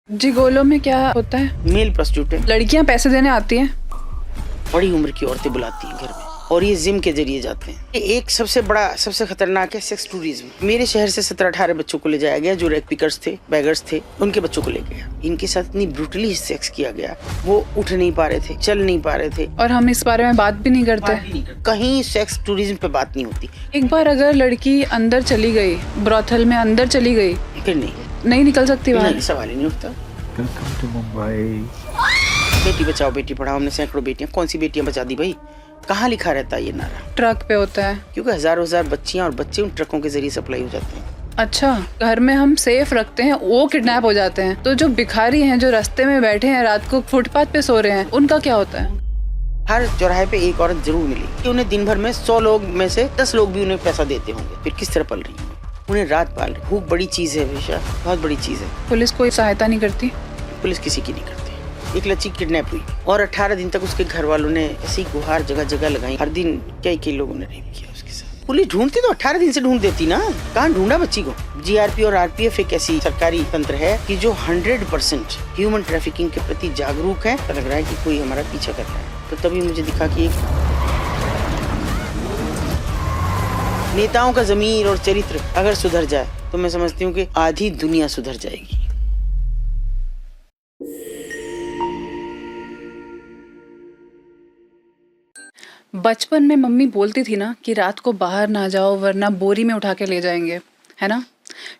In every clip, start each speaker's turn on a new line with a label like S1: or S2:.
S1: Gigolo में क्या होता है?
S2: Male prostitute.
S1: लड़कियां पैसे देने आती हैं?
S2: बड़ी उम्र की औरतें बुलाती हैं घर में और ये जिम के जरिए जाते हैं। एक सबसे बड़ा सबसे खतरनाक है सेक्स टूरिज्म। मेरे शहर से 17-18 बच्चों को ले जाया गया जो रेक पिकर्स थे, बैगर्स थे, उनके बच्चों को ले गया। इनके साथ इतनी ब्रूटली सेक्स किया गया, वो उठ नहीं पा रहे थे, चल नहीं पा रहे थे।
S1: और हम इस बारे में बात भी नहीं करते।
S2: कहीं सेक्स टूरिज्म पे बात नहीं होती।
S1: एक बार अगर लड़की अंदर चली गई, ब्रॉथल में अंदर चली गई,
S2: फिर
S1: नहीं निकल सकती बाहर।
S2: नहीं, सवाल ही नहीं उठता।
S3: Welcome to Mumbai.
S2: बेटी बचाओ बेटी पढ़ाओ, हमने सैकड़ों बेटियां, कौन सी बेटियां बचा दी भाई? कहाँ लिखा रहता है ये नारा?
S1: ट्रक पे होता है।
S2: क्योंकि हजारों बच्चियां और बच्चे उन ट्रकों के जरिए सप्लाई हो जाते हैं।
S1: अच्छा, घर में हम सेफ रखते हैं, वो किडनैप हो जाते हैं। तो जो भिखारी हैं, जो रास्ते में बैठे हैं, रात को फुटपाथ पे सो रहे हैं, उनका क्या होता है?
S2: हर चौराहे पे एक औरत जरूर मिली कि उन्हें दिन भर में 100 लोग में से 10 लोग भी उन्हें पैसा देते होंगे। फिर किस तरह पल रही है? उन्हें रात पाल रही। भूख बड़ी चीज है हमेशा, बहुत बड़ी चीज है।
S1: पुलिस कोई सहायता नहीं करती?
S2: पुलिस किसी की नहीं करती। एक लड़की किडनैप हुई और 18 दिन तक उसके घर वालों ने ऐसी गुहार जगह जगह लगाई। हर दिन कई लोगों ने रेप किया उसके साथ। पुलिस ढूंढती तो 18 दिन से ढूंढ देती ना। कहाँ ढूंढा बच्ची को? जीआरपी और आरपीएफ एक ऐसी सरकारी तंत्र है कि जो 100% ह्यूमन ट्रैफिकिंग के प्रति जागरूक है। तो लग रहा है कि कोई हमारा पीछा कर रहा है। तो तभी मुझे दिखा कि एक नेताओं का ज़मीर और चरित्र अगर सुधर जाए तो मैं समझती हूँ कि आधी दुनिया सुधर जाएगी।
S1: बचपन में मम्मी बोलती थी ना कि रात को बाहर ना जाओ वरना बोरी में उठा के ले जाएंगे, है ना?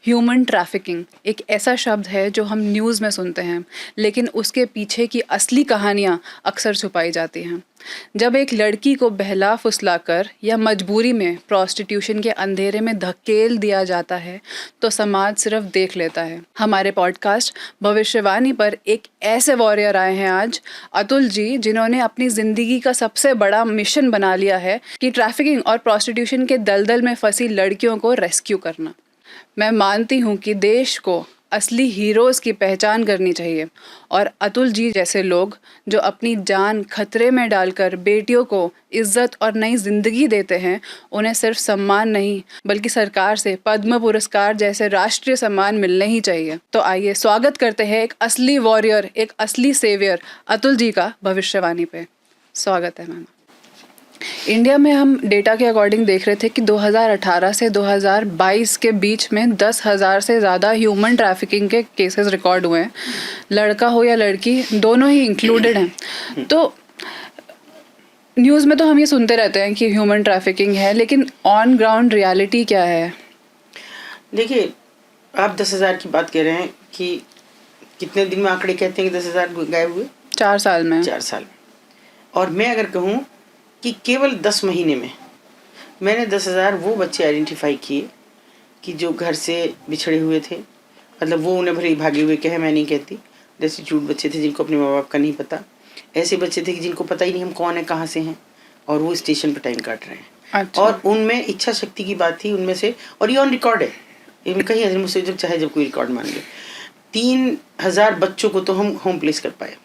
S1: ह्यूमन ट्रैफिकिंग एक ऐसा शब्द है जो हम न्यूज़ में सुनते हैं, लेकिन उसके पीछे की असली कहानियाँ अक्सर छुपाई जाती हैं। जब एक लड़की को बहला फुसलाकर या मजबूरी में प्रोस्टिट्यूशन के अंधेरे में धकेल दिया जाता है तो समाज सिर्फ देख लेता है। हमारे पॉडकास्ट भविष्यवाणी पर एक ऐसे वॉरियर आए हैं आज, अतुल जी, जिन्होंने अपनी ज़िंदगी का सबसे बड़ा मिशन बना लिया है कि ट्रैफिकिंग और प्रोस्टिट्यूशन के दलदल में फंसी लड़कियों को रेस्क्यू करना। मैं मानती हूँ कि देश को असली हीरोज़ की पहचान करनी चाहिए और अतुल जी जैसे लोग जो अपनी जान खतरे में डालकर बेटियों को इज्जत और नई ज़िंदगी देते हैं, उन्हें सिर्फ सम्मान नहीं बल्कि सरकार से पद्म पुरस्कार जैसे राष्ट्रीय सम्मान मिलने ही चाहिए। तो आइए स्वागत करते हैं एक असली वॉरियर, एक असली सेवियर अतुल जी का भविष्यवाणी पे। स्वागत है मैम। इंडिया में हम डेटा के अकॉर्डिंग देख रहे थे कि 2018 से 2022 के बीच में 10,000 से ज़्यादा ह्यूमन ट्रैफिकिंग के केसेस रिकॉर्ड हुए हैं। लड़का हो या लड़की, दोनों ही इंक्लूडेड हैं। तो न्यूज़ में तो हम ये सुनते रहते हैं कि ह्यूमन ट्रैफिकिंग है, लेकिन ऑन ग्राउंड रियलिटी क्या है?
S2: देखिए, आप 10,000 की बात कह रहे हैं कि कितने दिन में आंकड़े कहते हैं कि 10,000 गायब हुए?
S1: 4 साल में।
S2: 4 साल में। और मैं अगर कहूँ कि केवल 10 महीने में मैंने 10,000 वो बच्चे आइडेंटिफाई किए कि जो घर से बिछड़े हुए थे। मतलब वो उन्हें भले ही भागे हुए कहे, मैं नहीं कहती। डेस्टिट्यूट बच्चे थे जिनको अपने माँ बाप का नहीं पता। ऐसे बच्चे थे कि जिनको पता ही नहीं हम कौन है, कहाँ से हैं, और वो स्टेशन पर टाइम काट रहे हैं।
S1: अच्छा।
S2: और उनमें इच्छा शक्ति की बात थी उनमें से, और ये ऑन रिकॉर्ड है, इनमें कहीं मुझसे जब चाहे जब कोई रिकॉर्ड मान ले। 3,000 बच्चों को तो हम होम प्लेस कर पाए।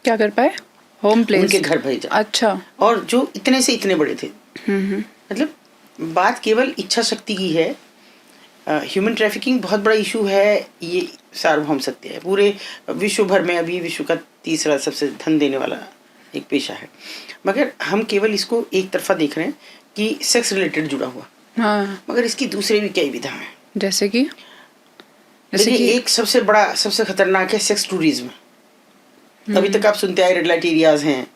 S1: क्या कर पाए? होम प्लेस,
S2: उनके घर भेजा।
S1: अच्छा।
S2: और जो इतने से इतने बड़े थे। मतलब बात केवल इच्छा शक्ति की है। ह्यूमन ट्रैफिकिंग बहुत बड़ा इशू है, ये सार्वभौम सत्य है। पूरे विश्व भर में अभी विश्व का तीसरा सबसे धन देने वाला एक पेशा है, मगर हम केवल इसको एक तरफा देख रहे हैं कि सेक्स रिलेटेड जुड़ा हुआ।
S1: हाँ।
S2: मगर इसकी दूसरे भी कई विधा हैं।
S1: जैसे कि
S2: एक सबसे बड़ा सबसे खतरनाक है सेक्स टूरिज्म। अभी तक आप सुनते आए रेड लाइट एरियाज हैं,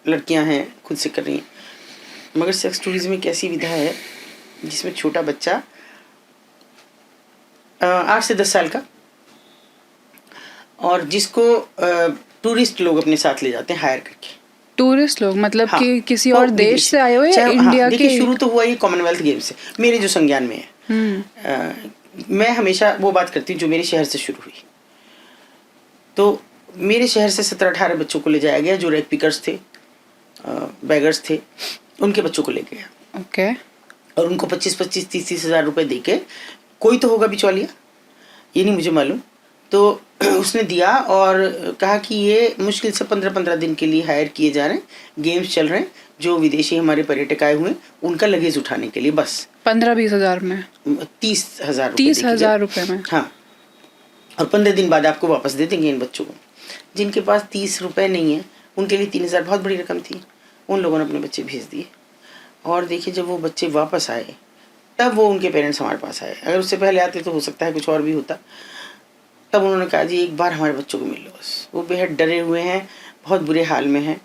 S2: लड़कियां हैं खुद से कर रही हैं, मगर सेक्स टूरिज्म एक ऐसी विधा है जिसमें छोटा बच्चा 8 से 10 साल का, और जिसको टूरिस्ट लोग अपने साथ ले जाते हैं हायर करके। टूरिस्ट
S1: लोग मतलब
S2: हाँ,
S1: कि किसी और देश से आए हुए या इंडिया के?
S2: शुरू तो हुआ ये कॉमनवेल्थ गेम से, मेरे जो संज्ञान में है। मैं हमेशा वो बात करती हूँ जो मेरे शहर से शुरू हुई। तो मेरे शहर से 17-18 बच्चों को ले जाया गया जो रेक पिकर्स थे, बैगर्स थे, उनके बच्चों को ले गया।
S1: ओके।
S2: और उनको 25-25, 30-30 हज़ार रुपये दे के, कोई तो होगा बिचौलिया, ये नहीं मुझे मालूम, तो उसने दिया और कहा कि ये मुश्किल से 15-15 दिन के लिए हायर किए जा रहे हैं, गेम्स चल रहे हैं, जो विदेशी हमारे पर्यटक आए हुए हैं उनका लगेज उठाने के लिए। बस
S1: 15-20 हज़ार में?
S2: 30,000
S1: 30,000 रुपये में।
S2: हाँ। और 15 दिन बाद आपको वापस दे देंगे इन बच्चों को। जिनके पास 30 रुपये नहीं है उनके लिए 3000 बहुत बड़ी रकम थी, उन लोगों ने अपने बच्चे भेज दिए। और देखिए जब वो बच्चे वापस आए तब वो उनके पेरेंट्स हमारे पास आए। अगर उससे पहले आते तो हो सकता है कुछ और भी होता। तब उन्होंने कहा जी एक बार हमारे बच्चों को मिल लो बस। वो बेहद डरे हुए हैं, बहुत बुरे हाल में हैं।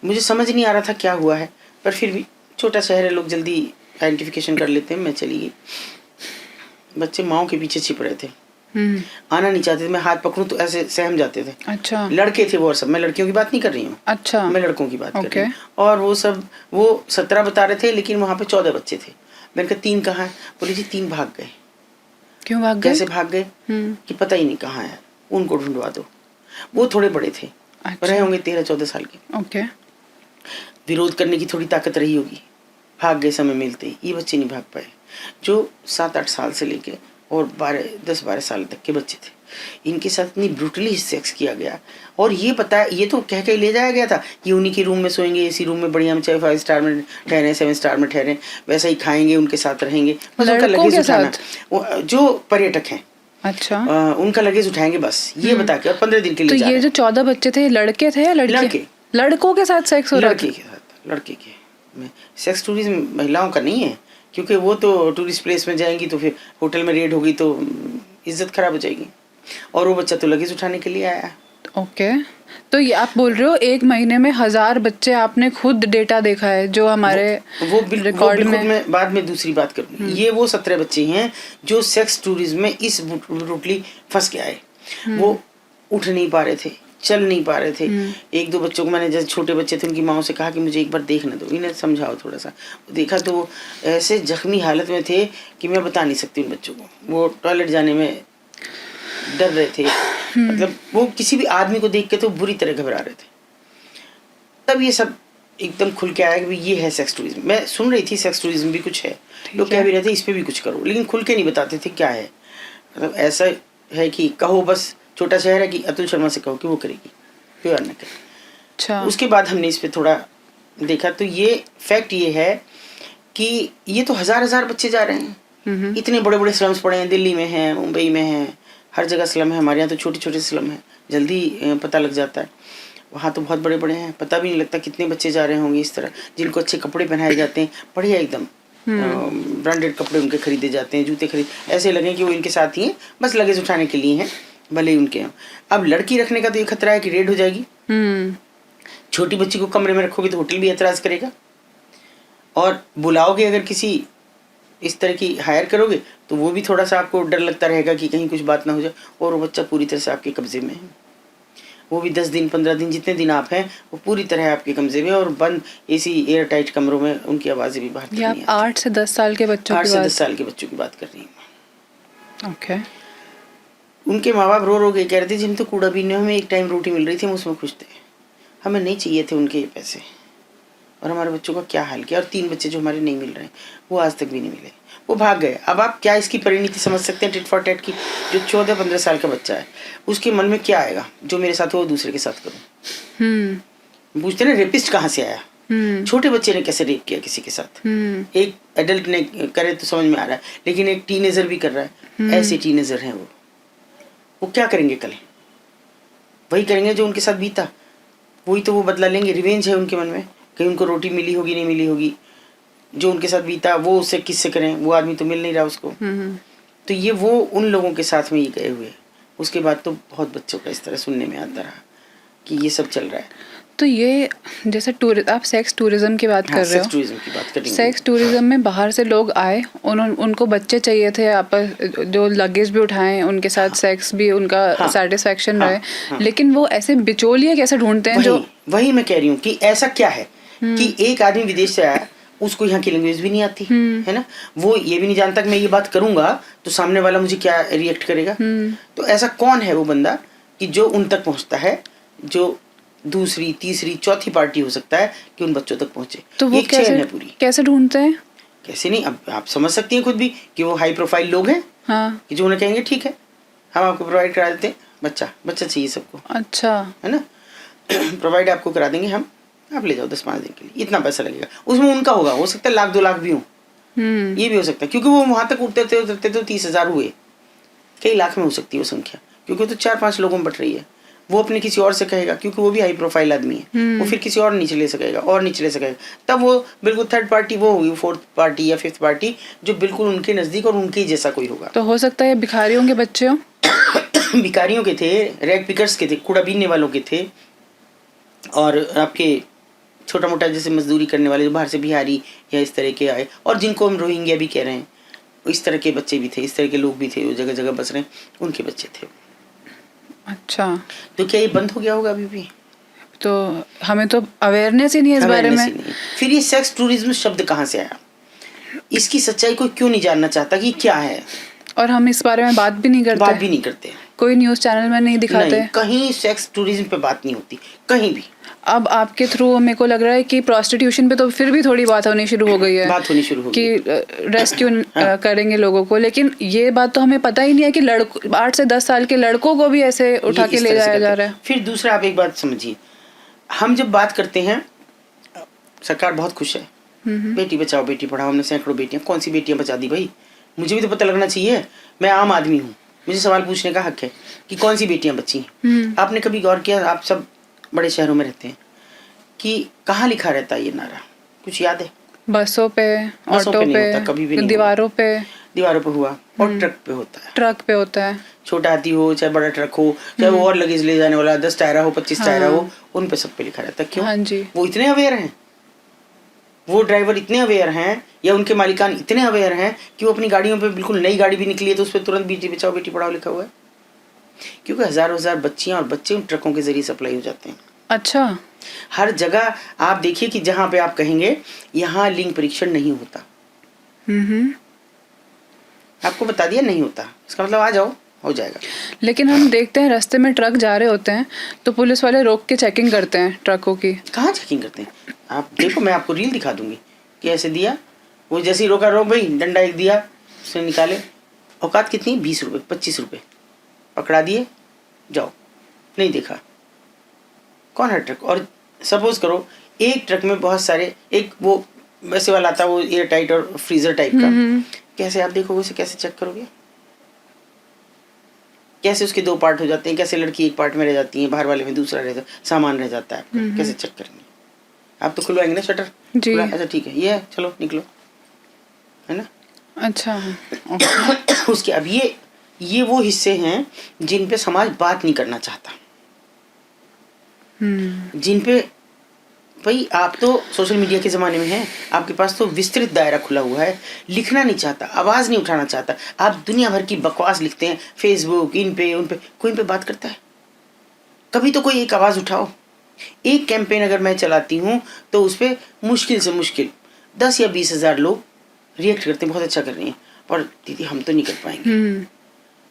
S2: मुझे समझ नहीं आ रहा था क्या हुआ है, पर फिर भी छोटा शहर है, लोग जल्दी आइडेंटिफिकेशन कर लेते हैं। मैं चली गई, बच्चे माओ के पीछे छिप रहे थे, आना नहीं चाहते थे। मैं हाथ पकड़ूं तो ऐसे सहम जाते थे।
S1: अच्छा।
S2: लड़के थे वो, और सब, मैं लड़कियों की बात नहीं कर रही हूँ।
S1: अच्छा।
S2: मैं लड़कों की बात कर रही हूँ। और वो सब, वो 17 बता रहे थे, लेकिन वहाँ पे 14 बच्चे थे। मैंने कहा 3 कहाँ है? बोले जी 3 भाग गए।
S1: क्यों भाग गए?
S2: कैसे भाग गए कि पता ही नहीं कहाँ है, उनको ढूंढवा दो। वो थोड़े बड़े थे, रहे होंगे 13-14 साल के।
S1: ओके।
S2: विरोध करने की थोड़ी ताकत रही होगी, भाग गए समय मिलते ही। ये बच्चे नहीं भाग पाए जो 7-8 साल से लेके और 10-12 साल तक के बच्चे थे। इनके साथ इतनी ब्रूटली सेक्स किया गया। और ये पता है, ये तो कह के ले जाया गया था कि उन्हीं के रूम में सोएंगे, एसी रूम में बढ़िया में, चाहे 5 स्टार में ठहरे 7 स्टार में ठहरे, वैसा ही खाएंगे, उनके साथ रहेंगे, बस उनका लगेज उठाना। जो पर्यटक हैं,
S1: अच्छा,
S2: उनका लगेज उठाएंगे बस, ये बता के। और 15 दिन के लिए।
S1: तो ये जो 14 बच्चे थे लड़के थे या लड़के? लड़कों के साथ सेक्स हो रहा था?
S2: लड़के के साथ, लड़के के। सेक्स टूरिज्म महिलाओं का नहीं है, क्योंकि वो तो टूरिस्ट प्लेस में जाएंगी तो फिर होटल में रेड होगी तो इज्जत खराब हो जाएगी। और वो बच्चा तो लगेज उठाने के लिए आया।
S1: ओके। तो ये आप बोल रहे हो 1 महीने में 1000 बच्चे आपने खुद डेटा देखा है जो हमारे रिकॉर्ड में?
S2: मैं बाद में दूसरी बात करूँ। ये वो 17 बच्चे हैं जो सेक्स टूरिज्म में इस ब्रूटली फंस के आए। वो उठ नहीं पा रहे थे, चल नहीं पा रहे थे। 1-2 बच्चों को मैंने, जैसे छोटे बच्चे थे, उनकी माओ से कहा कि मुझे एक बार देखने दो, इन्हें समझाओ थोड़ा सा। देखा तो वो ऐसे जख्मी हालत में थे कि मैं बता नहीं सकती उन बच्चों को। वो टॉयलेट जाने में डर रहे थे, मतलब वो किसी भी आदमी को देख के तो बुरी तरह घबरा रहे थे। तब ये सब एकदम खुल के आया कि ये है सेक्स टूरिज्म। मैं सुन रही थी सेक्स टूरिज्म भी कुछ है, लोग कह भी रहे थे इस पे भी कुछ करो, लेकिन खुल के नहीं बताते थे क्या है। मतलब ऐसा है कि कहो बस, छोटा शहर है कि अतुल शर्मा से कहो कि वो करेगी, कोई और न करे।
S1: अच्छा।
S2: उसके बाद हमने इस पे थोड़ा देखा तो ये फैक्ट ये है कि ये तो हजार बच्चे जा रहे हैं। इतने बड़े बड़े स्लम्स पड़े हैं, दिल्ली में हैं, मुंबई में हैं, हर जगह स्लम है। हमारे यहाँ तो छोटे छोटे स्लम है, जल्दी पता लग जाता है। वहाँ तो बहुत बड़े बड़े हैं, पता भी नहीं लगता कितने बच्चे जा रहे होंगे इस तरह। जिनको अच्छे कपड़े पहनाए जाते हैं, बढ़िया एकदम ब्रांडेड कपड़े उनके खरीदे जाते हैं, जूते खरीद, ऐसे लगे कि वो इनके साथ ही हैं, बस लगेज उठाने के लिए हैं, भले ही उनके हैं। अब लड़की रखने का तो ये खतरा है कि रेड हो जाएगी। छोटी बच्ची को कमरे में रखोगे तो होटल भी एतराज़ करेगा, और बुलाओगे अगर किसी इस तरह की हायर करोगे तो वो भी थोड़ा सा आपको डर लगता रहेगा कि कहीं कुछ बात ना हो जाए। और वो बच्चा पूरी तरह से आपके कब्जे में है, वो भी 10 दिन 15 दिन जितने दिन आप हैं वो पूरी तरह आपके कब्जे में, और बंद एसी एयर टाइट कमरों में उनकी आवाज़ें भी बाहर नहीं आती।
S1: 8 से 10 साल के बच्चों की
S2: 8 से 10 साल के बच्चों की बात कर रही हूँ।
S1: ओके।
S2: उनके माँ बाप रो के कह रहे थे जिन तो कूड़ा बीनने, हमें एक टाइम रोटी मिल रही थी, हम उसमें खुश थे, हमें नहीं चाहिए थे उनके ये पैसे। और हमारे बच्चों का क्या हाल किया। और 3 बच्चे जो हमारे नहीं मिल रहे हैं वो आज तक भी नहीं मिले, वो भाग गए। अब आप क्या इसकी परिणति समझ सकते हैं टिट फॉर टैट की? जो 14-15 साल का बच्चा है उसके मन में क्या आएगा, जो मेरे साथ हो वो दूसरे के साथ करूँ। पूछते ना रेपिस्ट कहाँ से आया। छोटे बच्चे ने कैसे रेप किया किसी के साथ, एक एडल्ट ने करे तो समझ में आ रहा है, लेकिन एक टीनेजर भी कर रहा है। ऐसे टीनेजर हैं वो क्या करेंगे कल? वही करेंगे जो उनके साथ बीता, वही तो वो बदला लेंगे। रिवेंज है उनके मन में, कहीं उनको रोटी मिली होगी नहीं मिली होगी, जो उनके साथ बीता वो उससे किससे करें, वो आदमी तो मिल नहीं रहा उसको। तो ये वो उन लोगों के साथ में ही गए हुए। उसके बाद तो बहुत बच्चों का इस तरह सुनने में आता रहा कि ये सब चल रहा है।
S1: तो ये जैसे आप सेक्स टूरिज्म की बात कर रहे हो,
S2: सेक्स टूरिज्म की बात करेंगे।
S1: सेक्स टूरिज्म में बाहर से लोग आए, उनको बच्चे चाहिए थे, आपस जो लगेज भी उठाएं, उनके साथ सेक्स भी उनका सेटिस्फेक्शन रहे। लेकिन वो ऐसे बिचौलिए कैसे ढूंढते हैं? जो
S2: वही मैं कह रही हूँ कि ऐसा क्या है कि एक आदमी विदेश से आया, उसको यहाँ की लैंग्वेज भी नहीं आती है ना, वो ये भी नहीं जानता कि मैं ये बात करूंगा तो सामने वाला मुझे क्या रिएक्ट करेगा। तो ऐसा कौन है वो बंदा कि जो उन तक पहुँचता है, जो दूसरी तीसरी चौथी पार्टी हो सकता है कि उन बच्चों तक पहुंचे।
S1: तो वो कैसे ढूंढते हैं?
S2: कैसे नहीं, अब आप समझ सकती हैं खुद भी कि वो हाई प्रोफाइल लोग हैं।
S1: हाँ।
S2: कि जो उन्हें कहेंगे ठीक है हम आपको प्रोवाइड करा देते हैं, बच्चा चाहिए सबको, अच्छा है ना, प्रोवाइड आपको करा देंगे हम, आप ले जाओ 10-15 दिन के लिए, इतना पैसा लगेगा। उसमें उनका होगा, हो सकता है 1-2 लाख भी हो, ये भी हो सकता है, क्योंकि वो वहां तक उतरते तो 30,000 हुए, कई लाख में हो सकती है वो संख्या, क्योंकि वो तो 4-5 लोगों में बट रही है। वो अपने किसी और से कहेगा, क्योंकि वो भी हाई प्रोफाइल आदमी है, वो फिर किसी और नीचे ले सकेगा और नीचे ले सकेगा, तब वो बिल्कुल थर्ड पार्टी वो होगी, फोर्थ पार्टी या फिफ्थ पार्टी, जो बिल्कुल उनके नज़दीक और उनके जैसा कोई होगा।
S1: तो हो सकता है ये भिखारियों के बच्चे हों।
S2: भिखारियों के थे, रैग पिकर्स के थे, कूड़ा बीनने वालों के थे, और आपके छोटा मोटा जैसे मजदूरी करने वाले जो बाहर से बिहारी या इस तरह के आए, और जिनको हम रोहिंग्या भी कह रहे हैं, इस तरह के बच्चे भी थे, इस तरह के लोग भी थे जो जगह जगह बस रहे हैं, उनके बच्चे थे।
S1: अच्छा,
S2: तो क्या ये बंद हो गया होगा अभी भी?
S1: तो हमें तो अवेयरनेस ही नहीं है इस बारे
S2: Awareness
S1: में।
S2: ही नहीं। फिर ये सेक्स टूरिज्म शब्द कहाँ से आया? इसकी सच्चाई कोई क्यों नहीं जानना चाहता कि क्या है?
S1: और हम इस बारे में बात भी नहीं करते।
S2: बात भी नहीं करते।
S1: कोई न्यूज़ चैनल में नहीं दिखाते।
S2: नहीं, कहीं सेक्स टूरिज्म पे बात नहीं होती, कहीं भी।
S1: अब आपके थ्रू मेरे को लग रहा है कि प्रोस्टिट्यूशन पे तो फिर भी थोड़ी बात होनी शुरू हो गई है,
S2: बात होनी शुरू हो गई
S1: कि रेस्क्यू करेंगे लोगों को, लेकिन ये बात तो हमें पता ही नहीं है कि 8 से 10 साल के लड़कों को भी ऐसे उठा
S2: ये
S1: के
S2: इस
S1: ले
S2: तरह से
S1: जाया
S2: करते
S1: जा
S2: हैं।
S1: रहा है।
S2: फिर दूसरा आप एक बात समझिए, हम जब बात करते हैं, सरकार बहुत खुश है, बेटी बचाओ बेटी पढ़ाओ, हमने सैकड़ों बेटियां, कौन सी बेटियां बचा दी भाई? मुझे भी तो पता लगना चाहिए, मैं आम आदमी हूँ, मुझे सवाल पूछने का हक है कि कौन सी बेटियां बची हैं। आपने कभी गौर किया, आप सब बड़े शहरों में रहते हैं, कि कहाँ लिखा रहता है ये नारा? कुछ याद है?
S1: बसों पे,
S2: बसों
S1: ऑटो
S2: पे नहीं होता, कभी भी
S1: पे,
S2: नहीं
S1: दीवारों पे,
S2: दीवारों पे हुआ, और ट्रक पे होता है।
S1: ट्रक पे होता है।
S2: छोटा हाथी हो चाहे बड़ा ट्रक हो, चाहे वो और लगेज ले जाने वाला 10 टायरा हो 25 टायरा हो, उन पे सब पे लिखा रहता है। क्यों?
S1: हाँ जी।
S2: वो इतने अवेयर हैं, वो ड्राइवर इतने अवेयर हैं, या उनके मालिकान इतने अवेयर हैं कि वो अपनी गाड़ियों पे, बिल्कुल नई गाड़ी भी निकली है तो उस पर तुरंत बेटी बचाओ बेटी पढ़ाओ लिखा हुआ है, क्योंकि हजार बच्चियां और बच्चे उन ट्रकों के जरिए सप्लाई हो जाते हैं।
S1: अच्छा,
S2: हर जगह आप देखिए कि जहाँ पे आप कहेंगे यहाँ लिंग परीक्षण नहीं होता, आपको बता दिया नहीं होता, इसका मतलब आ जाओ, हो जाएगा।
S1: लेकिन हम देखते हैं रास्ते में ट्रक जा रहे होते हैं तो पुलिस वाले रोक के चेकिंग करते हैं ट्रकों की।
S2: कहाँ चेकिंग करते हैं? आप देखो, मैं आपको रील दिखा दूंगी कि ऐसे दिया, वो जैसे ही रोका, रोक भाई, डंडा एक दिया, उसने निकाले, औकात कितनी? 20 रुपये 25 रुपये, पकड़ा दिए, जाओ, नहीं देखा कौन है ट्रक। और सपोज करो एक ट्रक में बहुत सारे, एक वो वैसे वाला आता है, वो एयर टाइट और फ्रीजर टाइप का, कैसे आप देखोगे उसे, कैसे चेक करोगे? कैसे उसके 2 पार्ट हो जाते हैं, कैसे लड़की एक पार्ट में रह जाती है, बाहर वाले में दूसरा रह जाता, सामान रह जाता है, कैसे चेक करेंगे? आप तो खुलवाएंगे ना शटर
S1: जी।
S2: अच्छा ठीक है, ये है, चलो निकलो, है ना?
S1: अच्छा।
S2: उसके अब ये वो हिस्से हैं जिन पे समाज बात नहीं करना चाहता, जिन पे भाई आप तो सोशल मीडिया के ज़माने में हैं, आपके पास तो विस्तृत दायरा खुला हुआ है, लिखना नहीं चाहता, आवाज़ नहीं उठाना चाहता, आप दुनिया भर की बकवास लिखते हैं, फेसबुक, इन पे उन पे, कोई इन पे बात करता है? कभी तो कोई एक आवाज़ उठाओ। एक कैंपेन अगर मैं चलाती हूँ तो उस पर मुश्किल से मुश्किल 10 या 20 हज़ार लोग रिएक्ट करते हैं, बहुत अच्छा कर रही हैं, और दीदी हम तो नहीं कर पाएंगे।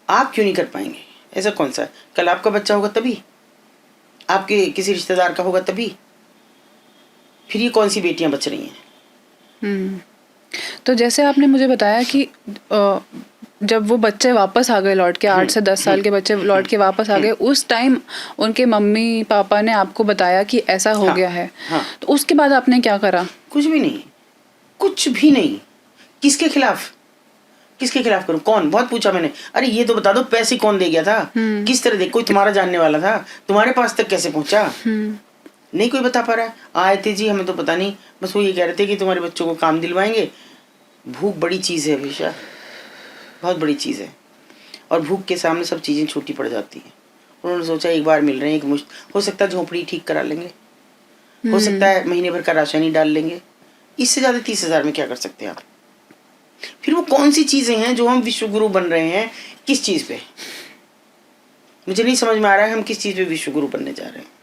S2: आप क्यों नहीं कर पाएंगे? ऐसा कौन सा है? कल आपका बच्चा होगा तभी, आपके किसी रिश्तेदार का होगा तभी, फिर ये कौन सी बेटियां बच रही हैं?
S1: तो जैसे आपने मुझे बताया कि जब वो बच्चे वापस आ गए लौट के, 8 से 10 साल के बच्चे लौट के वापस आ गए, उस टाइम उनके मम्मी पापा ने आपको बताया कि ऐसा हो गया है। तो उसके बाद आपने क्या करा?
S2: कुछ भी नहीं, कुछ भी नहीं। किसके खिलाफ करूं? कौन? बहुत पूछा मैंने, अरे ये तो बता दो पैसे कौन दे गया था, किस तरह दे, कोई तुम्हारा जानने वाला था, तुम्हारे पास तक कैसे पहुंचा? नहीं कोई बता पा रहा है। आए थे जी, हमें तो पता नहीं, बस वो ये कह रहे थे कि तुम्हारे बच्चों को काम दिलवाएंगे। भूख बड़ी चीज़ है भैया, बहुत बड़ी चीज़ है, और भूख के सामने सब चीज़ें छोटी पड़ जाती हैं। उन्होंने सोचा एक बार मिल रहे हैं, एक मुश्त, हो सकता है झोंपड़ी ठीक करा लेंगे, हो सकता है महीने भर का राशन ही डाल लेंगे, इससे ज़्यादा 30 हज़ार में क्या कर सकते हैं आप? फिर वो कौन सी चीज़ें हैं जो हम विश्वगुरु बन रहे हैं? किस चीज़ पे? मुझे नहीं समझ में आ रहा है हम किस चीज़ पे विश्वगुरु बनने जा रहे हैं।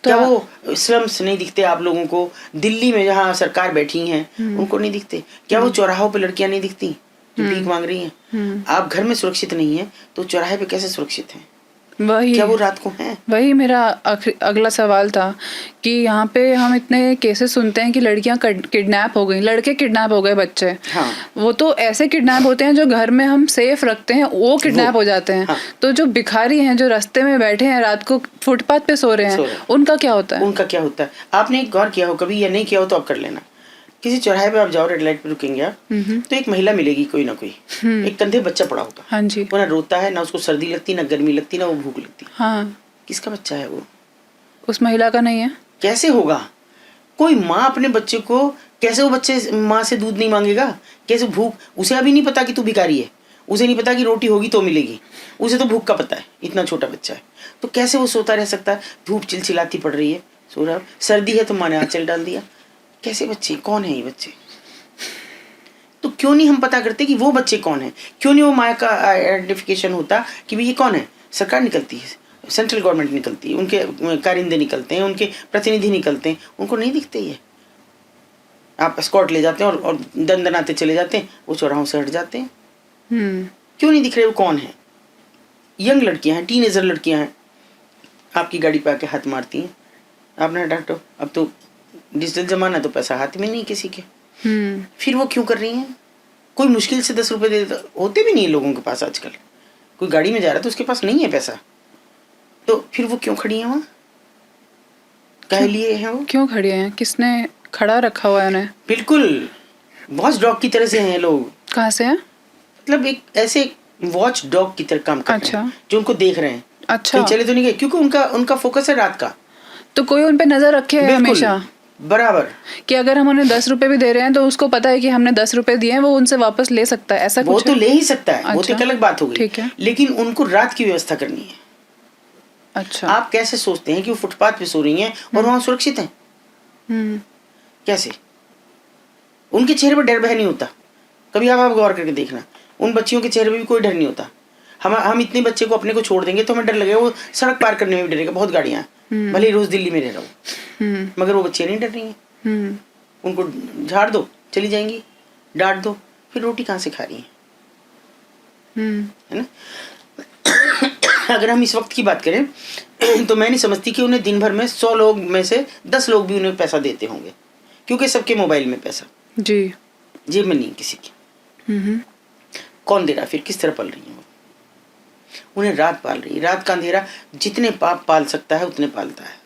S2: तो क्या वो स्लम्स नहीं दिखते आप लोगों को? दिल्ली में जहाँ सरकार बैठी हैं उनको नहीं दिखते? क्या वो चौराहों पे लड़कियां नहीं दिखती जो भीख मांग रही हैं? आप घर में सुरक्षित नहीं है तो चौराहे पे कैसे सुरक्षित हैं?
S1: वही,
S2: क्या वो रात को हैं?
S1: वही मेरा अगला सवाल था कि यहाँ पे हम इतने केसेस सुनते हैं कि लड़कियां किडनैप हो गई, लड़के किडनैप हो गए, बच्चे।
S2: हाँ।
S1: वो तो ऐसे किडनैप होते हैं जो घर में हम सेफ रखते हैं, वो किडनैप हो जाते हैं। हाँ। तो जो भिखारी हैं, जो रास्ते में बैठे हैं, रात को फुटपाथ पे सो रहे हैं, उनका क्या होता है?
S2: उनका क्या होता है? आपने गौर किया हो कभी या नहीं किया हो तो आप कर लेना। किसी चौराहे पे आप जाओ, रेड लाइट पे रुकेंगे आप, तो एक महिला मिलेगी कोई ना कोई, एक कंधे बच्चा पड़ा होगा,
S1: हाँ जी,
S2: वो ना रोता है, ना उसको सर्दी लगती, ना गर्मी लगती, ना वो भूख लगती।
S1: हाँ,
S2: किसका बच्चा है वो?
S1: उस महिला का नहीं है।
S2: कैसे होगा? कोई माँ अपने बच्चे को, कैसे वो बच्चे माँ से दूध नहीं मांगेगा? कैसे भूख, उसे अभी नहीं पता कि तू भिखारी है, उसे नहीं पता कि रोटी होगी तो मिलेगी, उसे तो भूख का पता है, इतना छोटा बच्चा है, तो कैसे वो सोता रह सकता है? धूप चिलचिलाती पड़ रही है, सो रहा, सर्दी है तो माँ ने आंचल डाल दिया। कैसे बच्चे, कौन है ये बच्चे? तो क्यों नहीं हम पता करते कि वो बच्चे कौन है? क्यों नहीं वो माँ का आइडेंटिफिकेशन होता कि भाई ये कौन है? सरकार निकलती है, सेंट्रल गवर्नमेंट निकलती है, उनके कारिंदे निकलते हैं, उनके प्रतिनिधि निकलते हैं, उनको नहीं दिखते ये। आप स्कॉट ले जाते हैं और दंदनाते चले जाते हैं, वो चौराहों से हट जाते हैं। क्यों नहीं दिख रहे वो कौन है? यंग लड़कियां हैं, टीनेजर लड़कियां हैं, आपकी गाड़ी पे आके हाथ मारती हैं, आपने डांटो। अब तो डिजिटल जमाना, तो पैसा हाथ में नहीं किसी के, फिर वो क्यों कर रही हैं? कोई मुश्किल से 10 रुपए दे देता, होते भी नहीं है लोगों के पास आजकल। कोई गाड़ी में जा रहा है तो उसके पास नहीं है पैसा, तो फिर वो क्यों खड़ी है वहाँ? कह लिए हैं वो?
S1: क्यों खड़ी हैं? किसने खड़ा रखा हुआ है उन्हें?
S2: बिल्कुल वॉच डॉग की तरह से हैं लोग।
S1: कहाँ से हैं?
S2: मतलब एक ऐसे वॉच डॉग की तरह काम कर रहे हैं, जो उनको देख रहे हैं।
S1: अच्छा,
S2: कहीं चले तो नहीं गए, क्योंकि उनका फोकस है रात का।
S1: तो कोई उन पे नजर रखे है हमेशा
S2: बराबर,
S1: कि अगर हम उन्हें 10 रुपए भी दे रहे हैं तो उसको पता है कि हमने 10 रुपए दिए हैं, वो उनसे वापस ले सकता है, ऐसा
S2: वो
S1: कुछ
S2: तो
S1: है?
S2: ले ही सकता है, वो तो
S1: अच्छा,
S2: एक अलग बात हो गई,
S1: ठीक है।
S2: लेकिन उनको रात की व्यवस्था करनी है।
S1: अच्छा,
S2: आप कैसे सोचते हैं कि वो फुटपाथ पे सो रही हैं और वहां सुरक्षित हैं? कैसे? उनके चेहरे पर डर भय नहीं होता। कभी आप गौर करके देखना, उन बच्चियों के चेहरे पर भी कोई डर नहीं होता। हम इतने बच्चे को अपने को छोड़ देंगे तो हमें डर लगेगा, वो सड़क पार करने में भी डरेगा, बहुत गाड़ियां, भले ही रोज दिल्ली में रह रहा हूँ, मगर वो बच्चे नहीं डर रही हैं। उनको झाड़ दो, चली जाएंगी, डांट दो, फिर रोटी कहाँ से खा रही है ना? अगर हम इस वक्त की बात करें तो मैं नहीं समझती कि उन्हें दिन भर में 100 लोग में से 10 लोग भी उन्हें पैसा देते होंगे, क्योंकि सबके मोबाइल में पैसा,
S1: जी,
S2: जेब में नहीं किसी की। कौन दे रहा? फिर किस तरह पल रही है वो? उन्हें रात पाल रही है। रात का अंधेरा जितने पाप पाल सकता है उतने पालता है।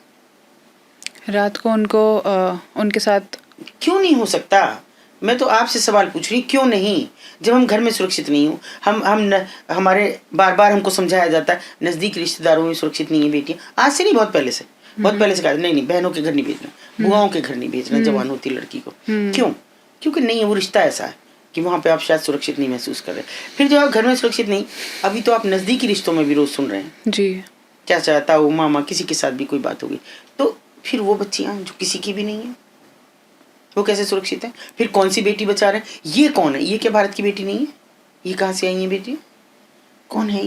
S2: रात को
S1: उनको उनके साथ
S2: क्यों नहीं हो सकता? मैं तो आपसे सवाल पूछ रही, क्यों नहीं? जब हम घर में सुरक्षित नहीं हो, हमारे बार बार हमको समझाया जाता है नजदीक रिश्तेदारों में सुरक्षित नहीं है बेटियां। आज से नहीं, बहुत पहले से कहा, नहीं बहनों के घर नहीं भेजना, बुआओं के घर नहीं भेजना जवान होती लड़की को। क्यों? क्योंकि नहीं है, वो रिश्ता ऐसा है कि वहाँ पे आप शायद सुरक्षित नहीं महसूस कर रहे। फिर जब आप घर में सुरक्षित नहीं, अभी तो आप नजदीकी रिश्तों में भी रोज सुन रहे हैं
S1: जी,
S2: चाचा ताऊ मामा, किसी के साथ भी कोई बात होगी, तो फिर वो बच्चियां जो किसी की भी नहीं है, वो कैसे सुरक्षित है? फिर कौन सी बेटी बचा रहे हैं? ये कौन है? ये क्या भारत की बेटी नहीं है? ये कहाँ से आई है बेटी? कौन है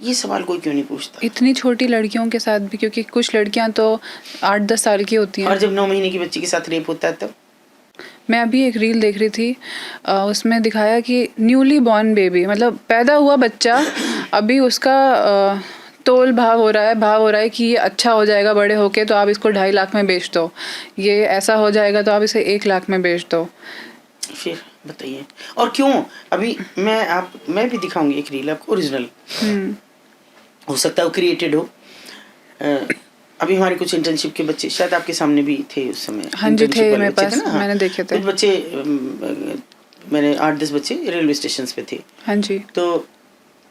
S2: ये सवाल कोई क्यों नहीं पूछता?
S1: इतनी छोटी लड़कियों के साथ भी, क्योंकि कुछ लड़कियां तो 8-10 साल की होती हैं,
S2: और जब 9 महीने की बच्ची के साथ रेप होता है तब?
S1: मैं अभी एक रील देख रही थी, उसमें दिखाया कि न्यूली बॉर्न बेबी, मतलब पैदा हुआ बच्चा, अभी उसका तोल भाव हो रहा है कि ये अच्छा हो जाएगा बड़े होके तो आप इसको 2.5 लाख में बेच दो, ये ऐसा हो जाएगा तो आप इसे 1 लाख में बेच दो।
S2: फिर बताइए, और क्यों? अभी मैं भी दिखाऊंगी एक रील आपको, ओरिजिनल, हो सकता है वो क्रिएटेड हो। अभी हमारे कुछ इंटर्नशिप के बच्चे शायद आपके सामने भी थे उस समय।
S1: हाँ जी, थे मेरे पास, मैंने देखे थे
S2: कुछ बच्चे, मैंने 8-10 बच्चे रेलवे स्टेशन पे थे।
S1: हाँ जी,
S2: तो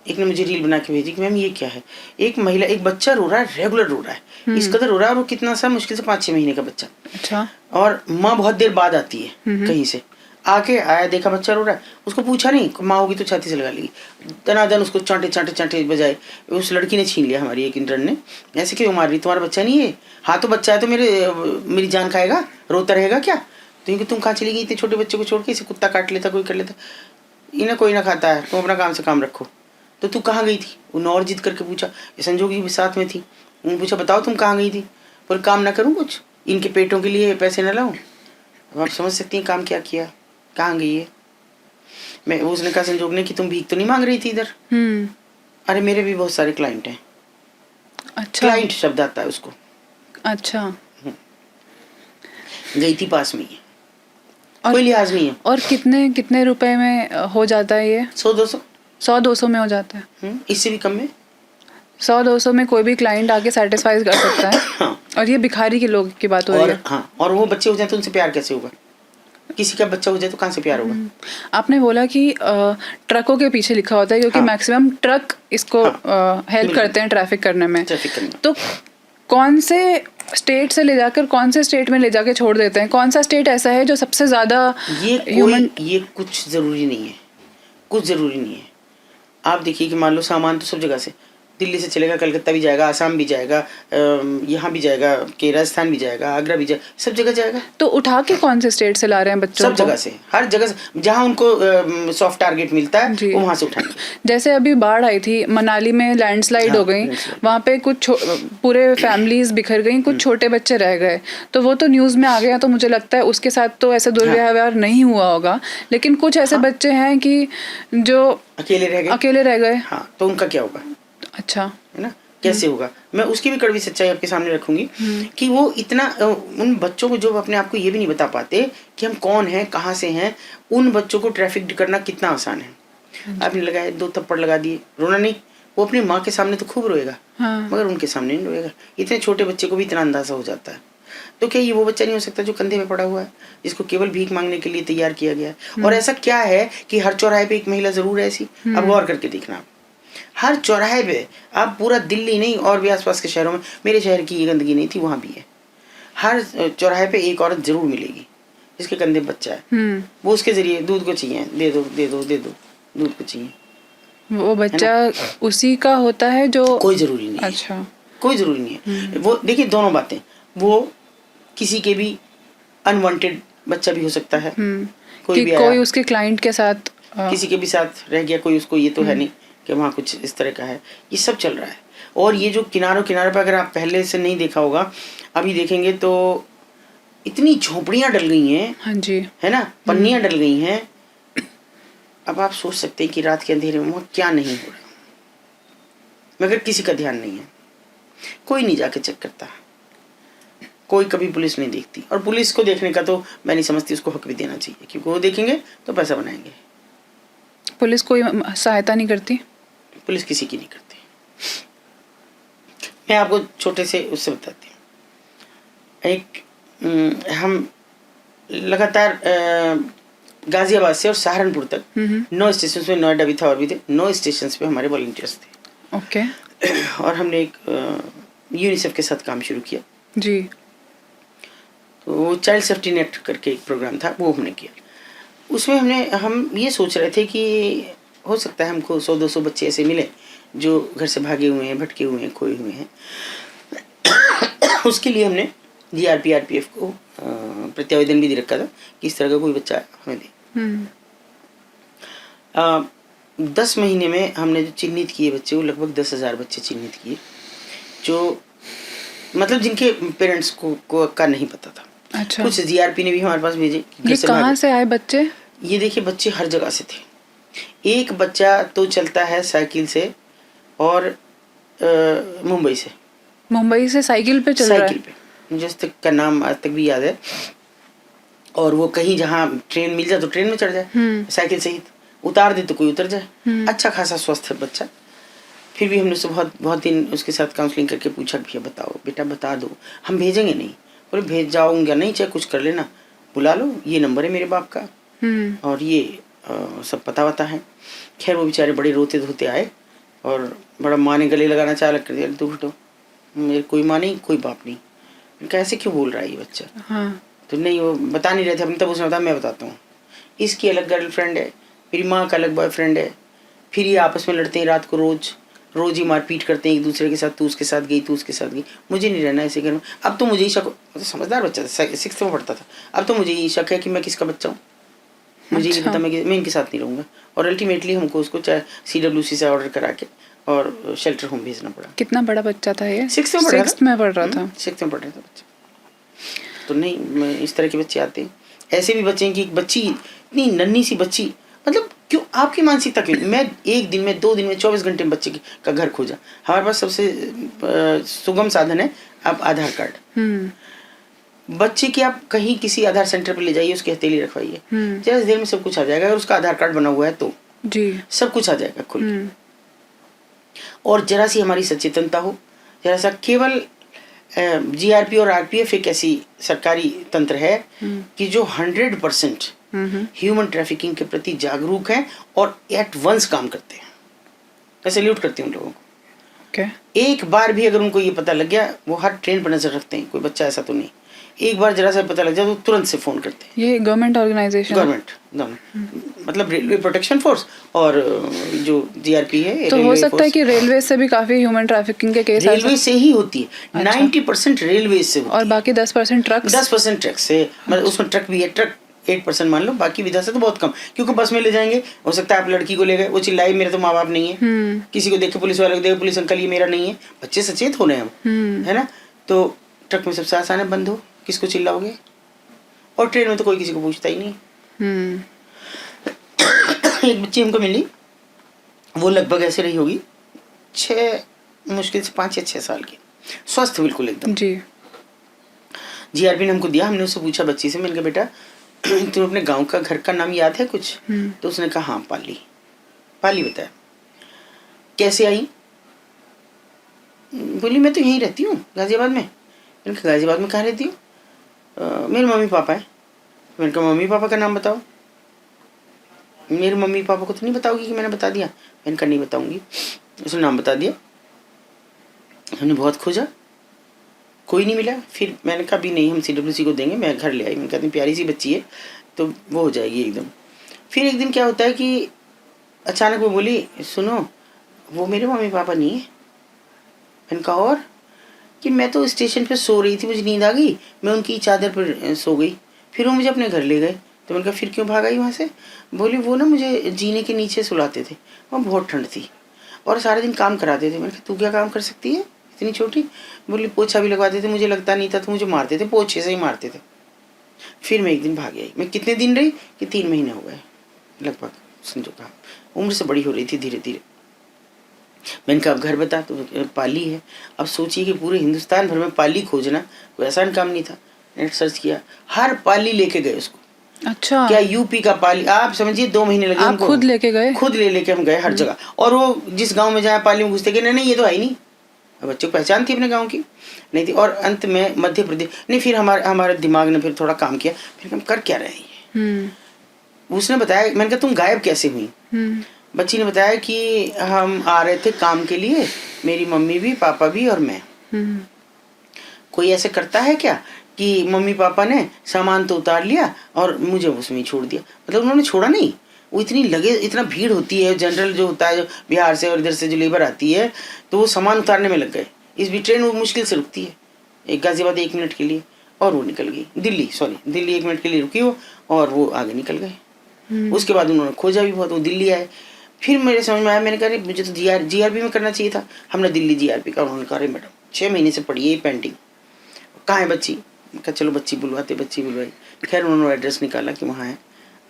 S2: एक ने मुझे रील बना के भेजी कि मैम ये क्या है? एक बच्चा रो रहा है, रेगुलर रो रहा है, इस कदर रो रहा है, और वो कितना सा, मुश्किल से 5-6 महीने का बच्चा।
S1: अच्छा।
S2: और माँ बहुत देर बाद आती है कहीं से, आके आया, देखा बच्चा रो रहा है, उसको पूछा नहीं, माँ होगी तो छाती से लगा लेगी, दनादन उसको चांटे बजाए। उस लड़की ने छीन लिया, हमारी एक इंटर्न ने, ऐसे क्यों मार रही, तुम्हारा बच्चा नहीं है? हाँ तो बच्चा है तो मेरी जान खाएगा, रोता रहेगा क्या? तो तुम कहाँ चली गई इतने छोटे बच्चे को छोड़ के? इसे कुत्ता काट लेता, कोई कर लेता, इन्हें कोई ना खाता है, तुम अपना काम से काम रखो। तो तू कहाँ गई थी? उन्होंने और जिद करके पूछा, संजोग जी भी साथ में थी, उन्होंने पूछा बताओ तुम कहाँ गई थी? पर काम ना करूँ कुछ, इनके पेटों के लिए पैसे न लाऊं? अब आप समझ सकती हैं काम क्या किया, कहाँ गई है? मैं उसने कहा संजोग ने कि तुम भीख तो नहीं मांग रही थी इधर? अरे मेरे भी बहुत सारे क्लाइंट हैं।
S1: अच्छा,
S2: क्लाइंट शब्द आता है उसको।
S1: अच्छा,
S2: गई थी पास में ही, कोई लिहाज नहीं है।
S1: और कितने रुपए में हो जाता है ये?
S2: 100-200
S1: 100-200 में हो जाता है?
S2: इससे भी कम में।
S1: 100-200 में कोई भी क्लाइंट आके सेटिस्फाई कर सकता है।
S2: हाँ।
S1: और ये भिखारी के लोग की बात हो रही
S2: और
S1: है।
S2: हाँ, और वो बच्चे हो जाए तो उनसे प्यार कैसे होगा? किसी का बच्चा हो जाए तो कहाँ से प्यार होगा?
S1: आपने बोला कि ट्रकों के पीछे लिखा होता है क्योंकि
S2: हाँ।
S1: मैक्सिमम ट्रक इसको हेल्प
S2: बिल्कुल।
S1: करते हैं ट्रैफिक करने में।
S2: ट्रैफिक करने में।
S1: तो कौन से स्टेट से ले जाकर कौन से स्टेट में ले जाके छोड़ देते हैं? कौन सा स्टेट ऐसा है जो सबसे ज्यादा
S2: ये कुछ जरूरी नहीं है, कुछ जरूरी नहीं है। आप देखिए कि मान लो सामान तो सब जगह से, दिल्ली से चलेगा, कलकत्ता भी जाएगा, आसाम भी जाएगा, यहाँ भी जाएगा, के राजस्थान भी जाएगा, आगरा भी जाएगा, सब जगह जाएगा।
S1: तो उठा के कौन से स्टेट से ला रहे हैं बच्चों
S2: सब
S1: को?
S2: जगह से, हर जगह से, जहाँ उनको सॉफ्ट टारगेट मिलता है
S1: जी।
S2: वो वहाँ से उठाएंगे।
S1: जैसे अभी बाढ़ आई थी, मनाली में लैंडस्लाइड हो गई,
S2: लैंडस्लाइड।
S1: वहाँ पे कुछ पूरे फैमिलीज बिखर गई, कुछ छोटे बच्चे रह गए, तो वो तो न्यूज़ में आ गया। तो मुझे लगता है उसके साथ तो ऐसा दुर्व्यवहार नहीं हुआ होगा, लेकिन कुछ ऐसे बच्चे हैं कि जो
S2: अकेले रह गए।
S1: हाँ,
S2: तो उनका क्या होगा?
S1: अच्छा,
S2: है ना, कैसे होगा? मैं उसकी भी कड़वी सच्चाई आपके सामने रखूंगी कि वो इतना उन बच्चों को जो अपने आप को ये भी नहीं बता पाते कि हम कौन हैं, कहाँ से हैं, उन बच्चों को ट्रैफिक करना कितना आसान है। आपने लगाए 2 थप्पड़ लगा दिए, रोना नहीं, वो अपनी माँ के सामने तो खूब रोएगा, मगर उनके सामने नहीं रोएगा। इतने छोटे बच्चे को भी इतना अंदाजा हो जाता है। तो क्या ये वो बच्चा नहीं हो सकता जो कंधे में पड़ा हुआ है, जिसको केवल भीख मांगने के लिए तैयार किया गया है? और ऐसा क्या है कि हर चौराहे पे एक महिला जरूर है ऐसी? अब गौर करके देखना, आप हर चौराहे पे, आप पूरा दिल्ली नहीं और भी आसपास के शहरों में, मेरे शहर की ये गंदगी नहीं थी, वहाँ भी है। हर चौराहे पे एक औरत जरूर मिलेगी जिसके कंधे बच्चा है, वो उसके जरिए दूध को चाहिए, दे दो दे दो दे दो, दूध को चाहिए।
S1: वो बच्चा उसी का होता है जो
S2: कोई जरूरी नहीं है।
S1: अच्छा,
S2: कोई जरूरी नहीं है। वो देखिए दोनों बातें, वो किसी के भी अनवांटेड बच्चा भी हो सकता है, कोई भी
S1: कोई उसके क्लाइंट के साथ
S2: किसी के भी साथ रह गया, कोई उसको ये तो है नहीं कि वहाँ कुछ इस तरह का है। ये सब चल रहा है। और ये जो किनारों किनारे पर, अगर आप पहले से नहीं देखा होगा, अभी देखेंगे तो इतनी झोपड़ियाँ डल गई हैं।
S1: हाँ जी,
S2: है ना, पन्नियाँ डल गई हैं। अब आप सोच सकते हैं कि रात के अंधेरे में वहाँ क्या नहीं हो रहा, मगर किसी का ध्यान नहीं है, कोई नहीं जाके चेक करता, कोई कभी पुलिस नहीं देखती। और पुलिस को देखने का तो मैं नहीं समझती उसको हक भी देना चाहिए, क्योंकि वो देखेंगे तो पैसा बनाएंगे।
S1: पुलिस कोई सहायता नहीं करती,
S2: पुलिस किसी की नहीं करती। मैं आपको छोटे से उससे बताती हूँ। हम लगातार गाजियाबाद से और सहारनपुर तक 9 स्टेशन पे, नोएडा भी था और भी थे, 9 स्टेशन पे हमारे वॉलंटियर्स थे।
S1: ओके।
S2: और हमने एक यूनिसेफ के साथ काम शुरू किया
S1: जी।
S2: तो वो चाइल्ड सेफ्टी नेट करके एक प्रोग्राम था, वो हमने किया। उसमें हम ये सोच रहे थे कि हो सकता है हमको 100-200 बच्चे ऐसे मिले जो घर से भागे हुए हैं, भटके हुए हैं, खोए हुए हैं। उसके लिए हमने GRPF को प्रत्यावेदन भी दे रखा था कि इस तरह का कोई बच्चा हमें दे। 10 महीने में हमने जो चिन्हित किए बच्चे, वो लगभग 10,000 बच्चे चिन्हित किए, जो मतलब जिनके पेरेंट्स को का नहीं पता था।
S1: अच्छा।
S2: कुछ GRP ने भी हमारे पास भेजे।
S1: ये कहाँ से आए बच्चे?
S2: ये देखिए बच्चे हर जगह से थे। एक बच्चा तो चलता है साइकिल से, और मुंबई से।
S1: मुंबई से साइकिल पे चल रहा है?
S2: साइकिल पे, मुझे आज तक का नाम आज तक भी याद है। और वो कहीं जहाँ ट्रेन मिल जाए तो ट्रेन में चढ़ जाए, साइकिल सहित उतार दे तो कोई उतर जाए। अच्छा खासा स्वस्थ है बच्चा। फिर भी हमने उससे बहुत दिन उसके साथ काउंसलिंग करके पूछा, भैया बताओ, बेटा बता दो, हम भेजेंगे नहीं। बोले भेज जाऊंगा नहीं, चाहे कुछ कर लेना, बुला लो, ये नंबर है मेरे बाप का और ये सब पता वता है। खैर वो बेचारे बड़े रोते धोते आए और बड़ा माँ ने गले लगाना चालू कर दिया, तू हटो, मेरे कोई माँ नहीं, कोई बाप नहीं। उनका ऐसे क्यों बोल रहा है ये बच्चा?
S1: हाँ।
S2: तो नहीं, वो बता नहीं रहे थे। हमने तब उसने बताया, मैं बताता हूँ, इसकी अलग गर्लफ्रेंड है, मेरी माँ का अलग बॉयफ्रेंड है, फिर ये आपस में लड़ते हैं रात को, रोज ही मारपीट करते हैं एक दूसरे के साथ, तू उसके साथ गई, तू उसके साथ गई, मुझे नहीं रहना ऐसे घर में। अब तो मुझे ही शक, तो समझदार बच्चा था, 6th में पढ़ता था। अब तो मुझे ही शक है कि मैं किसका बच्चा हूँ, मुझे नहीं पता, मैं इनके साथ नहीं रहूँगा। और अल्टीमेटली हमको उसको चाहे CWC से ऑर्डर करा के और शेल्टर होम भेजना पड़ा।
S1: कितना बड़ा बच्चा था ये?
S2: 6th में पढ़ रहा था।
S1: 6th में पढ़ रहा था।
S2: 6th में पढ़ रहा था बच्चा। तो नहीं, इस तरह के बच्चे आते हैं। ऐसे भी बच्चे हैं कि एक बच्ची, इतनी नन्ही सी बच्ची, मतलब क्यों, आपकी मानसिकता क्यों? मैं 1 दिन में 2 दिन में 24 घंटे में बच्चे का घर खोजा। हमारे पास सबसे सुगम साधन है, आप आधार कार्ड। बच्चे की आप कहीं किसी आधार सेंटर पर ले जाइए, उसकी हथेली रखवाइए, जैसे देर में सब कुछ आ जाएगा। अगर उसका आधार कार्ड बना हुआ है तो
S1: जी
S2: सब कुछ आ जाएगा खुल के। और जरा सी हमारी सचेतनता हो, जरा सा केवल जीआरपी और आरपीएफ एक ऐसी सरकारी तंत्र है कि जो 100% ह्यूमन ट्रैफिकिंग के प्रति जागरूक हैं और एट वंस काम करते हैं। मैं सैल्यूट करती हूँ उन लोगों को। एक बार भी अगर उनको ये पता लग गया, वो हर ट्रेन पर नजर रखते हैं, कोई बच्चा ऐसा तो नहीं, एक बार जरा सा पता लग जाए तो तुरंत से फोन करते हैं।
S1: ये गवर्नमेंट ऑर्गेनाइजेशन,
S2: गवर्नमेंट मतलब रेलवे प्रोटेक्शन फोर्स और जो जीआरपी है।
S1: तो हो सकता है कि रेलवे से भी काफी ह्यूमन ट्रैफिकिंग के केस
S2: रेलवे से ही होती है।
S1: अच्छा।
S2: 90% रेलवे से होती
S1: और बाकी 10% ट्रक्स।
S2: 10% ट्रक से, मतलब उसमें ट्रक भी है, ट्रक 8% मान लो, बाकी विधा से तो बहुत कम, क्योंकि बस में ले जाएंगे, हो सकता है आप लड़की को ले गए, वो चिल्लाई मेरे तो माँ बाप नहीं है, किसी को देखे पुलिस वाले को देखे, पुलिस अंकल ये मेरा नहीं है, बच्चे सचेत होने हम, है ना। तो ट्रक में सबसे आसान है, बंद हो, किसको चिल्लाओगे, और ट्रेन में तो कोई किसी को पूछता ही नहीं। एक बच्ची हमको मिली, वो लगभग ऐसे रही होगी 6 मुश्किल से 5 या 6 साल की, स्वस्थ बिल्कुल एकदम
S1: जी।
S2: जीआरपी ने हमको दिया। हमने उससे पूछा बच्ची से, मैंने कहा बेटा तुम्हें अपने गांव का घर का नाम याद है कुछ? तो उसने कहा हाँ पाली। पाली बताया। कैसे आई? बोली मैं तो यहीं रहती हूँ गाजियाबाद में। मैंने कहा गाजियाबाद में कहाँ रहती हूँ? मेरे मम्मी पापा है। मैंने कहा मम्मी पापा का नाम बताओ। मेरे मम्मी पापा को तो नहीं बताओगी कि मैंने बता दिया? मैंने कहा नहीं बताऊंगी। उसने नाम बता दिया। हमने बहुत खोजा, कोई नहीं मिला। फिर मैंने कहा भी नहीं, हम CWC को देंगे। मैं घर ले आई। मैंने कहा इतनी प्यारी सी बच्ची है तो वो हो जाएगी एकदम। फिर एक दिन क्या होता है कि अचानक वो बोली सुनो वो मेरे मम्मी पापा नहीं है। मैंने कहा और? कि मैं तो स्टेशन पे सो रही थी, मुझे नींद आ गई, मैं उनकी चादर पर सो गई, फिर वो मुझे अपने घर ले गए। तो मैंने कहा फिर क्यों भाग आई वहाँ से? बोली वो ना मुझे जीने के नीचे सुलाते थे, वहाँ बहुत ठंड थी और सारे दिन काम कराते थे। मैंने कहा तू क्या काम कर सकती है इतनी छोटी? बोली पोछा भी लगवाते थे, मुझे लगता नहीं था तो मुझे मारते थे, पोछे से ही मारते थे। फिर मैं एक दिन भाग आई। मैं कितने दिन रही कि 3 महीने हो गए लगभग, समझो कहा। उम्र से बड़ी हो रही थी धीरे धीरे। मैंने कहा अब घर बता। तो पाली है। अब सोचिए कि पूरे हिंदुस्तान भर में पाली खोजना कोई आसान काम नहीं था। नेट सर्च किया, हर पाली लेके गए उसको।
S1: अच्छा,
S2: क्या यूपी का पाली, आप समझिए 2 महीने लगे
S1: आप
S2: उनको।
S1: खुद लेके गए?
S2: खुद लेके हम गए हर जगह। और वो जिस गांव में जाए पाली में घुसते कि नहीं ये तो है ही नहीं। बच्चे को पहचान थी अपने गांव की नहीं थी। और अंत में मध्य प्रदेश नहीं, फिर हमारे दिमाग ने फिर थोड़ा काम किया। फिर हम कर क्या रहे हैं? उसने बताया। मैंने कहा तुम गायब कैसे हुई? बच्ची ने बताया कि हम आ रहे थे काम के लिए, मेरी मम्मी भी पापा भी और मैं। कोई ऐसे करता है क्या कि मम्मी पापा ने सामान तो उतार लिया और मुझे उसमें ही छोड़ दिया? मतलब उन्होंने छोड़ा नहीं, वो इतनी लगे, इतना भीड़ होती है, जनरल जो होता है जो बिहार से और इधर से जो लेबर आती है, तो वो सामान उतारने में लग गए। इस भी ट्रेन वो मुश्किल से रुकती है, एक गाजियाबाद 1 मिनट के लिए, और वो निकल गई। दिल्ली 1 मिनट के लिए रुकी वो, और वो आगे निकल गए। उसके बाद उन्होंने खोजा भी बहुत, वो दिल्ली आए। फिर मेरे समझ में आया, मैंने कहा मुझे तो जीआरपी में करना चाहिए था। हमने दिल्ली जीआरपी का। उन्होंने कहा मैडम 6 महीने से पड़ी है ये पेंटिंग, कहाँ है बच्ची? कहा चलो बच्ची बुलवाते। बच्ची बुलवाई। खैर उन्होंने एड्रेस निकाला कि वहाँ है,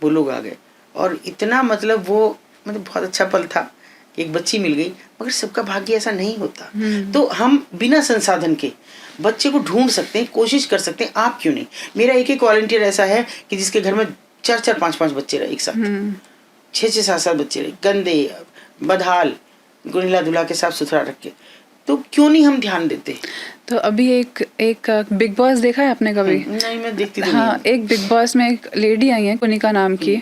S2: वो लोग आ गए। और इतना मतलब वो बहुत अच्छा पल था कि एक बच्ची मिल गई। मगर सबका भाग्य ऐसा नहीं होता। तो हम बिना संसाधन के बच्चे को ढूंढ सकते हैं, कोशिश कर सकते हैं। आप क्यों नहीं? मेरा एक वॉलंटियर ऐसा है कि जिसके घर में 4-4, 5-5 बच्चे रहे एक साथ, 6-6, 7-7 बच्चे रहे, गंदे बदहाल, गुनिला धुला के साफ सुथरा रख के। तो क्यों नहीं हम ध्यान देते?
S1: तो अभी एक बिग बॉस देखा है आपने कभी?
S2: नहीं, मैं देखती तो
S1: हाँ,
S2: नहीं।
S1: एक बिग बॉस में एक लेडी आई है कुनिका नाम की।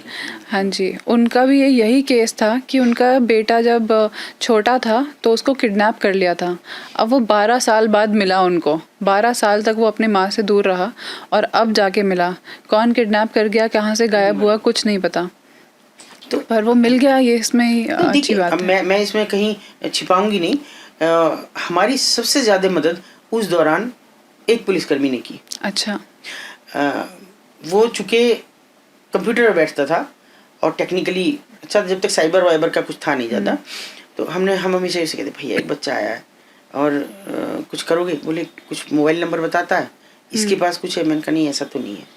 S1: हाँ जी, उनका भी यही केस था कि उनका बेटा जब छोटा था तो उसको किडनैप कर लिया था। अब वो 12 साल बाद मिला उनको। 12 साल तक वो अपनी माँ से दूर रहा और अब जाके मिला। कौन किडनैप कर गया, कहाँ से गायब हुआ, कुछ नहीं पता। तो पर वो मिल गया, ये इसमें ही अच्छी बात है।
S2: मैं इसमें कहीं छिपाऊंगी नहीं। हमारी सबसे ज्यादा मदद उस दौरान एक पुलिसकर्मी ने की।
S1: अच्छा।
S2: वो चूंकि कंप्यूटर पर बैठता था और टेक्निकली अच्छा, जब तक साइबर वाइबर का कुछ था नहीं ज़्यादा, तो हम हमेशा ऐसे कहते भैया एक बच्चा आया है और कुछ करोगे? बोले कुछ मोबाइल नंबर बताता है, इसके पास कुछ है। मैंने कहा नहीं ऐसा तो नहीं है।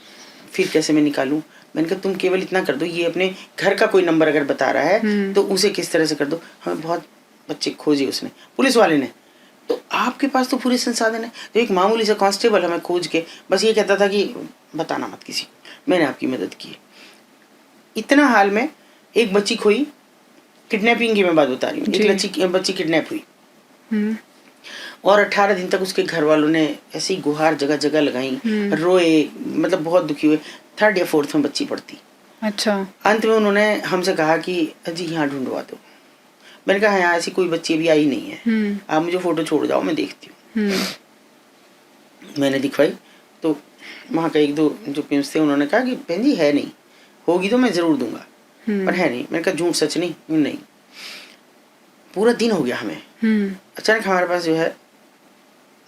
S2: फिर कैसे मैं निकालूं? मैंने कहा तुम केवल इतना कर दो, ये अपने घर का कोई नंबर अगर बता रहा है तो उसे किस तरह से कर दो। हमें बहुत बच्चे खोजे उसने, पुलिस वाले ने। तो आपके पास तो पूरे संसाधन है। तो एक मामूली सा कांस्टेबल हमें खोज के बस ये कहता था कि बताना मत किसी को, मैंने आपकी मदद की। इतना हाल में एक बच्ची खोई, किडनैपिंग की मैं बात बता रही हूँ।
S1: जी।
S2: एक बच्ची किडनैप हुई
S1: हम्म,
S2: और 18 दिन तक उसके घर वालों ने ऐसी गुहार जगह जगह लगाई, रोए, मतलब बहुत दुखी हुए। 3rd या 4th में बच्ची पढ़ती।
S1: अच्छा।
S2: अंत में उन्होंने हमसे कहा कि जी यहाँ ढूंढवा दो। मैंने कहा यहाँ ऐसी कोई बच्ची अभी आई नहीं है, आप मुझे फोटो छोड़ जाओ, मैं देखती हूँ। मैंने दिखवाई तो वहाँ का 1-2 जो पिम्स थे उन्होंने कहा कि बहन जी है नहीं, होगी तो मैं जरूर दूंगा, पर है नहीं। मैंने कहा झूठ सच नहीं। पूरा दिन हो गया हमें। अचानक हमारे पास जो है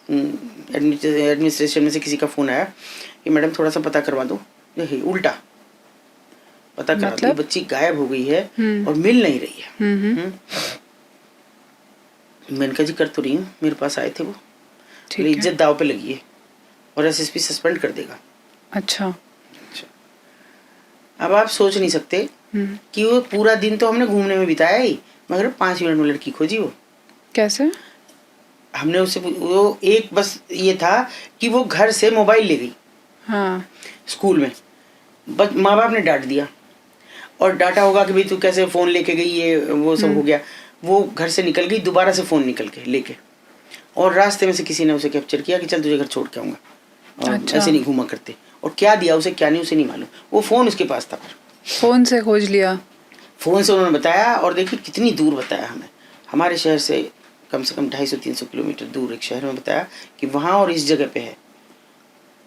S2: एडमिनिस्ट्रेशन में से किसी का फोन आया कि मैडम थोड़ा सा पता करवा दो। ये उल्टा पता करा
S1: मतलब?
S2: बच्ची गायब हो गई है और मिल नहीं रही है। मैंने कहा जी कर तो रही हूँ, मेरे पास आए थे वो,
S1: ठीक है।
S2: इज्जत दाव पे लगी है और एसएसपी सस्पेंड कर देगा।
S1: अच्छा।
S2: अब आप सोच नहीं सकते कि वो पूरा दिन तो हमने घूमने में बिताया ही, मगर 5 मिनट में लड़की खोजी। वो
S1: कैसे?
S2: हमने उससे वो एक बस ये था कि वो घर से मोबाइल ले गई।
S1: हाँ।
S2: स्कूल में माँ बाप ने डांट दिया और डांटा होगा कि भाई तू कैसे फोन लेके गई, ये वो सब हो गया। वो घर से निकल गई, दोबारा से फोन निकल के लेके, और रास्ते में से किसी ने उसे कैप्चर किया कि चल तुझे घर छोड़ के आऊंगा, और
S1: अच्छा।
S2: ऐसे नहीं घूमा करते। और क्या दिया उसे क्या नहीं उसे नहीं मालूम, वो फोन उसके पास था।
S1: फोन से खोज लिया?
S2: फोन से उन्होंने बताया, और देखिए कितनी दूर बताया हमें, हमारे शहर से कम 250-300 किलोमीटर दूर एक शहर में बताया कि वहाँ और इस जगह पे है।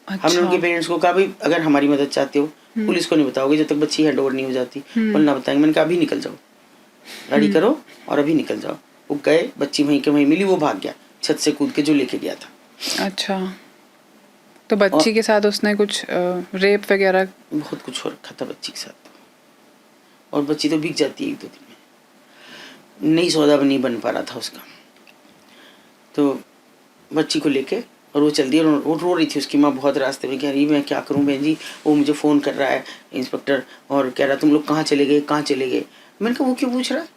S1: अच्छा।
S2: हमने उनके पेरेंट्स को कहा भाई अगर हमारी मदद चाहते हो पुलिस को नहीं बताओगे जब तक बच्ची हैंड ओवर नहीं हो जाती, बोलना बताएंगे। मैंने कहा अभी निकल जाओ, गाड़ी करो और अभी निकल जाओ। वो गए, बच्ची वहीं के वहीं मिली, वो भाग गया छत से कूद के जो लेके गया था।
S1: अच्छा, तो बच्ची के साथ उसने कुछ रेप वगैरह?
S2: बहुत कुछ हो रखा था बच्ची के साथ, और बच्ची तो बिक जाती है 1-2 दिन में। नई सौदा नहीं बन पा रहा था उसका, तो बच्ची को लेके और वो चल दी। और वो रो रही थी, उसकी माँ बहुत रास्ते में कह रही मैं क्या करूँ बहन जी, वो मुझे फ़ोन कर रहा है इंस्पेक्टर और कह रहा तुम लोग कहाँ चले गए। मैंने कहा वो क्यों पूछ रहा है,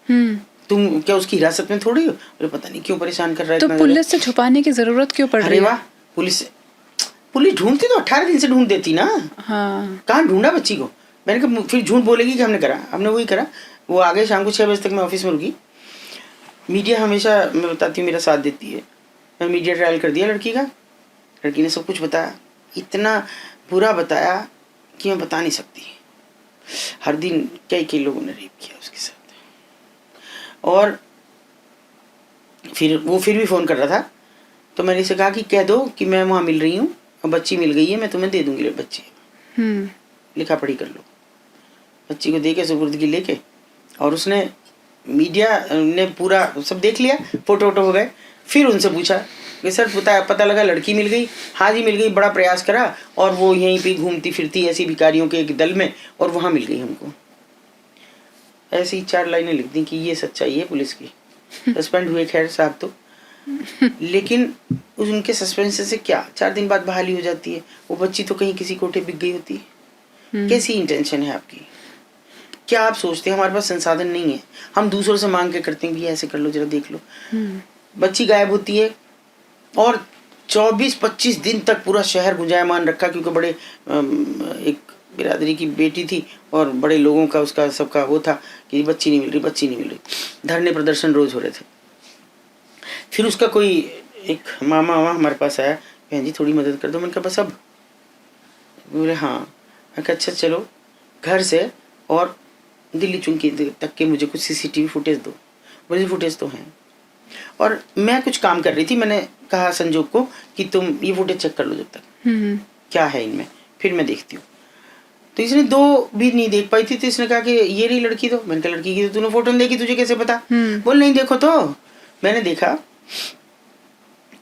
S2: तुम क्या उसकी हिरासत में थोड़ी हो? अरे पता नहीं क्यों परेशान कर रहा है।
S1: तो पुलिस से छुपाने की जरूरत क्यों पड़ रही है?
S2: अरे वाह, पुलिस ढूंढती तो 18 दिन से ढूंढ देती ना।
S1: हाँ।
S2: कहाँ ढूंढा बच्ची को? मैंने कहा फिर झूठ बोलेगी कि हमने करा, हमने वही करा। वो आ गए, शाम को 6 बजे तक मैं ऑफिस में रुकी। मीडिया हमेशा, मैं बताती हूँ, मेरा साथ देती है। मैं मीडिया ट्रायल कर दिया लड़की का, लड़की ने सब कुछ बताया, इतना बुरा बताया कि मैं बता नहीं सकती। हर दिन कई लोगों ने रेप किया उसके साथ। और फिर भी फ़ोन कर रहा था, तो मैंने इसे कहा कि कह दो कि मैं वहाँ मिल रही हूँ और बच्ची मिल गई है, मैं तुम्हें दे दूँगी बच्ची, लिखा पढ़ी कर लो। बच्ची को दे के सुपुर्दगी लेके, और उसने मीडिया ने पूरा सब देख लिया, फोटो हो गए। फिर उनसे पूछा कि सर पता लगा लड़की मिल गई? हाँ जी मिल गई, बड़ा प्रयास करा और वो यहीं पे घूमती फिरती ऐसी भिखारियों के एक दल में, और वहाँ मिल गई हमको। ऐसे ही 4 लाइनें लिख दी कि ये सच्चाई है पुलिस की। सस्पेंड हुए खैर साहब तो, लेकिन उनके सस्पेंस से क्या 4 दिन बाद बहाली हो जाती है। वो बच्ची तो कहीं किसी कोठे बिक गई होती है। कैसी इंटेंशन है आपकी? क्या आप सोचते हैं हमारे पास संसाधन नहीं है, हम दूसरों से मांग के करते हैं कि ऐसे कर लो जरा देख लो। बच्ची गायब होती है और 24-25 दिन तक पूरा शहर गुंजायमान रखा, क्योंकि बड़े एक बिरादरी की बेटी थी और बड़े लोगों का उसका सबका वो था कि बच्ची नहीं मिल रही। धरने प्रदर्शन रोज हो रहे थे। फिर उसका कोई एक मामा हमारे पास आया, बहन जी थोड़ी मदद कर दो। मैंने कहा बस अब? बोले हाँ। मैं कहा अच्छा चलो घर से और दिल्ली चौकी तक के मुझे कुछ सीसीटीवी फुटेज दो। बोले फुटेज तो हैं, और मैं कुछ काम कर रही थी। मैंने कहा संजोग को कि तुम ये फुटेज चेक कर लो जब तक क्या है इनमें, फिर मैं देखती हूँ। तो इसने 2 भी नहीं देख पाई थी, तो इसने कहा कि ये रही लड़की। तो मैंने कहा लड़की की तो तूने फोटो नहीं देखी, तुझे कैसे पता? बोल नहीं देखो। तो मैंने देखा,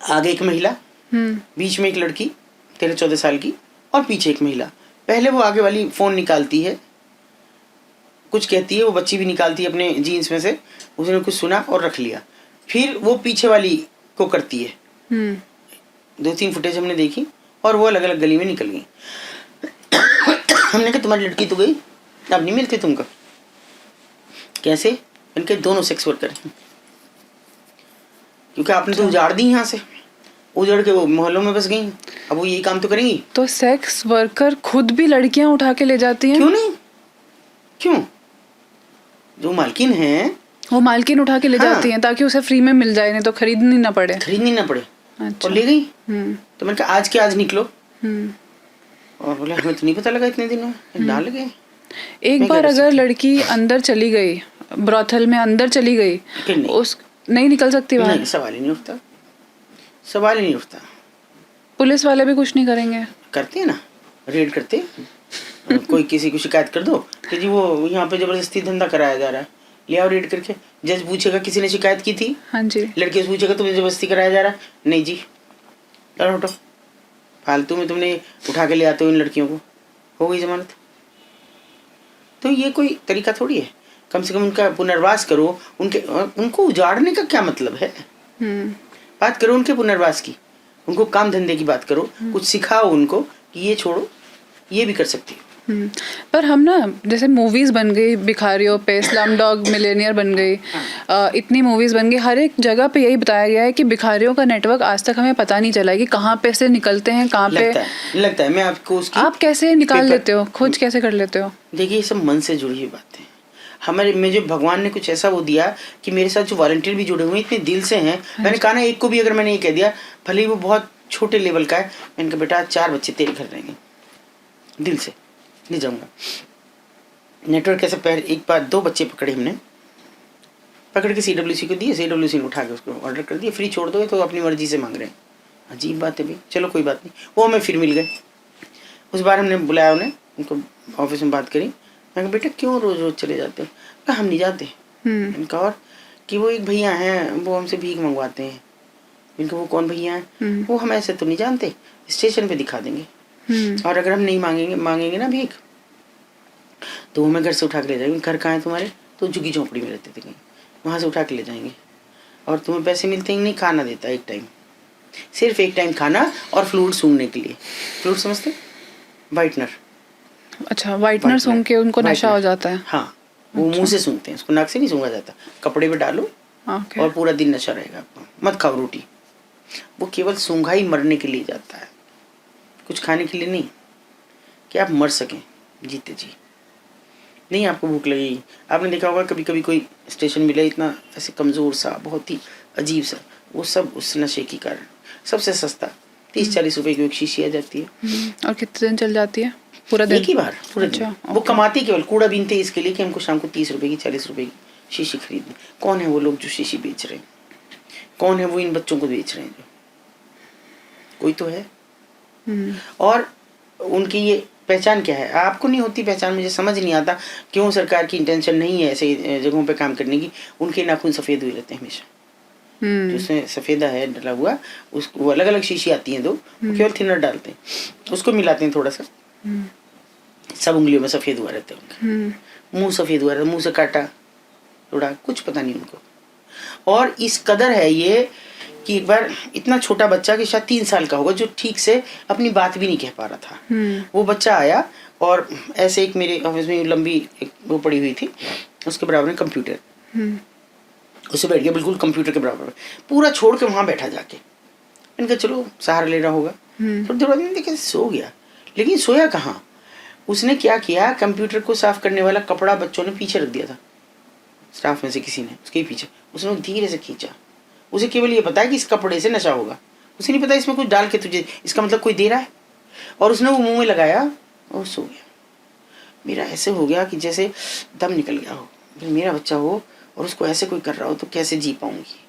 S2: आगे एक महिला, बीच में एक लड़की 13-14 साल की, और पीछे एक महिला। पहले वो आगे वाली फोन निकालती है, कुछ कहती है, वो बच्ची भी निकालती है अपने जीन्स में से, उसने कुछ सुना और रख लिया। फिर वो पीछे वाली को करती है। 2-3 फुटेज हमने देखी और वो अलग अलग गली में निकल गई। हमने कहा तुम्हारी लड़की तो गई, अब नहीं मिलती तुमको? कैसे? इनके दोनों सेक्स वर्कर हैं, क्योंकि आपने तो उजाड़ दी, यहाँ से उजड़ के वो मोहल्लों में बस गई। अब वो यही काम तो करेंगी।
S1: तो सेक्स वर्कर खुद भी लड़कियां उठा के ले जाती हैं?
S2: क्यों नहीं, क्यों? जो मालकिन हैं
S1: वो मालकिन उठा के ले
S2: हाँ।
S1: जाती हैं ताकि उसे फ्री में मिल जाए, नहीं तो खरीदनी ना पड़े।
S2: खरीदनी ना पड़े।
S1: अच्छा।
S2: और ले गई।
S1: हम्म।
S2: तो मैंने कहा आज के आज निकलो।
S1: हम्म।
S2: और बोले हमें तो नहीं पता लगा इतने दिनों में, डाल गए।
S1: एक
S2: मैं
S1: बार
S2: क्या कर
S1: अगर
S2: सकती
S1: लड़की अंदर चली गई, ब्रॉथल में अंदर चली गई,
S2: फिर नहीं।
S1: उस नहीं निकल सकती बाहर।
S2: नहीं, सवाल ही नहीं उठता, सवाल ही नहीं उठता।
S1: पुलिस वाले भी कुछ नहीं करेंगे।
S2: करते हैं ना, रेड करते हैं। कोई किसी को शिकायत कर दो कि जी वो यहाँ पे जबरदस्ती धंधा कराया जा रहा है, ले आओ रेड करके। जज पूछेगा किसी ने शिकायत की थी,
S1: हाँ जी।
S2: लड़के से पूछेगा तुम्हें जबरदस्ती कराया जा रहा है, नहीं जी, चलो हटो, फालतू में तुमने उठा के ले आते हो इन लड़कियों को, हो गई जमानत। तो ये कोई तरीका थोड़ी है। कम से कम उनका पुनर्वास करो। उनको उजाड़ने का क्या मतलब है। बात करो उनके पुनर्वास की, उनको काम धंधे की बात करो, कुछ सिखाओ उनको कि ये छोड़ो, ये भी कर सकती हो।
S1: पर हम ना, जैसे मूवीज बन गई भिखारियों पे, स्लम डॉग मिलेनियर बन गई, इतनी मूवीज बन गई, हर एक जगह पे यही बताया गया है कि भिखारियों का नेटवर्क आज तक हमें पता नहीं चला है कि कहाँ पे से निकलते हैं, कहाँ पे
S2: लगता है मैं आपको उसकी
S1: आप कैसे निकाल लेते हो, खोज कैसे कर लेते हो।
S2: देखिए, ये सब मन से जुड़ी हुई बातें हैं। हमारे में जो भगवान ने कुछ ऐसा वो दिया कि मेरे साथ जो वॉलंटियर भी जुड़े हुए इतने दिल से हैं। मैंने कहा ना, एक को भी अगर मैंने ये कह दिया, भले ही वो बहुत छोटे लेवल का है, मैंने कहा बेटा 4 बच्चे तेरे घर रहेंगे, दिल से नहीं जाऊंगा। नेटवर्क कैसे, पहले एक बार 2 बच्चे पकड़े हमने, पकड़ के CWC को दिए, CWC ने उठा के उसको ऑर्डर कर दिया, फ्री छोड़ दो, तो अपनी मर्जी से मांग रहे हैं। अजीब बात है भाई, चलो कोई बात नहीं, वो हमें फिर मिल गए। उस बार हमने बुलाया उन्हें, उनको ऑफिस में बात करी। मैंने कहा बेटा क्यों रोज रोज चले जाते हो। कहा हम नहीं जाते। मैंने कहा और कि वो एक भैया हैं, वो हमसे भीख मंगवाते हैं। इनको वो कौन भैया हैं, वो हम ऐसे तो नहीं जानते, स्टेशन पे दिखा देंगे, और अगर हम नहीं मांगेंगे ना भीख, तो वो हमें घर से उठा के ले जाएंगे। घर कहाँ है तुम्हारे, तो झुग्गी झोंपड़ी में रहते थे कहीं, वहाँ से उठा के ले जाएंगे। और तुम्हें पैसे मिलते ही नहीं, खाना देता एक टाइम, सिर्फ एक टाइम खाना, और फ्लूइड सूंघने के लिए। फ्लूइड समझते, वाइटनर।
S1: अच्छा, वाइटनर सूंघ के उनको नशा हो जाता है।
S2: हाँ, वो मुंह से सूंघते हैं, उसको नाक से नहीं सूंघा जाता, कपड़े पे डालो और पूरा दिन नशा रहेगा आपको। मत खाओ रोटी, वो केवल सूंघा ही मरने के लिए जाता है, कुछ खाने के लिए नहीं, कि आप मर सकें जीते जी। नहीं आपको भूख लगेगी। आपने देखा होगा कभी कभी कोई स्टेशन मिले इतना ऐसे कमज़ोर सा, बहुत ही अजीब सा, वो सब उस नशे के कारण। सबसे सस्ता 30-40 रुपए की एक शीशी आ जाती है।
S1: और कितने दिन चल जाती है, पूरा दिन?
S2: एक ही बार पूरा दिन।
S1: अच्छा,
S2: वो कमाते केवल कूड़ा बीनते इसके लिए कि हमको शाम को 30 रुपए की 40 रुपए की शीशी खरीदनी। कौन है वो लोग जो शीशी बेच रहे हैं, कौन है वो इन बच्चों को बेच रहे हैं, जो कोई तो है। और उनकी ये पहचान क्या है, आपको नहीं होती पहचान, मुझे समझ नहीं आता क्यों सरकार की इंटेंशन नहीं है ऐसे जगहों पे काम करने की। उनके नाखून सफ़ेद हुए रहते हैं हमेशा, जिसमें सफ़ेदा है डला हुआ, उसको वो अलग अलग शीशी आती हैं 2, केवल थिनर डालते हैं, उसको मिलाते हैं थोड़ा सा, सब उंगलियों में सफ़ेद हुआ रहता है उनका, मुंह सफ़ेद हुआ रहता है, मुंह से काटा थोड़ा, कुछ पता नहीं उनको। और इस कदर है ये कि एक बार इतना छोटा बच्चा कि शायद 3 साल का होगा, जो ठीक से अपनी बात भी नहीं कह पा रहा था, वो बच्चा आया और ऐसे एक मेरे ऑफिस में लंबी एक वो पड़ी हुई थी, उसके बराबर में कंप्यूटर, उससे बैठ गया बिल्कुल कंप्यूटर के बराबर, पूरा छोड़ के वहाँ बैठा जाके। मैंने कहा चलो सहारा ले रहा होगा, थोड़ी देर बाद मैंने देखा सो गया। लेकिन सोया कहाँ, उसने क्या किया, कंप्यूटर को साफ करने वाला कपड़ा बच्चों ने पीछे रख दिया था, स्टाफ में से किसी ने उसके पीछे, उसने धीरे से खींचा। उसे केवल ये पता है कि इस कपड़े से नशा होगा, उसे नहीं पता इसमें कुछ डाल के तुझे इसका मतलब कोई दे रहा है, और उसने वो मुंह में लगाया और सो गया। मेरा ऐसे हो गया कि जैसे दम निकल गया हो, मेरा बच्चा हो और उसको ऐसे कोई कर रहा हो तो कैसे जी पाऊंगी।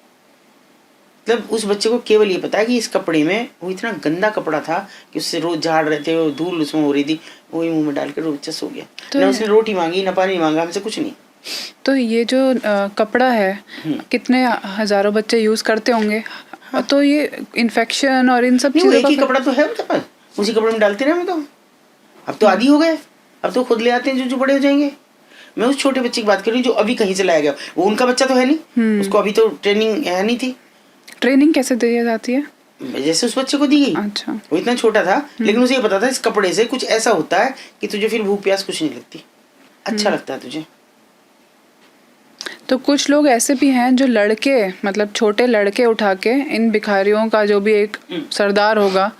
S2: मतलब उस बच्चे को केवल ये पता है कि इस कपड़े में, वो इतना गंदा कपड़ा था कि उससे रोज झाड़ रहे थे, वो धूल उसमें हो रही थी, वही मुंह में डालकर वो बच्चा सो गया।
S1: तो
S2: ना उसने रोटी मांगी ना पानी मांगा, हमसे कुछ नहीं।
S1: तो ये जो कपड़ा है, कितने हजारों बच्चे यूज करते होंगे, तो ये इन्फेक्शन और इन सब
S2: चीजों
S1: चीजों
S2: का, एक ही कपड़ा तो है उनके पास, उसी कपड़े में डालते रहे हम तो। अब तो आदी हो गए, अब तो खुद ले आते हैं जो बड़े हो जाएंगे। मैं उस छोटे बच्चे की बात कर रही हूँ जो अभी कहीं से लाया गया, वो उनका बच्चा तो है नहीं, उसको अभी तो ट्रेनिंग है नहीं थी।
S1: ट्रेनिंग कैसे दी जाती है?
S2: जैसे उस बच्चे को दी गई।
S1: अच्छा।
S2: वो इतना छोटा था, लेकिन उसे ये पता था इस कपड़े से कुछ ऐसा होता है कि तुझे फिर भूख प्यास कुछ नहीं लगती, अच्छा लगता है तुझे।
S1: तो कुछ लोग ऐसे भी हैं जो लड़के, मतलब छोटे लड़के उठा के इन भिखारियों का जो भी एक सरदार होगा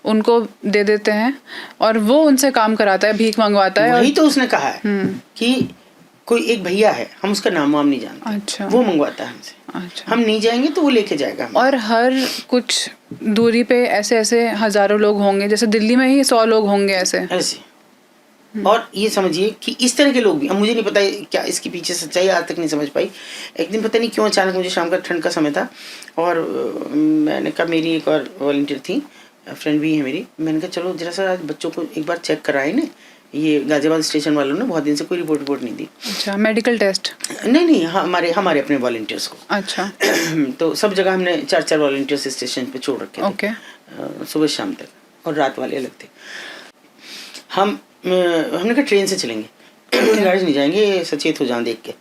S1: उनको दे देते हैं और वो उनसे काम कराता है, भीख मंगवाता है।
S2: वही तो उसने कहा है कि कोई एक भैया है, हम उसका नाम वाम नहीं जानते,
S1: अच्छा।
S2: वो मंगवाता है हमसे।
S1: अच्छा।
S2: हम नहीं जाएंगे तो वो लेके जाएगा हमें।
S1: और हर कुछ दूरी पे ऐसे ऐसे हजारों लोग होंगे, जैसे दिल्ली में ही 100 लोग होंगे ऐसे।
S2: ऐसे। और ये समझिए कि इस तरह के लोग भी, अब मुझे नहीं पता क्या इसके पीछे सच्चाई आज तक नहीं समझ पाई। एक दिन पता नहीं क्यों अचानक मुझे शाम का ठंड का समय था और मैंने कहा, मेरी एक और वॉलंटियर थी, फ्रेंड भी है मेरी, मैंने कहा चलो जरा सा आज बच्चों को एक बार चेक कराए ना, ये गाजियाबाद स्टेशन वालों ने बहुत दिन से कोई रिपोर्ट नहीं दी।
S1: अच्छा, मेडिकल टेस्ट?
S2: नहीं, हमारे अपने वॉलंटियर्स को।
S1: अच्छा।
S2: तो सब जगह हमने 4 वॉलंटियर्स स्टेशन पे छोड़ रखे थे।
S1: ओके।
S2: सुबह शाम तक, और रात वाले अलग थे। हमने कहा ट्रेन से चलेंगे, गाड़ी से नहीं जाएंगे, सचेत हो जाएं देख के।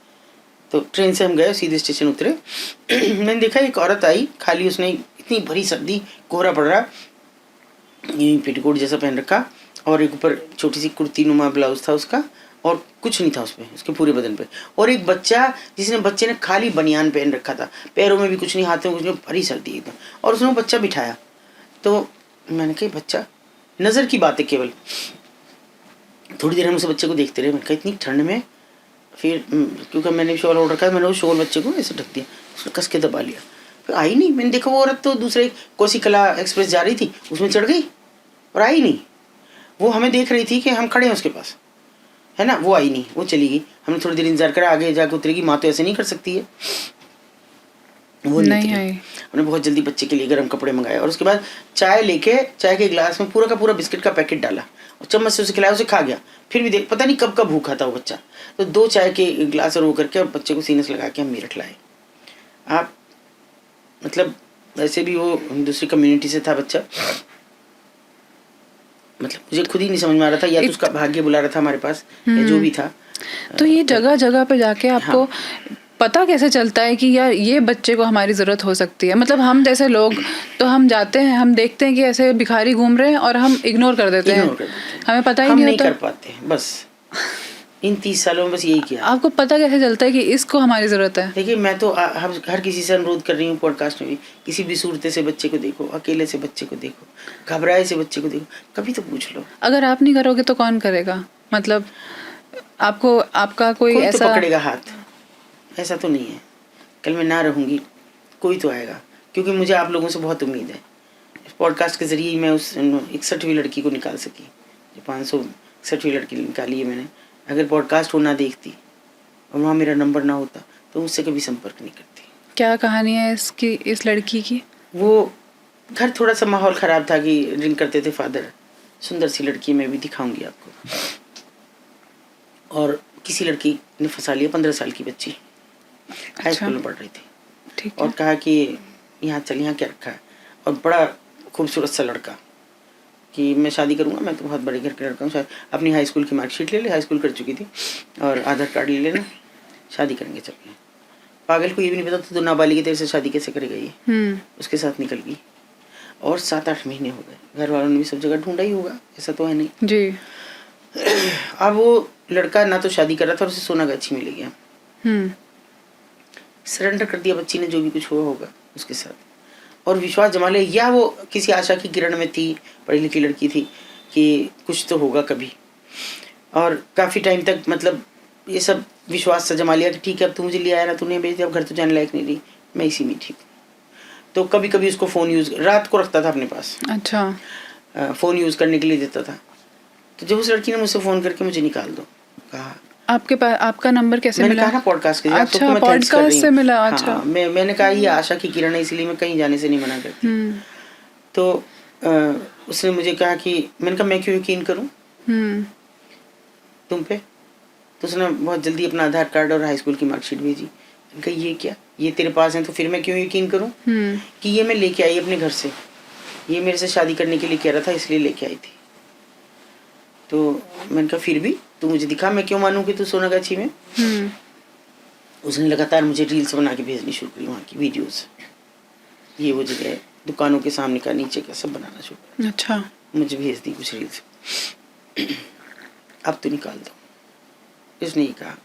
S2: तो ट्रेन से हम गए, सीधे स्टेशन उतरे। मैंने देखा एक औरत आई, खाली उसने इतनी भरी सर्दी, कोहरा पड़ रहा, ये पेटीकोट जैसा पहन रखा और एक ऊपर छोटी सी कुर्ती नुमा ब्लाउज था उसका, और कुछ नहीं था उसपे, उसके पूरे बदन पे। और एक बच्चा, बच्चे ने खाली बनियान पहन रखा था, पैरों में भी कुछ नहीं, हाथों में कुछ नहीं, भरी सर्दी एकदम। और उसने बच्चा बिठाया। तो मैंने कहा बच्चा, नज़र की बात है केवल। थोड़ी देर हम उस बच्चे को देखते रहे। मैंने कहा इतनी ठंड में, फिर क्योंकि मैंने शॉल ओढ़ रखा है, मैंने वो शॉल बच्चे को ऐसे ढक दिया, उसने कस के दबा लिया। फिर आई नहीं। मैंने देखा वो औरत तो दूसरे कोसी कला एक्सप्रेस जा रही थी, उसमें चढ़ गई और आई नहीं। वो हमें देख रही थी कि हम खड़े हैं उसके पास, है ना। वो आई नहीं, वो चली गई। हमने थोड़ी देर इंतजार करा, आगे जाके उतरेगी, माँ तो ऐसे नहीं कर सकती है। वो नहीं आई। हमने बहुत जल्दी बच्चे के लिए गर्म कपड़े मंगाए और उसके बाद चाय लेके, चाय के गिलास में पूरा का पूरा बिस्किट का पैकेट डाला और चम्मच से उसे खिलाया, उसे खा गया। फिर भी देख, पता नहीं कब कब भूखा था वो बच्चा। तो 2 चाय के गिलास और वो करके बच्चे को सीने से लगा के हम मेरठ लाए। आप मतलब वैसे भी वो दूसरी कम्युनिटी से था बच्चा, मतलब मुझे खुद ही नहीं समझ में आ रहा था, या तो उसका भाग्य बुला रहा था हमारे पास, या जो भी था।
S1: तो ये जगह जगह पे जाके आपको पता कैसे चलता है कि यार ये बच्चे को हमारी ज़रूरत हो सकती है? मतलब हम जैसे लोग तो हम जाते हैं, हम देखते हैं कि ऐसे भिखारी घूम रहे हैं और हम इग्नोर कर देते हैं, हमें पता ही नहीं होता।
S2: हम नहीं कर पाते, बस इन 30 सालों में बस यही किया।
S1: आपको पता कैसे चलता है कि इसको हमारी ज़रूरत है?
S2: देखिए, मैं तो हर किसी से अनुरोध कर रही हूँ पॉडकास्ट में भी, किसी भी सूरत से बच्चे को देखो, अकेले से बच्चे को देखो, घबराए से बच्चे को देखो, कभी तो पूछ लो।
S1: अगर आप नहीं करोगे तो कौन करेगा? मतलब आपको, आपका कोई ऐसा
S2: तो पकड़ेगा हाथ, ऐसा तो नहीं है। कल मैं ना रहूँगी, कोई तो आएगा, क्योंकि मुझे आप लोगों से बहुत उम्मीद है। इस पॉडकास्ट के ज़रिए मैं उस 61वीं लड़की को निकाल सकी, जो 561वीं लड़की निकाली है मैंने। अगर पॉडकास्ट वो ना देखती और वहाँ मेरा नंबर ना होता तो मुझसे कभी संपर्क नहीं करती। क्या
S1: कहानी है इसकी, इस लड़की की?
S2: वो घर थोड़ा सा माहौल ख़राब था कि ड्रिंक करते थे फादर। सुंदर सी लड़की, मैं भी दिखाऊंगी आपको। और किसी लड़की ने फंसा लिया, 15 साल की बच्ची, हाई स्कूल में पढ़ रही थी। ठीक है। और कहा कि यहाँ चल, यहाँ क्या रखा है, और बड़ा खूबसूरत सा लड़का कि मैं शादी करूँगा, मैं तो बहुत बड़े घर का लड़का हूँ, शायद अपनी हाई स्कूल की मार्कशीट ले ले, हाई स्कूल कर चुकी थी, और आधार कार्ड ले लेना, शादी करेंगे चल के। पागल को ये भी नहीं पता तो नाबालिग तेरे से शादी कैसे करेगा ये। उसके साथ निकल गई और 7-8 महीने हो गए। घर वालों ने भी सब जगह ढूंढा ही होगा, ऐसा तो है नहीं जी। अब वो लड़का ना तो शादी कर रहा था और उसे सोनागाछी मिल गया। सरेंडर कर दिया बच्ची ने, जो भी कुछ हुआ होगा उसके साथ, और विश्वास जमा लिया, या वो किसी आशा की किरण में थी, पढ़ी लिखी लड़की थी कि कुछ तो होगा कभी। और काफ़ी टाइम तक मतलब ये सब विश्वास से जमा लिया कि ठीक है, अब तू मुझे ले आया ना, तूने भेज दिया, अब घर तो जाने लायक नहीं रही, मैं इसी में ठीक। तो कभी कभी उसको फ़ोन यूज़ रात को रखता था अपने पास। अच्छा। फ़ोन यूज़ करने के लिए देता था। तो जब उस लड़की ने मुझसे फ़ोन करके मुझे निकाल दो कहा, आपके पास आपका नंबर कैसे मिला? मैंने कहा ना पॉडकास्ट के। अच्छा, पॉडकास्ट से मिला। अच्छा। हाँ, मैंने कहा ये आशा की किरण है, इसलिए मैं कहीं जाने से नहीं मना करती। तो उसने मुझे कहा कि, मैंने कहा मैं क्यों यकीन करूं तुम पे? तो उसने बहुत जल्दी अपना आधार कार्ड और हाई स्कूल की मार्कशीट भेजी। मैंने कहा ये क्या, ये तेरे पास है तो फिर मैं क्यों यकीन करूं कि ये मैं लेके आई अपने घर से, ये मेरे से शादी करने के लिए कह रहा था, इसलिए लेके आई थी। तो मैंने कहा फिर भी तू मुझे दिखा, मैं क्यों मानूं कि तू सोनागाछी में। उसने लगातार मुझे रील्स बना के भेजनी शुरू करी, वहाँ की वीडियोस, ये वो जगह, दुकानों के सामने का, नीचे का, सब बनाना शुरू करा। अच्छा। मुझे भेज दी कुछ रील्स, अब तो निकाल दो, इसने ही कहा।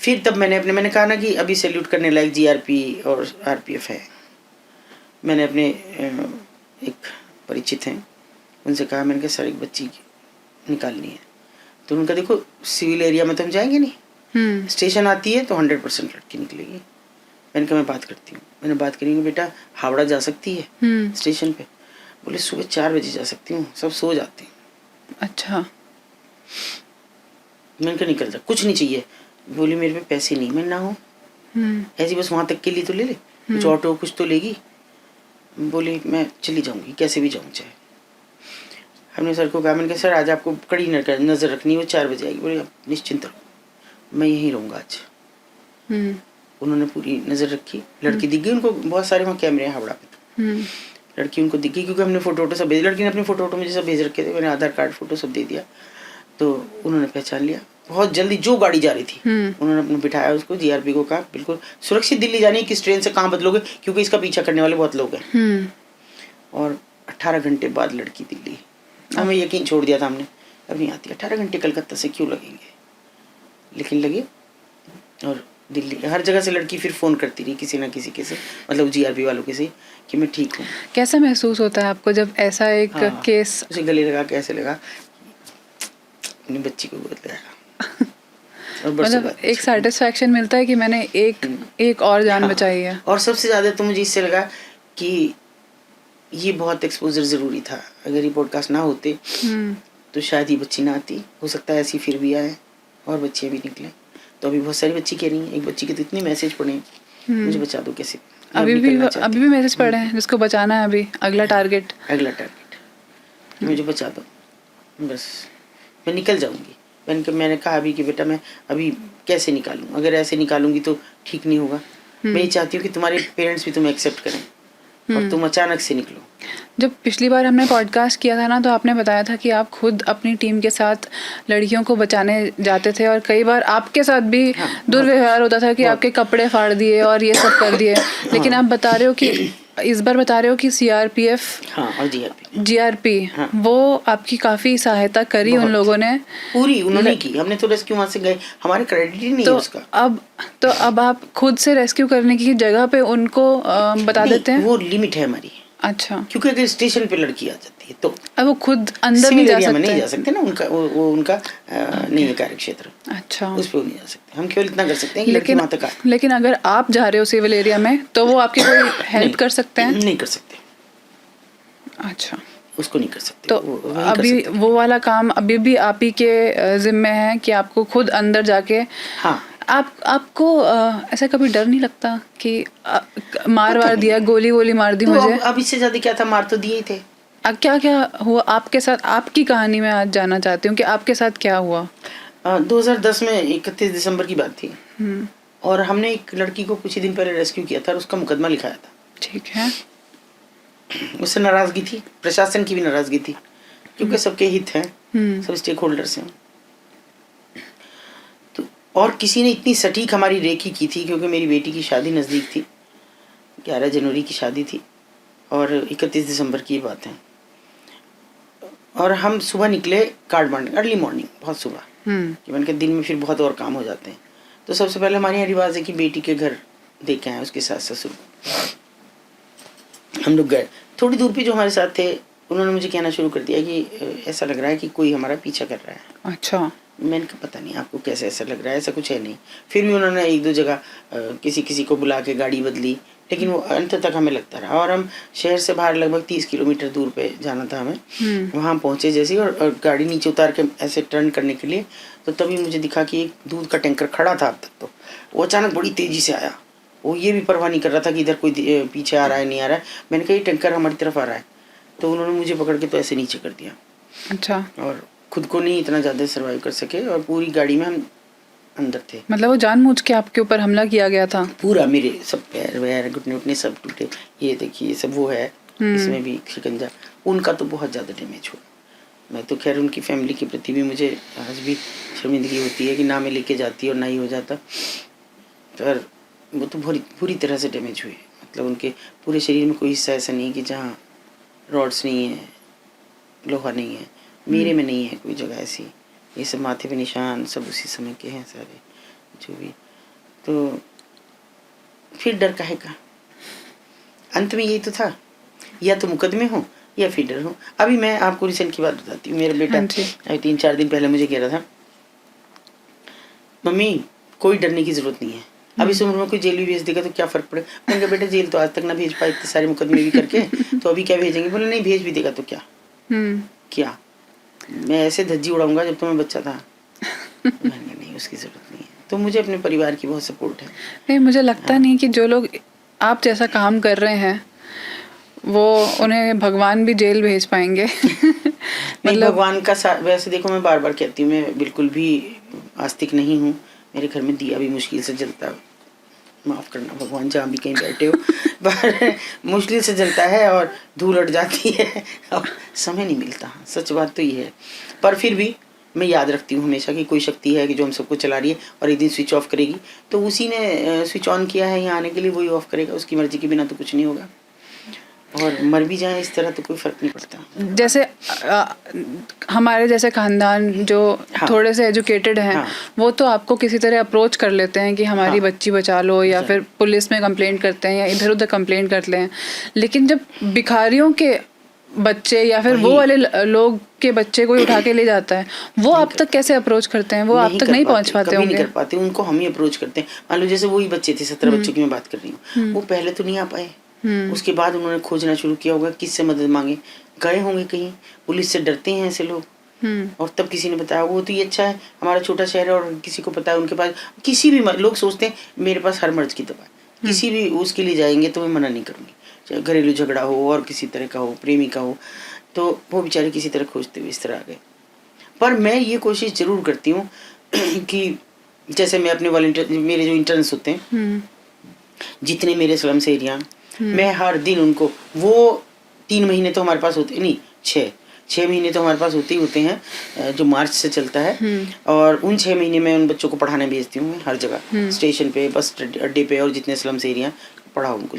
S2: फिर तब मैंने कहा ना कि अभी सैल्यूट करने लायक जीआरपी और आरपीएफ है। मैंने अपने एक परिचित हैं, उनसे कहा, मैंने कहा सर एक बच्ची निकालनी है। तो उनका देखो सिविल एरिया में तो हम जाएंगे नहीं, स्टेशन आती है तो 100% लड़की निकलेगी। मैंने कहा मैं बात करती हूँ। मैंने बात करी कि बेटा हावड़ा जा सकती है स्टेशन पे? बोले सुबह 4 बजे जा सकती हूँ, सब सो जाते हैं।
S1: अच्छा।
S2: मैंने कहा निकल जा, कुछ नहीं चाहिए। बोली मेरे पे पैसे नहीं। मैं ना हो ऐसी बस वहां तक के लिए तो ले ले, कुछ ऑटो कुछ तो लेगी। बोली मैं चली जाऊंगी, कैसे भी जाऊँ चाहे। हमने सर को कहा, मैंने कहा सर आज आपको कड़ी नजर रखनी है, वो 4 बजे आएगी। बोले आप निश्चिंत रहो, मैं यहीं रहूंगा आज। उन्होंने पूरी नजर रखी, लड़की दिख गई उनको। बहुत सारे वहाँ कैमरे हैं हावड़ा पे। लड़की उनको दिख गई क्योंकि हमने फोटो सब भेज, लड़की ने अपने फोटो मुझे सब भेज रखे थे। मैंने आधार कार्ड फोटो सब दे दिया तो उन्होंने पहचान लिया। बहुत जल्दी जो गाड़ी जा रही थी उन्होंने अपने बिठाया उसको, जीआरपी को कहा बिल्कुल सुरक्षित दिल्ली जानी है, किस ट्रेन से कहाँ बदलोगे क्योंकि इसका पीछा करने वाले बहुत लोग हैं। और 18 घंटे बाद लड़की दिल्ली। हमें यकीन छोड़ दिया था हमने, अब नहीं आती। 18 घंटे कलकत्ता से क्यों लगेंगे, लेकिन लगे। और दिल्ली हर जगह से लड़की फिर फ़ोन करती रही किसी ना किसी के से, मतलब जीआरपी वालों के से, कि मैं ठीक हूँ।
S1: कैसा महसूस होता है आपको जब ऐसा एक केस?
S2: उसे गले लगा के ऐसे लगा अपनी बच्ची को गोद लगाया।
S1: मतलब एक सेटिस्फैक्शन मिलता है कि मैंने एक और जान बचाई है।
S2: और सबसे ज़्यादा तो मुझे इससे लगा कि ये बहुत एक्सपोजर ज़रूरी था। अगर ये पॉडकास्ट ना होते तो शायद ये बच्ची ना आती। हो सकता है ऐसी फिर भी आए और बच्चियाँ भी निकले। तो अभी बहुत सारी बच्ची कह रही हैं, एक बच्ची के तो इतने मैसेज पड़े मुझे बचा दो कैसे।
S1: अभी भी मैसेज पड़े हैं जिसको बचाना है। अभी अगला टारगेट
S2: मुझे बचा दो, बस मैं निकल जाऊंगी। मैंने कहा अभी कि बेटा मैं अभी कैसे निकालूं, अगर ऐसे निकालूंगी तो ठीक नहीं होगा। मैं ये चाहती हूँ कि तुम्हारे पेरेंट्स भी तुम्हें एक्सेप्ट करें और तुम अचानक से निकलो।
S1: जब पिछली बार हमने पॉडकास्ट किया था ना, तो आपने बताया था कि आप खुद अपनी टीम के साथ लड़कियों को बचाने जाते थे और कई बार आपके साथ भी दुर्व्यवहार होता था कि आपके कपड़े फाड़ दिए और ये सब कर दिए। लेकिन आप बता रहे हो कि इस बार बता रहे हो कि सीआरपीएफ
S2: और
S1: जीआरपी वो आपकी काफी सहायता करी उन लोगों ने
S2: पूरी उन्होंने की। हमने तो रेस्क्यू वहां से गए, हमारे क्रेडिट ही नहीं है उसका।
S1: अब आप खुद से रेस्क्यू करने की जगह पे उनको बता देते हैं?
S2: वो लिमिट है हमारी।
S1: अच्छा।
S2: क्योंकि अगर स्टेशन पे लड़की आ जाती है तो
S1: अब वो खुद अंदर नहीं जा सकते
S2: ना, उनका वो उनका नहीं है कार्य क्षेत्र।
S1: अच्छा।
S2: उस पे वो नहीं जा सकते। हम केवल इतना कर सकते हैं कि लड़की वहां तक आए।
S1: लेकिन अगर आप जा रहे हो सिविल एरिया में तो वो आपकी कोई हेल्प कर सकते हैं?
S2: नहीं कर सकते।
S1: अच्छा,
S2: उसको नहीं कर सकते।
S1: तो अभी वो वाला काम अभी भी आप ही के जिम्मे है कि आपको खुद अंदर जाके।
S2: हाँ।
S1: आपको ऐसा कभी डर नहीं लगता कि मार दिया, गोली मार दी?
S2: तो
S1: मुझे
S2: अब इससे ज्यादा क्या था, मार तो दिए ही थे।
S1: क्या हुआ आपके साथ? आपकी कहानी में आज जानना चाहती हूँ कि आपके साथ क्या हुआ।
S2: 2010 में 31 दिसंबर की बात थी और हमने एक लड़की को कुछ ही दिन पहले रेस्क्यू किया था और उसका मुकदमा लिखाया था।
S1: ठीक है।
S2: उससे नाराजगी थी, प्रशासन की भी नाराजगी थी क्योंकि सबके हित हैं, सब स्टेक होल्डर्स हैं। तो और किसी ने इतनी सटीक हमारी रेकी की थी क्योंकि मेरी बेटी की शादी नज़दीक थी, 11 जनवरी की शादी थी और 31 दिसंबर की बात है। और हम सुबह निकले कार्ड बांटने, अर्ली मॉर्निंग, बहुत सुबह, कि मैंने कहा दिन में फिर बहुत और काम हो जाते हैं। तो सबसे पहले हमारे यहाँ रिवाज है कि बेटी के घर देखे आए उसके सास ससुर। हम लोग गए, थोड़ी दूर पे जो हमारे साथ थे उन्होंने मुझे कहना शुरू कर दिया कि ऐसा लग रहा है कि कोई हमारा पीछा कर रहा है।
S1: अच्छा।
S2: मैंने कहा पता नहीं आपको कैसे ऐसा लग रहा है, ऐसा कुछ है नहीं। फिर भी उन्होंने 1-2 जगह किसी को बुला के गाड़ी बदली, लेकिन वो अंत तक हमें लगता रहा। और हम शहर से बाहर लगभग 30 किलोमीटर दूर पे जाना था हमें। वहाँ पहुँचे जैसे और गाड़ी नीचे उतार के ऐसे टर्न करने के लिए, तो तभी मुझे दिखा कि एक दूध का टैंकर खड़ा था अब तक। तो वो अचानक बड़ी तेज़ी से आया। वो ये भी परवाह नहीं कर रहा था कि इधर कोई पीछे आ रहा है नहीं आ रहा है। मैंने कहा ये टैंकर हमारी तरफ आ रहा है। तो उन्होंने मुझे पकड़ के तो ऐसे नीचे कर दिया। अच्छा। और खुद को नहीं इतना ज़्यादा सर्वाइव कर सके और पूरी गाड़ी में हम अंदर थे।
S1: मतलब वो जानबूझ के आपके ऊपर हमला किया गया था? पूरा,
S2: मेरे सब पैर वैर घुटने उटने सब टूटे। ये देखिए सब वो है, इसमें भी शिकंजा। उनका तो बहुत ज़्यादा डैमेज हुआ। मैं तो खैर उनकी फैमिली के प्रति भी मुझे आज भी शर्मिंदगी होती है कि ना मैं लेके जाती और ना ही हो जाता। पर वो तो बुरी तरह से डैमेज हुए। मतलब उनके पूरे शरीर में कोई हिस्सा ऐसा नहीं है कि जहाँ रॉड्स नहीं है, लोहा नहीं है। मेरे में नहीं है कोई जगह ऐसी। ये सब माथे पे निशान सब उसी समय के हैं सारे जो भी। तो फिर डर काहे का? अंत में यही तो था, या तो मुकदमे हो या फिर डर हो। अभी मैं आपको रिसेंट की बात बताती हूँ। मेरा बेटा 3-4 दिन पहले मुझे कह रहा था, मम्मी कोई डरने की जरूरत नहीं है। अब इस उम्र में कोई जेल भी भेज देगा तो क्या फर्क पड़ेगा। मैंने कहा बेटा जेल तो आज तक ना भेज पाए इतने सारे मुकदमे भी करके, तो अभी क्या भेजेंगे। बोले नहीं भेज भी देगा तो क्या क्या, मैं ऐसे धज्जी उड़ाऊंगा जब तो मैं बच्चा था। मैंने कहा नहीं उसकी जरूरत नहीं है। तो मुझे अपने परिवार की बहुत सपोर्ट है।
S1: नहीं, मुझे लगता नहीं कि जो लोग आप जैसा काम कर रहे हैं वो उन्हें भगवान भी जेल भेज पाएंगे।
S2: नहीं भगवान का वैसे देखो मैं बार बार कहती हूँ मैं बिल्कुल भी आस्तिक नहीं हूँ। मेरे घर में दिया भी मुश्किल से जलता है, माफ़ करना भगवान जहाँ भी कहीं बैठे हो, पर मुश्किल से जलता है और धूल उड़ जाती है और समय नहीं मिलता। सच बात तो ये है। पर फिर भी मैं याद रखती हूँ हमेशा कि कोई शक्ति है कि जो हम सबको चला रही है और एक दिन स्विच ऑफ करेगी, तो उसी ने स्विच ऑन किया है यहाँ आने के लिए, वही ऑफ करेगा। उसकी मर्जी के बिना तो कुछ नहीं होगा। और मर भी जाए इस तरह तो कोई फर्क नहीं पड़ता।
S1: जैसे हमारे जैसे खानदान जो थोड़े से एजुकेटेड हैं, वो तो आपको किसी तरह अप्रोच कर लेते हैं कि हमारी बच्ची बचा लो, या फिर पुलिस में कंप्लेंट करते हैं या इधर उधर कंप्लेंट करते हैं। लेकिन जब भिखारियों के बच्चे या फिर वो वाले लोग के बच्चे कोई उठा के ले जाता है, वो आप तक कैसे अप्रोच करते हैं? वो आप तक नहीं पहुंच पाते होंगे।
S2: नहीं कर पाते, उनको हम ही अप्रोच करते हैं। मान लो जैसे वही बच्चे थे, 17 बच्चों की मैं बात कर रही हूँ, वो पहले तो नहीं आ पाए, उसके बाद उन्होंने खोजना शुरू किया होगा किससे मदद मांगे, गए होंगे कहीं, पुलिस से डरते हैं ऐसे लोग, और तब किसी ने बताया। वो तो ये अच्छा है हमारा छोटा शहर है और किसी को पता है उनके पास, किसी भी लोग सोचते हैं मेरे पास हर मर्ज की दवा, किसी भी उसके लिए जाएंगे तो मैं मना नहीं करूँगी, चाहे घरेलू झगड़ा हो और किसी तरह का हो, प्रेमी का हो, तो वो बेचारे किसी तरह खोजते हुए इस तरह आ गए। पर मैं ये कोशिश जरूर करती हूँ कि जैसे मैं अपने वॉलंटियर, मेरे जो इंटर्न्स होते हैं जितने मेरे स्लम से एरिया, मैं हर दिन उनको, वो 3 महीने तो हमारे पास होते नहीं, 6 महीने तो हमारे पास होते ही होते हैं जो मार्च से चलता है। और उन 6 महीने में उन बच्चों को पढ़ाने भेजती हूँ हर जगह, स्टेशन पे, बस अड्डे पे, और जितने स्लम से एरिया पढ़ाओ उनको।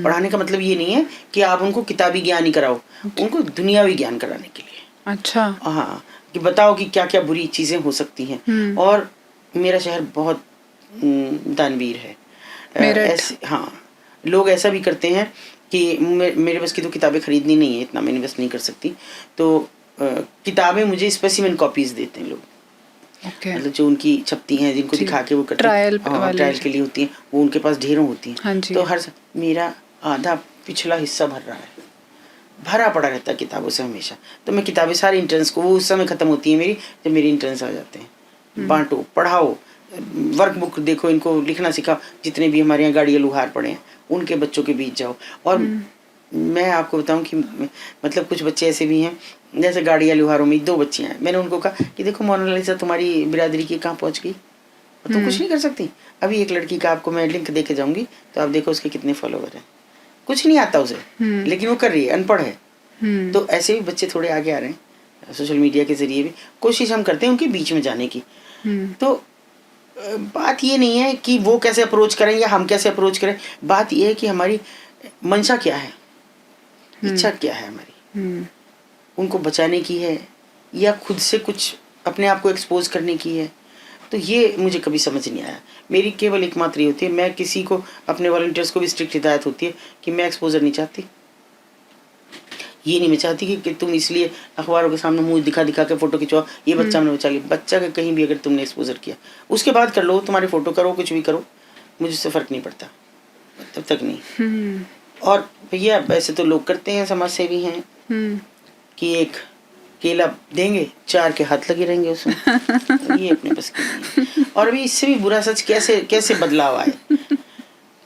S2: पढ़ाने का मतलब ये नहीं है कि आप उनको किताबी ज्ञान ही कराओ, उनको दुनियावी ज्ञान कराने के लिए।
S1: अच्छा।
S2: हाँ, कि बताओ कि क्या क्या बुरी चीज़ें हो सकती हैं। और मेरा शहर बहुत दानवीर है। ऐसे हाँ, लोग ऐसा भी करते हैं कि मेरे बस की तो किताबें खरीदनी नहीं है, इतना मैं इन्वेस्ट नहीं कर सकती, तो किताबें मुझे स्पेसिमेन कॉपीज देते हैं लोग। मतलब जो उनकी छपती हैं, जिनको दिखा के वो करते हैं, ट्रायल के लिए होती हैं, वो उनके पास ढेरों होती हैं। तो हर मेरा आधा पिछला हिस्सा भर रहा है, भरा पड़ा रहता है किताबों से हमेशा। तो मैं किताबें सारे इंटर्न्स को, वो उस समय ख़त्म होती है मेरी जब मेरे इंटर्न्स आ जाते हैं, बांटो, पढ़ाओ, वर्क बुक देखो, इनको लिखना सिखाओ। जितने भी हमारे यहाँ गाड़ियाँ लुहार पड़े हैं उनके बच्चों के बीच जाओ। और मैं आपको बताऊं कि मतलब कुछ बच्चे ऐसे भी हैं, जैसे गाड़ियाँ लुहारों में 2 बच्चियाँ हैं, मैंने उनको कहा कि देखो मोनालिसा तुम्हारी बिरादरी की कहाँ पहुँच गई, तुम कुछ नहीं कर सकती। अभी एक लड़की का आपको मैं लिंक दे के जाऊँगी, तो आप देखो उसके कितने फॉलोवर हैं, कुछ नहीं आता उसे, लेकिन वो कर रही है, अनपढ़ है। तो ऐसे भी बच्चे थोड़े आगे आ रहे हैं, सोशल मीडिया के जरिए भी कोशिश हम करते हैं उनके बीच में जाने की। तो बात ये नहीं है कि वो कैसे अप्रोच करें या हम कैसे अप्रोच करें, बात ये है कि हमारी मंशा क्या है, इच्छा क्या है हमारी, उनको बचाने की है या खुद से कुछ अपने आप को एक्सपोज करने की है। तो ये मुझे कभी समझ नहीं आया। मेरी केवल एकमात्र ये होती है, मैं किसी को, अपने वॉलंटियर्स को भी स्ट्रिक्ट हिदायत होती है कि मैं एक्सपोजर नहीं चाहती। ये नहीं मैं चाहती कि तुम इसलिए अखबारों के सामने मुंह दिखा दिखा के फोटो खिंचवाओ, ये बच्चा हमने बचा लिया। बच्चा का कहीं भी अगर तुमने एक्सपोजर किया, उसके बाद कर लो, तुम्हारी फोटो करो, कुछ भी करो, मुझे उससे फर्क नहीं पड़ता, तब तक नहीं। और भैया वैसे तो लोग करते हैं, समाज सेवी हैं, कि एक केला देंगे 4 के हाथ लगे रहेंगे उसमें। ये अपने बस की नहीं। और अभी इससे भी बुरा सच कैसे बदलाव आए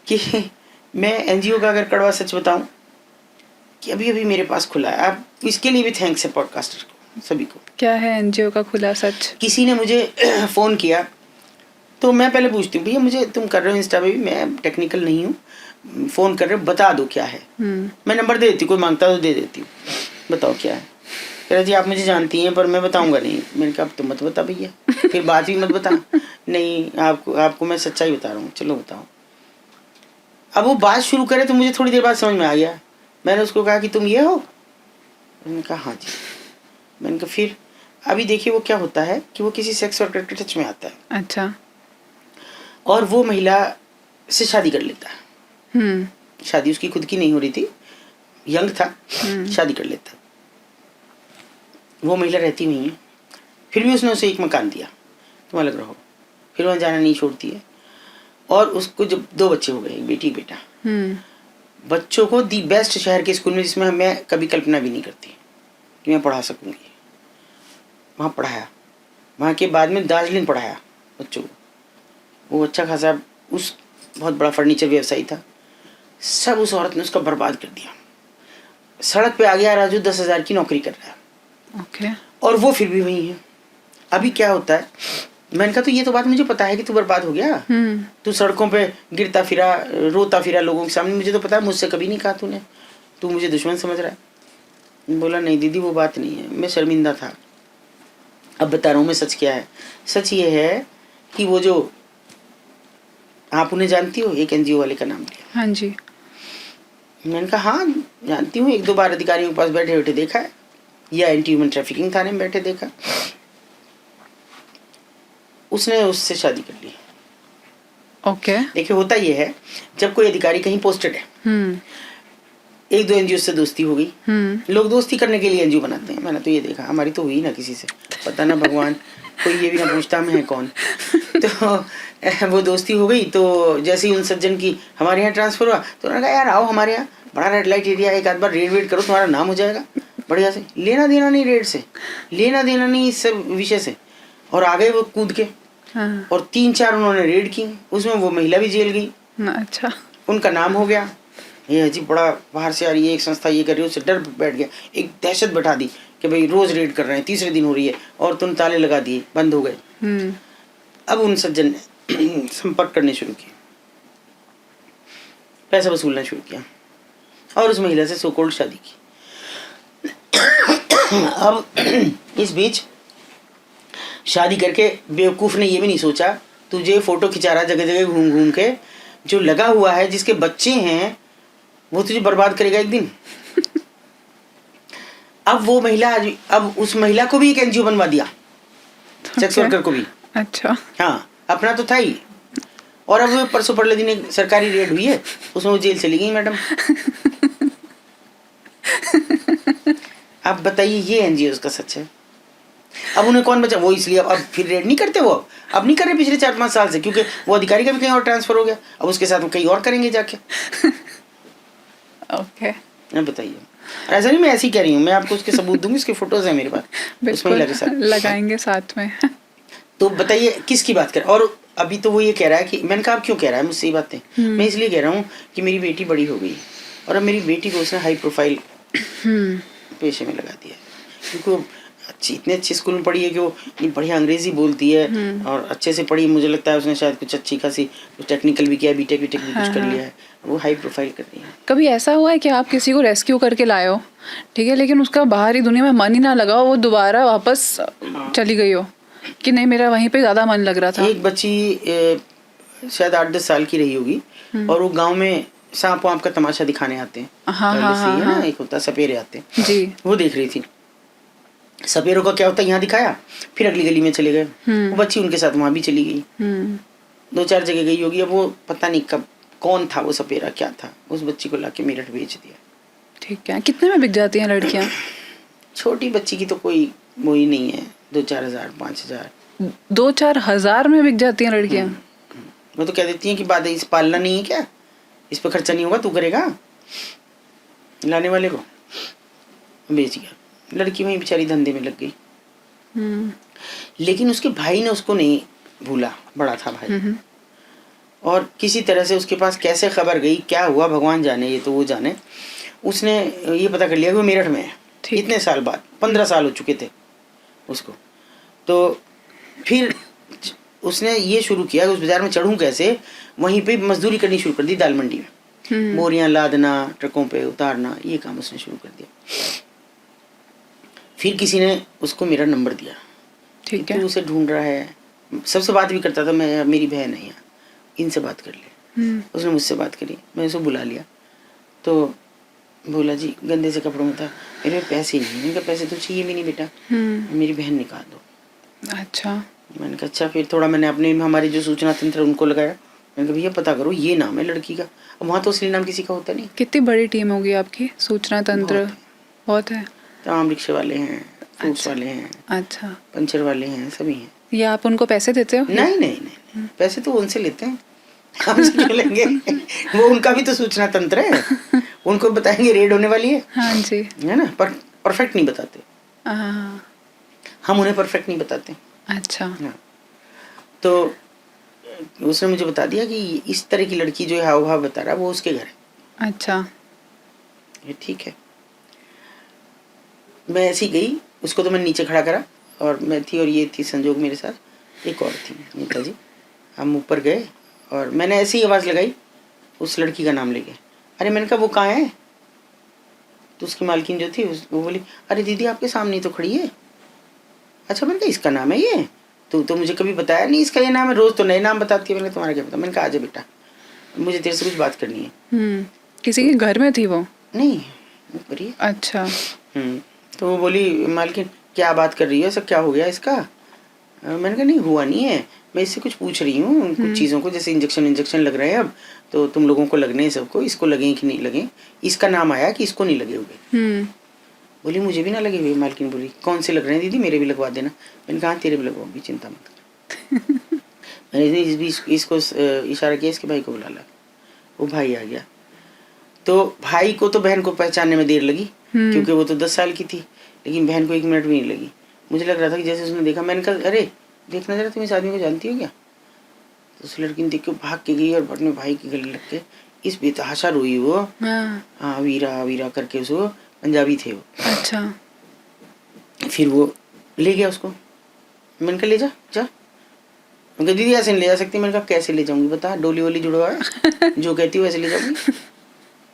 S2: कि मैं एनजीओ का अगर कड़वा सच बताऊं कि अभी मेरे पास खुला है, आप इसके लिए भी थैंक्स है पॉडकास्टर को, सभी को।
S1: क्या है एनजीओ का खुला सच?
S2: किसी ने मुझे फ़ोन किया, तो मैं पहले पूछती हूँ भैया मुझे तुम कर रहे हो इंस्टा पे भी, मैं टेक्निकल नहीं हूँ, फ़ोन कर रहे हो, बता दो क्या है। मैं नंबर दे देती हूँ, कोई मांगता तो दे देती हूँ, बताओ क्या है। कह रहे जी आप मुझे जानती हैं पर मैं बताऊँगा नहीं। मैंने कहा अब तुम मत बता भैया, फिर बात भी मत बता। नहीं आपको मैं सच्चाई बता रहा हूँ, चलो बताओ। अब वो बात शुरू करे तो मुझे थोड़ी देर बाद समझ में आ गया। मैंने उसको कहा कि तुम ये हो? मैंने कहा हाँ जी। मैंने कहा फिर अभी देखिए वो क्या होता है कि वो किसी सेक्स वर्कर के टच में आता है।
S1: अच्छा।
S2: और वो महिला से शादी कर लेता है। शादी उसकी खुद की नहीं हो रही थी, यंग था, शादी कर लेता। वो महिला रहती हुई है, फिर भी उसने उसे एक मकान दिया, तुम अलग रहो। फिर वहाँ जाना नहीं छोड़ती है। और उसको जब 2 बच्चे हो गए, एक बेटी एक बेटा, बच्चों को दी बेस्ट शहर के स्कूल में, जिसमें मैं कभी कल्पना भी नहीं करती कि मैं पढ़ा सकूंगी, वहाँ पढ़ाया। वहाँ के बाद में दार्जिलिंग पढ़ाया बच्चों को। वो अच्छा खासा उस बहुत बड़ा फर्नीचर व्यवसायी था। सब उस औरत ने उसका बर्बाद कर दिया। सड़क पे आ गया राजू, 10,000 की नौकरी कर रहा है।
S1: ओके।
S2: और वो फिर भी वही है। अभी क्या होता है, मैंने कहा तो ये तो बात मुझे पता है कि तू बर्बाद हो गया। तू सड़कों पे गिरता फिरा, रोता फिरा लोगों के सामने, मुझे तो पता है, मुझसे कभी नहीं कहा तूने, तू मुझे दुश्मन समझ रहा है। बोला नहीं दीदी वो बात नहीं है, मैं शर्मिंदा था। अब बता रहा हूँ मैं सच क्या है। सच ये है कि वो जो, आप उन्हें जानती हो, एक NGO वाले का नाम लिया।
S1: हाँ जी।
S2: मैंने कहा हाँ जानती हूँ, 1-2 बार अधिकारियों के पास बैठे बैठे देखा है, या एंटी ह्यूमन ट्रैफिकिंग थाने में बैठे देखा। उसने उससे शादी कर ली।
S1: ओके।
S2: देखिए होता ये है, जब कोई अधिकारी कहीं पोस्टेड है, 1-2 NGO से दोस्ती हो गई। लोग दोस्ती करने के लिए NGO बनाते हैं। मैंने तो ये देखा, हमारी तो हुई ना किसी से, पता ना भगवान, कोई ये भी ना पूछता मैं है कौन। तो वो दोस्ती हो गई। तो जैसे ही उन सज्जन की हमारे यहाँ ट्रांसफर हुआ, तो उन्होंने कहा यार आओ हमारे यहाँ, बड़ा रेड लाइट एरिया, एक आध बार रेड वेड करो, तुम्हारा नाम हो जाएगा बढ़िया से। लेना देना नहीं रेड से, लेना देना नहीं इस सब विषय से। और आ गए वो कूद के। और 3-4 उन्होंने रेड की, उसमें वो महिला भी जेल गई।
S1: अच्छा।
S2: उनका नाम हो गया, ये अजीब बड़ा बाहर से आ रही है एक संस्था, ये कर रही है, उससे डर बैठ गया, एक दहशत बैठा दी कि भाई रोज रेड कर रहे हैं, 3रे दिन हो रही है, और तुम ताले लगा दिए, बंद हो गए। अब उन सज्जन ने संपर्क करने शुरू किए, पैसा वसूलना शुरू किया, और उस महिला से सो-कॉल्ड शादी की। अब इस बीच शादी करके बेवकूफ ने ये भी नहीं सोचा, तुझे फोटो खिंचा रहा जगह जगह घूम घूम के, जो लगा हुआ है, जिसके बच्चे हैं, वो तुझे बर्बाद करेगा एक दिन। अब वो महिला, अब उस महिला को भी एक NGO बनवा दिया, सेक्स वर्कर को भी।
S1: अच्छा।
S2: हाँ, अपना तो था ही। और अब वो परसों परले दिन एक सरकारी रेड हुई है, उसमें वो जेल चली गई मैडम। अब बताइए ये NGOs का सच है। अब उन्हें कौन बचा, वो इसलिए अब फिर रेड नहीं करते, वो अब नहीं कर रहे पिछले 4-5 साल से, क्योंकि वो अधिकारी का भी कहीं और ट्रांसफर हो गया। अब उसके साथ वो कहीं और करेंगे जाके।
S1: ओके।
S2: अब बताइए, ऐसा नहीं मैं ऐसी कह रही हूँ, मैं आपको उसके सबूत दूंगी, उसके फोटोज हैं मेरे पास, उस महिला के साथ
S1: लगाएंगे साथ में।
S2: तो बताइए किसकी बात कर। और अभी तो वो ये कह रहा है कि, मैंने कहा आप क्यों कह रहा है मुझसे ये बातें। मैं इसलिए कह रहा हूँ कि मेरी बेटी बड़ी हो गई, और अब मेरी बेटी को उसने हाई प्रोफाइल पेशे में लगा दिया, क्योंकि वो इतने अच्छे स्कूल में पढ़ी है कि वो इतनी बढ़िया अंग्रेजी बोलती है, और अच्छे से पढ़ी। मुझे लगता है उसने शायद कुछ अच्छी खासी टेक्निकल भी किया, बीटेक भी कुछ कर लिया है, वो हाई प्रोफाइल कर रही है।
S1: कभी ऐसा हुआ है कि आप किसी को रेस्क्यू करके लाए हो, ठीक है, लेकिन उसका बाहरी दुनिया में मन ही ना लगा हो, वो दोबारा वापस चली गई हो, कि नहीं मेरा वहीं पे ज्यादा मन लग रहा था?
S2: एक बच्ची शायद 8-10 साल की रही होगी, और वो गाँव में सांप वाप का तमाशा दिखाने आते हैं। हाँ, एक होता सपेरे आते हैं जी, वो देख रही थी। सपेरों का क्या होता है, यहाँ दिखाया, फिर अगली गली में चले गए। वो बच्ची उनके साथ वहां भी चली गई, 2-4 जगह गई होगी। अब वो पता नहीं कब कौन था वो सपेरा, क्या था, उस बच्ची को लाके मेरठ बेच दिया।
S1: ठीक है। कितने में बिक जाती हैं लड़कियां?
S2: छोटी बच्ची की तो कोई वो ही नहीं है, 2-4 हजार 5,000।
S1: 2-4 हजार में बिक जाती हैं लड़कियां?
S2: वो तो कह देती हैं कि बाद इस पालना नहीं है क्या, इस पर खर्चा नहीं होगा, तू करेगा, लाने वाले को बेच गया। लड़की वहीं बेचारी धंधे में लग गई। लेकिन उसके भाई ने उसको नहीं भूला, बड़ा था भाई, और किसी तरह से उसके पास कैसे खबर गई, क्या हुआ भगवान जाने, ये तो वो जाने। उसने ये पता कर लिया कि वो मेरठ में है, इतने साल बाद, 15 साल हो चुके थे उसको। तो फिर उसने ये शुरू किया कि उस बाजार में चढ़ूं कैसे, वहीं पे मजदूरी करनी शुरू कर दी, दाल मंडी में बोरियां लादना, ट्रकों पे उतारना, ये काम उसने शुरू कर दिया। फिर किसी ने उसको मेरा नंबर दिया, ठीक है, तू उसे ढूंढ रहा है, सबसे बात भी करता था, मैं मेरी बहन है यहाँ, इनसे बात कर ले। उसने मुझसे बात करी, मैं उसको बुला लिया, तो बोला जी गंदे से कपड़ों में था, मेरे पैसे नहीं, मैंने कहा पैसे तो चाहिए भी नहीं बेटा, मेरी बहन निकाल दो। अच्छा, मैंने कहा अच्छा। फिर थोड़ा मैंने अपने हमारे जो सूचना तंत्र उनको लगाया, मैंने कहा भैया पता करो ये नाम है लड़की का। अब वहाँ तो असली नाम किसी का होता नहीं। कितनी बड़ी टीम होगी आपकी सूचना तंत्र? बहुत है, तमाम रिक्शे वाले हैं, फ्रूट्स वाले हैं, अच्छा, पंचर वाले हैं, सभी हैं। या आप उनको पैसे देते हो? नहीं नहीं नहीं, पैसे तो उनसे लेते हैं, हमसे क्यों लेंगे? वो उनका भी तो सूचना तंत्र है, उनको बताएंगे रेड होने वाली है।
S1: हाँ जी।
S2: है ना, पर परफेक्ट नहीं बताते,
S1: हाँ,
S2: हम उन्हें परफेक्ट नहीं बताते।
S1: अच्छा।
S2: हाँ। तो उसने मुझे बता दिया कि इस तरह की लड़की जो है हाव भाव बता रहा वो उसके घर है।
S1: अच्छा।
S2: ये ठीक है। मैं ऐसी गई, उसको तो मैंने नीचे खड़ा करा, और मैं थी और ये थी संजोग मेरे साथ, एक और थी नीता जी। हम ऊपर गए और मैंने ऐसी ही आवाज़ लगाई, उस लड़की का नाम लेके। अरे मैंने कहा वो कहाँ है? तो उसकी मालकिन जो थी वो बोली, अरे दीदी आपके सामने तो खड़ी है। अच्छा, मैंने कहा इसका नाम है ये? तो मुझे कभी बताया नहीं इसका ये नाम है, रोज़ तो नए नाम बताती है। मैंने तुम्हारा क्या पता? मैंने कहा आजा बेटा, मुझे तेरे से कुछ बात करनी है।
S1: किसी के घर में थी वो?
S2: नहीं, ऊपर ही।
S1: अच्छा।
S2: तो वो बोली, मालकिन क्या बात कर रही है, सब क्या हो गया इसका? मैंने कहा नहीं हुआ नहीं है, मैं इससे कुछ पूछ रही हूँ कुछ चीज़ों को, जैसे इंजेक्शन लग रहे हैं अब, तो तुम लोगों को लगने हैं सबको, इसको लगे कि नहीं लगे? इसका नाम आया कि इसको नहीं लगे हुए? बोली मुझे भी ना लगे हुए। मालकिन बोली कौन से लग रहे हैं दीदी, मेरे भी लगवा देना। मैंने कहा तेरे भी लगवाऊंगी, चिंता मत कर। मैंने इसको इशारा किया, इसके भाई को बुला ला। वो भाई आ गया, तो भाई को तो बहन को पहचानने में देर लगी, क्योंकि वो तो 10 साल की थी, लेकिन बहन को 1 मिनट भी नहीं लगी। मुझे लग रहा था कि जैसे उसने देखा, मैंने कहा अरे देखना जरा, तुम इस आदमी को जानती हो क्या? तो उस लड़की ने देख के भाग के गई और अपने भाई के गले लग के इस बेतहाशा रोई वो। हाँ, वीरा वीरा करके, उसको पंजाबी थे वो।
S1: अच्छा।
S2: फिर वो ले गया उसको। मैंने कहा ले जा जा। मैंने कहा दीदी ऐसे नहीं ले जा सकती। मैंने कहा कैसे ले जाऊंगी बता, डोली वोली जुड़वा है, जो कहती हो वैसे ले जाऊंगी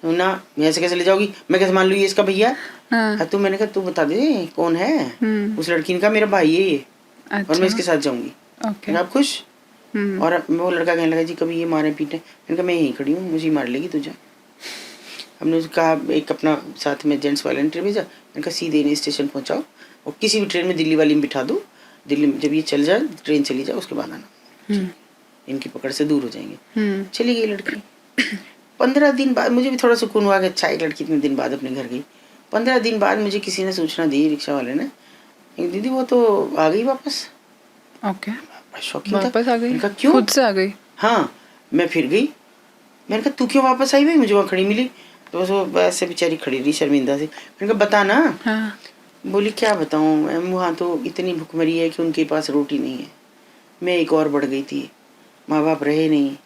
S2: ना, मैं ऐसे कैसे ले जाऊंगी? मैं कैसे मान लूँ ये इसका भैया? तो मैंने कहा तू बता दे कौन है? उस लड़की ने कहा मेरा भाई है ये, और मैं इसके साथ जाऊंगी। आप खुश? और वो लड़का कहने लगा जी कभी ये मारे पीटे। मैंने कहा मैं यहीं खड़ी हूँ, मुझे मार लेगी तुझे। हमने कहा एक अपना साथ में जेंट्स वॉलंटियर भेजा। मैंने कहा सीधे इन्हें स्टेशन पहुँचाओ और किसी भी ट्रेन में दिल्ली वाली में बिठा दो, दिल्ली में जब ये चल जाए, ट्रेन चली जाए, उसके बाद आना, इनकी पकड़ से दूर हो जाएंगे। चली गई लड़की। 15 दिन बाद मुझे भी थोड़ा सुकून हुआ कि अच्छा एक लड़की इतने दिन बाद अपने घर गई। 15 दिन बाद मुझे किसी ने सूचना दी, रिक्शा वाले ने, दीदी वो तो आ गई वापस।
S1: ओके।
S2: शॉकिंग था।
S1: वापस आ गई?
S2: इनका क्यों?
S1: खुद से आ गई?
S2: हाँ, मैं फिर गई। मैंने कहा तू क्यों वापस आई भाई? मुझे वहाँ खड़ी मिली, तो वो वैसे बेचारी खड़ी रही शर्मिंदा से। मैंने कहा बता ना।
S1: हाँ।
S2: बोली क्या बताऊँ, वहाँ तो इतनी भुखमरी है कि उनके पास रोटी नहीं है। मैं एक और बढ़ गई थी, माँ बाप रहे नहीं,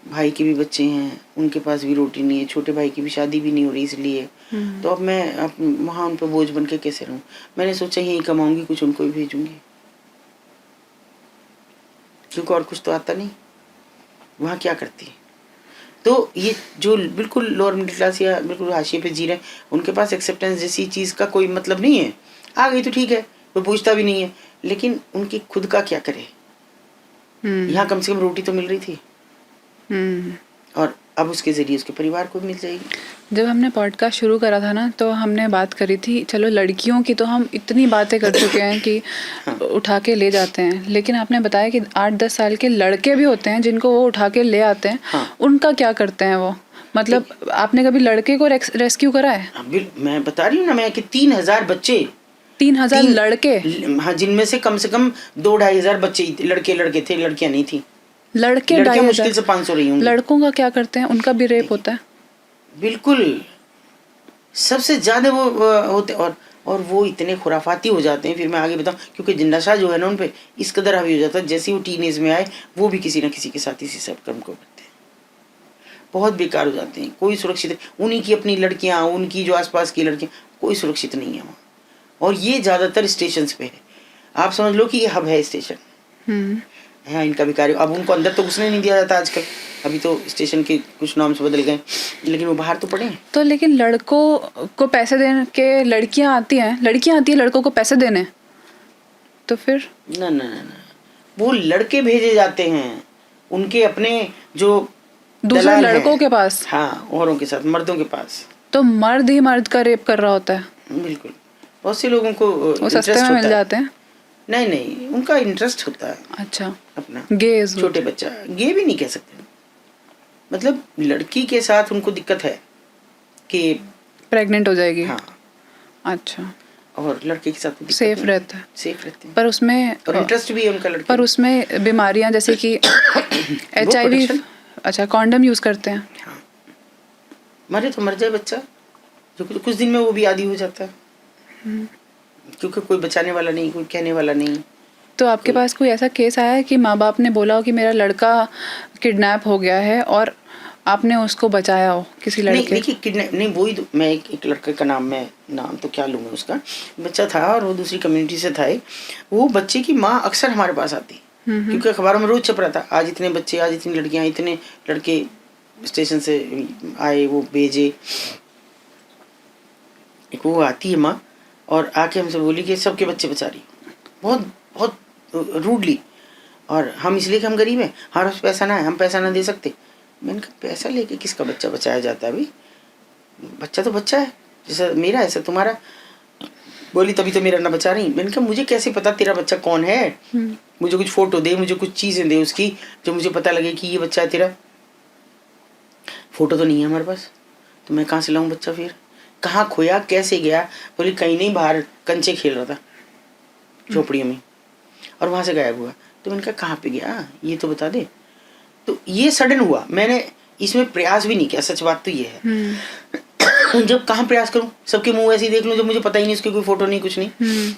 S2: भाई के भी बच्चे हैं, उनके पास भी रोटी नहीं है, छोटे भाई की भी शादी भी नहीं हो रही इसलिए। तो अब मैं वहाँ उन पर बोझ बन के कैसे रहूँ? मैंने सोचा यहीं कमाऊँगी, कुछ उनको भी भेजूँगी, क्योंकि और कुछ तो आता नहीं। वहाँ क्या करती है? तो ये जो बिल्कुल लोअर मिडिल क्लास या बिल्कुल हाशिए पे जी रहे हैं, उनके पास एक्सेप्टेंस जैसी चीज़ का कोई मतलब नहीं है। आ गई तो ठीक है, कोई पूछता भी नहीं है, लेकिन उनकी खुद का क्या करे? यहाँ कम से कम रोटी तो मिल रही थी, और अब उसके ज़रिए उसके परिवार को भी मिल जाएगी।
S1: जब हमने पॉडकास्ट शुरू करा था ना, तो हमने बात करी थी, चलो लड़कियों की तो हम इतनी बातें कर चुके हैं कि उठा के ले जाते हैं, लेकिन आपने बताया कि 8-10 साल के लड़के भी होते हैं जिनको वो उठा के ले आते हैं।
S2: हाँ।
S1: उनका क्या करते हैं वो? मतलब आपने कभी लड़के को रेस्क्यू करा है?
S2: मैं बता रही हूँ ना, मैं कि 3000 बच्चे,
S1: 3000 लड़के?
S2: हाँ, जिनमें से कम 2-2.5 हजार बच्चे लड़के थे, लड़कियां नहीं थी।
S1: लड़के
S2: लड़कियां मुश्किल से 500 रही होंगी।
S1: लड़कों का क्या करते हैं? उनका भी रेप होता है?
S2: बिल्कुल, सबसे ज्यादा वो होते, और वो इतने खुराफाती हो जाते हैं। फिर मैं आगे बताऊं, क्योंकि नशा जो है ना उन पे इस कदर हावी हो जाता है, जैसे वो टीनेज में आए वो भी किसी न किसी के साथ इसी सब कर्म को करते हैं, बहुत बेकार हो जाते हैं। कोई सुरक्षित, उन्हीं की अपनी लड़कियां, उनकी जो आसपास की लड़कियां, कोई सुरक्षित नहीं है वहाँ। और ये ज्यादातर स्टेशन पे है। आप समझ लो कि ये हब है स्टेशन है इनका भी कार्य। अब उनको अंदर तो घुसने नहीं दिया जाता आजकल, अभी तो स्टेशन के कुछ नॉर्म्स बदल गए, लेकिन वो बाहर तो पड़े हैं।
S1: तो लेकिन लड़कों को पैसे देने के लड़कियां आती हैं लड़कों को पैसे देने, तो फिर
S2: ना ना ना ना, वो लड़के भेजे जाते हैं उनके अपने जो
S1: दूसरे लड़कों के पास।
S2: हाँ, औरों के साथ, मर्दों के पास।
S1: तो मर्द ही मर्द का रेप कर रहा होता है?
S2: बिल्कुल, बहुत से लोगों को
S1: वो सस्ते में मिल जाते हैं।
S2: नहीं, उनका इंटरेस्ट होता है।
S1: अच्छा,
S2: अपना
S1: गे,
S2: छोटे बच्चा, गे भी नहीं कह सकते, मतलब लड़की के साथ उनको दिक्कत है कि
S1: प्रेग्नेंट हो जाएगी।
S2: हाँ।
S1: अच्छा।
S2: और लड़के के साथ तो दिक्कत
S1: सेफ
S2: नहीं।
S1: रहता है।
S2: सेफ रहते हैं
S1: पर उसमें
S2: और इंटरेस्ट भी है उनका लड़के
S1: पर
S2: में।
S1: उसमें बीमारियां जैसे कि HIV।
S2: protection।
S1: अच्छा, कॉन्डम यूज करते हैं।
S2: हाँ, मरे तो मर जाए बच्चा, जो कुछ दिन में वो भी आदी हो जाता है, क्योंकि कोई बचाने वाला नहीं, कोई कहने वाला नहीं।
S1: तो आपके पास कोई ऐसा केस आया है कि माँ बाप ने बोला हो कि मेरा लड़का किडनैप हो गया है और आपने उसको बचाया हो किसी
S2: नहीं
S1: लड़के?
S2: देखिए, किडनैप नहीं, वही तो मैं एक लड़के का नाम, मैं नाम तो क्या लूँगा उसका, बच्चा था और वो दूसरी कम्युनिटी से था। वो बच्चे की माँ अक्सर हमारे पास आती, क्योंकि अखबारों में रोज छप रहा था, आज इतने बच्चे, आज इतनी लड़कियां, इतने लड़के स्टेशन से आए, वो भेजे। एक वो आती है माँ और आके हमसे बोली कि सबके बच्चे बचा रही, बहुत बहुत रूडली। और हम इसलिए कि हम गरीब हैं, हमारे पास पैसा ना है, हम पैसा ना दे सकते। मैंने कहा पैसा लेके किसका बच्चा बचाया जाता है अभी? बच्चा तो बच्चा है, जैसा मेरा ऐसा तुम्हारा। बोली तभी तो मेरा ना बचा रही। मैंने कहा मुझे कैसे पता तेरा बच्चा कौन है? मुझे कुछ फोटो दे, मुझे कुछ चीजें दे उसकी, जो मुझे पता लगे कि ये बच्चा है तेरा। फोटो तो नहीं है हमारे पास, तो मैं कहाँ से लाऊं बच्चा? फिर कहाँ खोया, कैसे गया? बोली कहीं नहीं, बाहर कंचे खेल रहा था झोपड़ियों में और वहां से गायब हुआ। तो मैंने कहा कहाँ पे गया, ये तो बता दे। तो ये सडन हुआ, मैंने इसमें प्रयास भी नहीं किया, सच बात तो ये है। जब कहाँ प्रयास करूं, सबके मुंह ऐसे ही देख लूं जब मुझे पता ही नहीं, उसकी कोई फोटो नहीं, कुछ नहीं।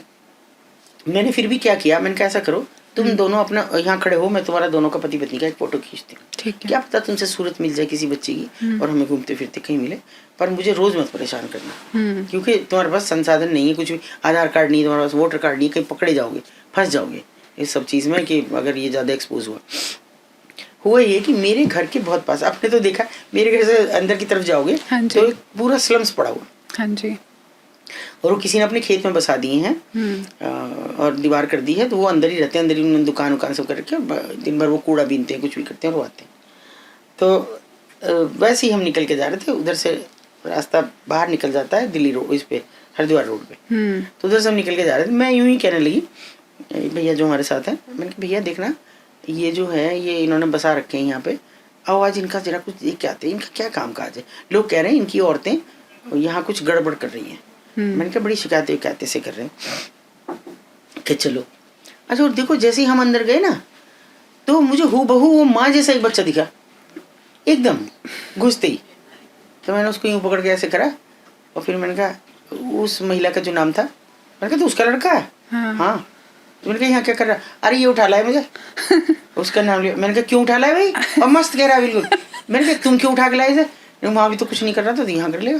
S2: मैंने फिर भी क्या किया, मैंने कहा ऐसा करो तुम दोनों अपना यहाँ खड़े हो, मैं तुम्हारा दोनों का पति पत्नी का एक फोटो खींचती हूँ,
S1: ठीक है।
S2: क्या पता तुमसे सूरत मिल जाए किसी बच्चे की और हमें घूमते फिरते कहीं मिले, पर मुझे रोज मत परेशान करना, क्योंकि तुम्हारे पास संसाधन नहीं है, कुछ भी आधार कार्ड नहीं, तुम्हारे पास वोटर कार्ड नहीं, कहीं पकड़े जाओगे, फंस जाओगे इस सब चीज़ में, कि अगर ये ज़्यादा एक्सपोज हुआ ये कि मेरे घर के बहुत पास, आपने तो देखा मेरे घर से अंदर की तरफ जाओगे तो एक पूरा स्लम्स पड़ा हुआ।
S1: हाँ जी।
S2: और वो किसी ने अपने खेत में बसा दिए हैं और दीवार कर दी है, तो वो अंदर ही रहते हैं, अंदर ही उन्होंने दुकान उकान सब कर रखे, दिन भर वो कूड़ा बीनते हैं, कुछ भी करते हैं और वो आते हैं। तो वैसे ही हम निकल के जा रहे थे, उधर से रास्ता बाहर निकल जाता है दिल्ली रोड, इस पे हरिद्वार रोड पे, तो उधर से हम निकल के जा रहे थे। मैं यूं ही कहने लगी भैया जो हमारे साथ है, मैंने कहा भैया देखना ये जो है ये इन्होंने बसा रखे हैं यहाँ पे, आओ आज इनका जरा कुछ देख के आते हैं, इनका क्या काम काज है। लोग कह रहे हैं इनकी औरतें यहाँ कुछ गड़बड़ कर रही हैं। मैंने कहा बड़ी शिकायतें से कर रहे हैं कि चलो। अच्छा और देखो जैसे ही हम अंदर गए ना, तो मुझे हूबहू वो माँ जैसा एक बच्चा दिखा एकदम घुसते ही। तो मैंने उसको यूँ पकड़ के ऐसे करा और फिर मैंने कहा उस महिला का जो नाम था, मैंने कहा तो उसका लड़का है? हाँ। तो मैंने कहा यहाँ क्या कर रहा? अरे ये उठा लाए मुझे। उसका नाम लिया। मैंने कहा क्यों उठा लाए भाई? और मस्त कह रहा है बिल्कुल। मैंने कहा तुम क्यों उठा के लाए इसे? वहाँ भी तो कुछ नहीं कर रहा था, तो यहाँ कर लेगा।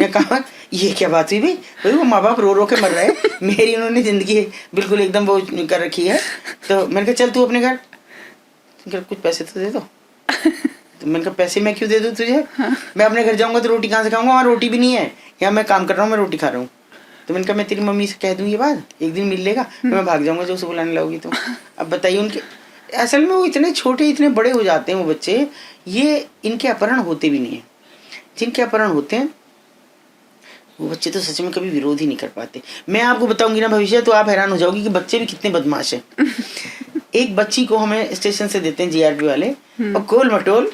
S2: मैं कहा ये क्या बात हुई भाई? वो माँ बाप रो रो के मर रहे हैं, मेरी उन्होंने जिंदगी बिल्कुल एकदम वो कर रखी है। तो मैंने कहा चल तू अपने घर, कुछ पैसे तो दे दो। तो मैंने कहा पैसे मैं क्यों दे दूँ तुझे? मैं अपने घर जाऊँगा तो रोटी कहाँ से खाऊंगा? वहाँ रोटी भी नहीं है, यहाँ मैं काम कर रहा हूँ, मैं रोटी खा रहा हूँ। तो मैंने कहा मैं तेरी मम्मी से कह दूँ ये बात, एक दिन मिल लेगा, तो मैं भाग जाऊँगा जो उसे बुलाने लाओगी तो। अब बताइए उनके असल में वो इतने छोटे इतने बड़े हो जाते हैं वो बच्चे, ये इनके अपहरण होते भी नहीं है। जिनके अपहरण होते हैं वो बच्चे तो सच में कभी विरोध ही नहीं कर पाते। मैं आपको बताऊंगी ना भविष्य, तो आप हैरान हो जाओगी कि बच्चे भी कितने बदमाश हैं। एक बच्ची को हमें स्टेशन से देते हैं जीआरपी वाले, और गोल मटोल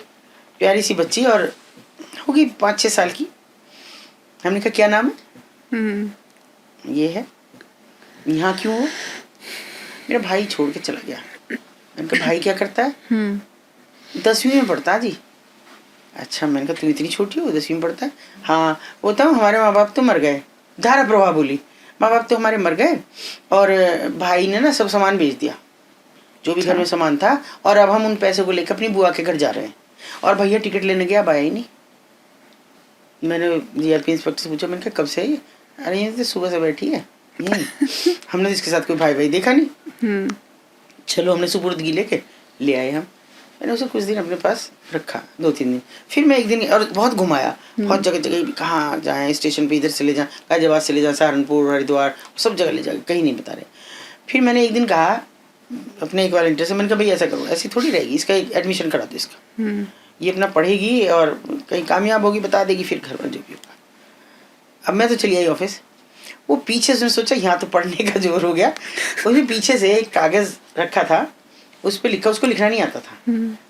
S2: प्यारी सी बच्ची, और होगी 5-6 साल की। हमने कहा क्या नाम है? ये है। यहाँ क्यों हो? मेरा भाई छोड़ के चला गया। मैंने कहा भाई क्या करता है? 10वीं में पढ़ता जी। अच्छा। मैंने कहा तू इतनी छोटी हो, 10वीं में पढ़ता है? हाँ। वो तो हमारे माँ बाप तो मर गए। धारा प्रवाह बोली, माँ बाप तो हमारे मर गए और भाई ने ना सब सामान बेच दिया, जो भी घर में सामान था, और अब हम उन पैसों को लेकर अपनी बुआ के घर जा रहे हैं। और भैया टिकट लेने गया, अब आया ही नहीं। मैंने जीआरपी इंस्पेक्टर से पूछा, मैंने कहा कब से है ये? अरे ये तो सुबह से बैठी है यहीं। हमने इसके साथ कोई भाई देखा नहीं। चलो हमने सुपुर्दगी लेके ले आए हम। मैंने उसे कुछ दिन अपने पास रखा, 2-3 दिन। फिर मैं एक दिन, और बहुत घुमाया, बहुत जगह जगह, कहाँ जाएँ, स्टेशन पे इधर से ले जाएँ, गाजियाबाद से ले जाएँ, सहारनपुर, हरिद्वार, सब जगह ले जाए, कहीं नहीं बता रहे। फिर मैंने एक दिन कहा अपने एक वॉलंटियर से, मैंने कहा भाई ऐसा करो, ऐसी थोड़ी रहेगी, इसका एक एडमिशन करा दो इसका, ये अपना पढ़ेगी और कहीं कामयाब होगी बता देगी, फिर घर में जो भी होगा। अब मैं तो चली आई ऑफिस। वो पीछे से सोचा यहाँ तो पढ़ने का जोर हो गया, उसने पीछे से एक कागज़ रखा था, उस पर लिखा, उसको लिखना नहीं आता था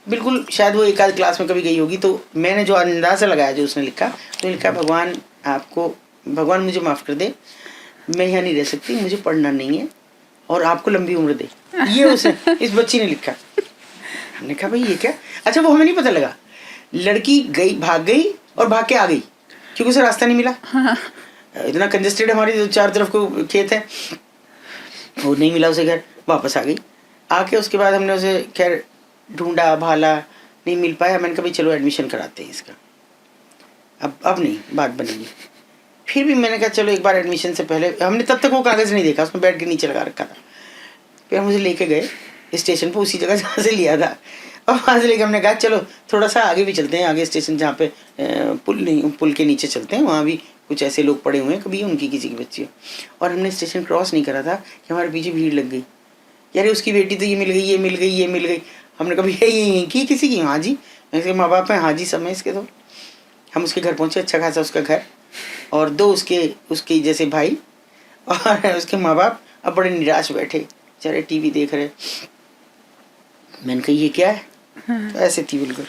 S2: बिल्कुल, शायद वो एक आध क्लास में कभी गई होगी। तो मैंने जो अंदाज़ा लगाया जो उसने लिखा, तो लिखा भगवान मुझे माफ़ कर दे, मैं यहाँ नहीं रह सकती, मुझे पढ़ना नहीं है और आपको लंबी उम्र दे। ये उसने इस बच्ची ने लिखा। हमने कहा भाई ये क्या? अच्छा वो हमें नहीं पता लगा, लड़की गई, भाग गई और भाग के आ गई क्योंकि उसे रास्ता नहीं मिला।
S1: हाँ।
S2: इतना कंजेस्टेड हमारी चार तरफ को खेत है, वो नहीं मिला उसे घर, वापस आ गई। आके उसके बाद हमने उसे खैर ढूंढा भाला, नहीं मिल पाया। मैंने कहा भाई चलो एडमिशन कराते हैं इसका, अब नहीं बात बनेगी। फिर भी मैंने कहा चलो एक बार एडमिशन से पहले, हमने तब तक वो कागज़ नहीं देखा, उसमें बेड के नीचे लगा रखा था। फिर मुझे लेके गए स्टेशन पर, उसी जगह जहाँ से लिया था, और वहाँ से लेकर हमने कहा चलो थोड़ा सा आगे भी चलते हैं, आगे स्टेशन जहाँ पे पुल के नीचे चलते हैं, वहाँ भी कुछ ऐसे लोग पड़े हुए हैं, कभी उनकी किसी की बच्ची हो। और हमने स्टेशन क्रॉस नहीं करा था कि हमारे पीछे भीड़ लग गई, यार उसकी बेटी तो ये मिल गई, ये मिल गई, ये मिल गई। हमने कभी यही की किसी की? हाँ जी, इसके माँ बाप हैं, हाँ जी सब हैं इसके। तो हम उसके घर पहुँचे, अच्छा खासा उसका घर, और दो उसके जैसे भाई और उसके माँ बाप। अब बड़े निराश बैठे बेचारे, टीवी देख रहे। मैंने कहा ये क्या है? तो ऐसे थी बिल्कुल,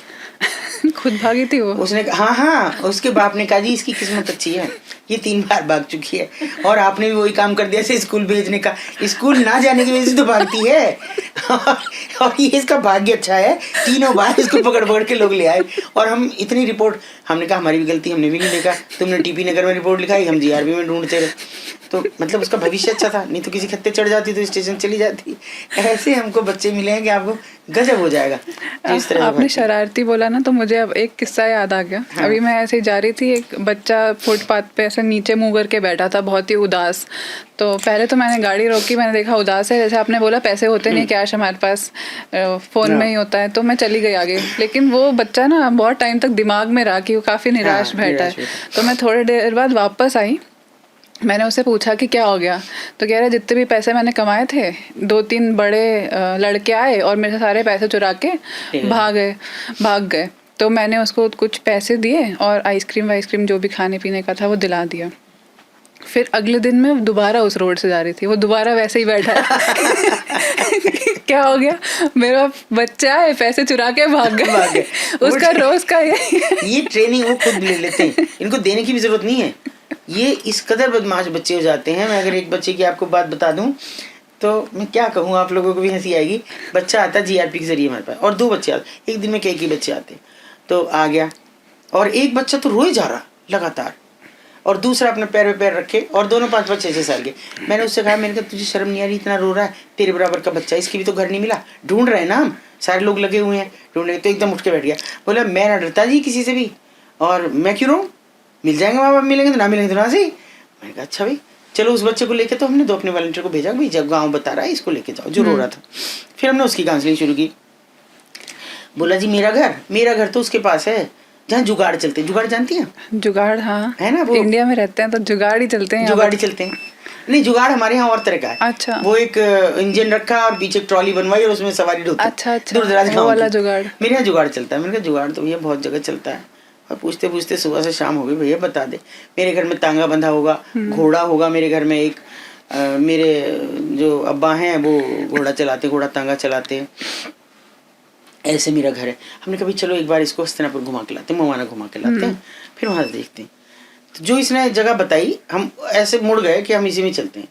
S1: खुद भागी थी वो?
S2: उसने हाँ, उसके बाप ने कहा जी इसकी किस्मत अच्छी है, ये 3 बार भाग चुकी है, और आपने भी वही काम कर दिया से स्कूल भेजने का, स्कूल ना जाने की वजह से तो भागती है और ये इसका भाग्य अच्छा है, 3 बार इसको पकड़ के लोग ले आए। और हम इतनी रिपोर्ट, हमने कहा हमारी भी गलती, हमने भी नहीं देखा, तुमने टीपी नगर में रिपोर्ट लिखाई, हम जीआरबी में ढूंढते रहे। तो मतलब उसका भविष्य अच्छा था, नहीं तो किसी खत्ते चढ़ जाती तो स्टेशन चली जाती। ऐसे हमको बच्चे मिले हैं कि आपको गजब हो जाएगा। इस तरह
S1: आपने शरारती बोला ना, तो मुझे अब एक किस्सा याद आ गया।
S2: हाँ।
S1: अभी मैं ऐसे ही जा रही थी, एक बच्चा फुटपाथ पे ऐसे नीचे मुंह करके बैठा था, बहुत ही उदास। तो पहले तो मैंने गाड़ी रोकी, मैंने देखा उदास है, जैसे आपने बोला पैसे होते नहीं, कैश हमारे पास फ़ोन में ही होता है, तो मैं चली गई आगे। लेकिन वो बच्चा ना बहुत टाइम तक दिमाग में रहा कि वो काफ़ी निराश बैठा है। तो मैं थोड़ी देर बाद वापस आई, मैंने उससे पूछा कि क्या हो गया, तो कह रहा जितने भी पैसे मैंने कमाए थे, 2-3 बड़े लड़के आए और मेरे सारे पैसे चुरा के भाग गए। तो मैंने उसको कुछ पैसे दिए और आइसक्रीम जो भी खाने पीने का था वो दिला दिया। फिर अगले दिन मैं दोबारा उस रोड से जा रही थी, वो दोबारा वैसे ही बैठा है क्या हो गया, मेरा बच्चा है, पैसे चुरा के भाग गए उसका रोज का
S2: ये ट्रेनिंग वो खुद ले लेते हैं, इनको देने की भी जरूरत नहीं है। ये इस कदर बदमाश बच्चे हो जाते हैं। मैं अगर एक बच्चे की आपको बात बता दूं तो मैं क्या कहूँ, आप लोगों को भी हंसी आएगी। बच्चा आता है जीआरपी के जरिए हमारे पास, और 2 बच्चे आते, एक दिन में कई बच्चे आते। तो आ गया, और एक बच्चा तो रोए जा रहा लगातार, और दूसरा अपने पैर पे पैर रखे, और दोनों 5-5, 6-6 साल के। मैंने उससे कहा, मैंने कहा तुझे शर्म नहीं आ रही, इतना रो रहा है, तेरे बराबर का बच्चा, इसकी भी तो घर नहीं मिला, ढूंढ रहे हैं ना हम, सारे लोग लगे हुए हैं ढूंढने। तो एकदम उठ के बैठ गया, बोला मैं ना डरता जी किसी से भी, और मैं क्यों रो, मिल जाएंगे माँ बाप, मिलेंगे तो ना मिलेंगे तो ना सही। मैंने कहा अच्छा भाई चलो। उस बच्चे को लेके तो हमने 2 अपने वॉलंटियर को भेजा, भाई जब गाँव बता रहा है इसको लेके जाओ, जो रो रहा था। फिर हमने उसकी काउंसलिंग शुरू की। बोला जी मेरा घर तो उसके पास है जहाँ जुगाड़ चलते हैं। जुगाड़ जानती हैं?
S1: जुगाड़, हाँ
S2: है ना, वो
S1: इंडिया में रहते हैं तो जुगाड़ ही चलते हैं।
S2: जुगाड़ ही चलते हैं। नहीं, जुगाड़ हमारे यहाँ और तरह का है।
S1: अच्छा।
S2: वो एक इंजन रखा और पीछे एक ट्रॉली बनवाई और उसमें सवारी ढोते।
S1: अच्छा,
S2: दूर दराज
S1: वो वाला जुगाड़।
S2: मेरे यहाँ जुगाड़ चलता है। मैंने कहा जुगाड़ तो भैया बहुत जगह चलता है। और पूछते पूछते सुबह से शाम हो गई, भैया बता दे। मेरे घर में तांगा बंधा होगा, घोड़ा होगा मेरे घर में एक। मेरे जो अब्बा हैं वो घोड़ा चलाते, घोड़ा तांगा चलाते हैं। ऐसे मेरा घर है। हमने कभी चलो एक बार इसको हस्तिनापुर घुमा के लाते हैं, मवाना घुमा के लाते हैं, फिर वहाँ से देखते हैं। तो जो इसने जगह बताई, हम ऐसे मुड़ गए कि हम इसी में चलते हैं।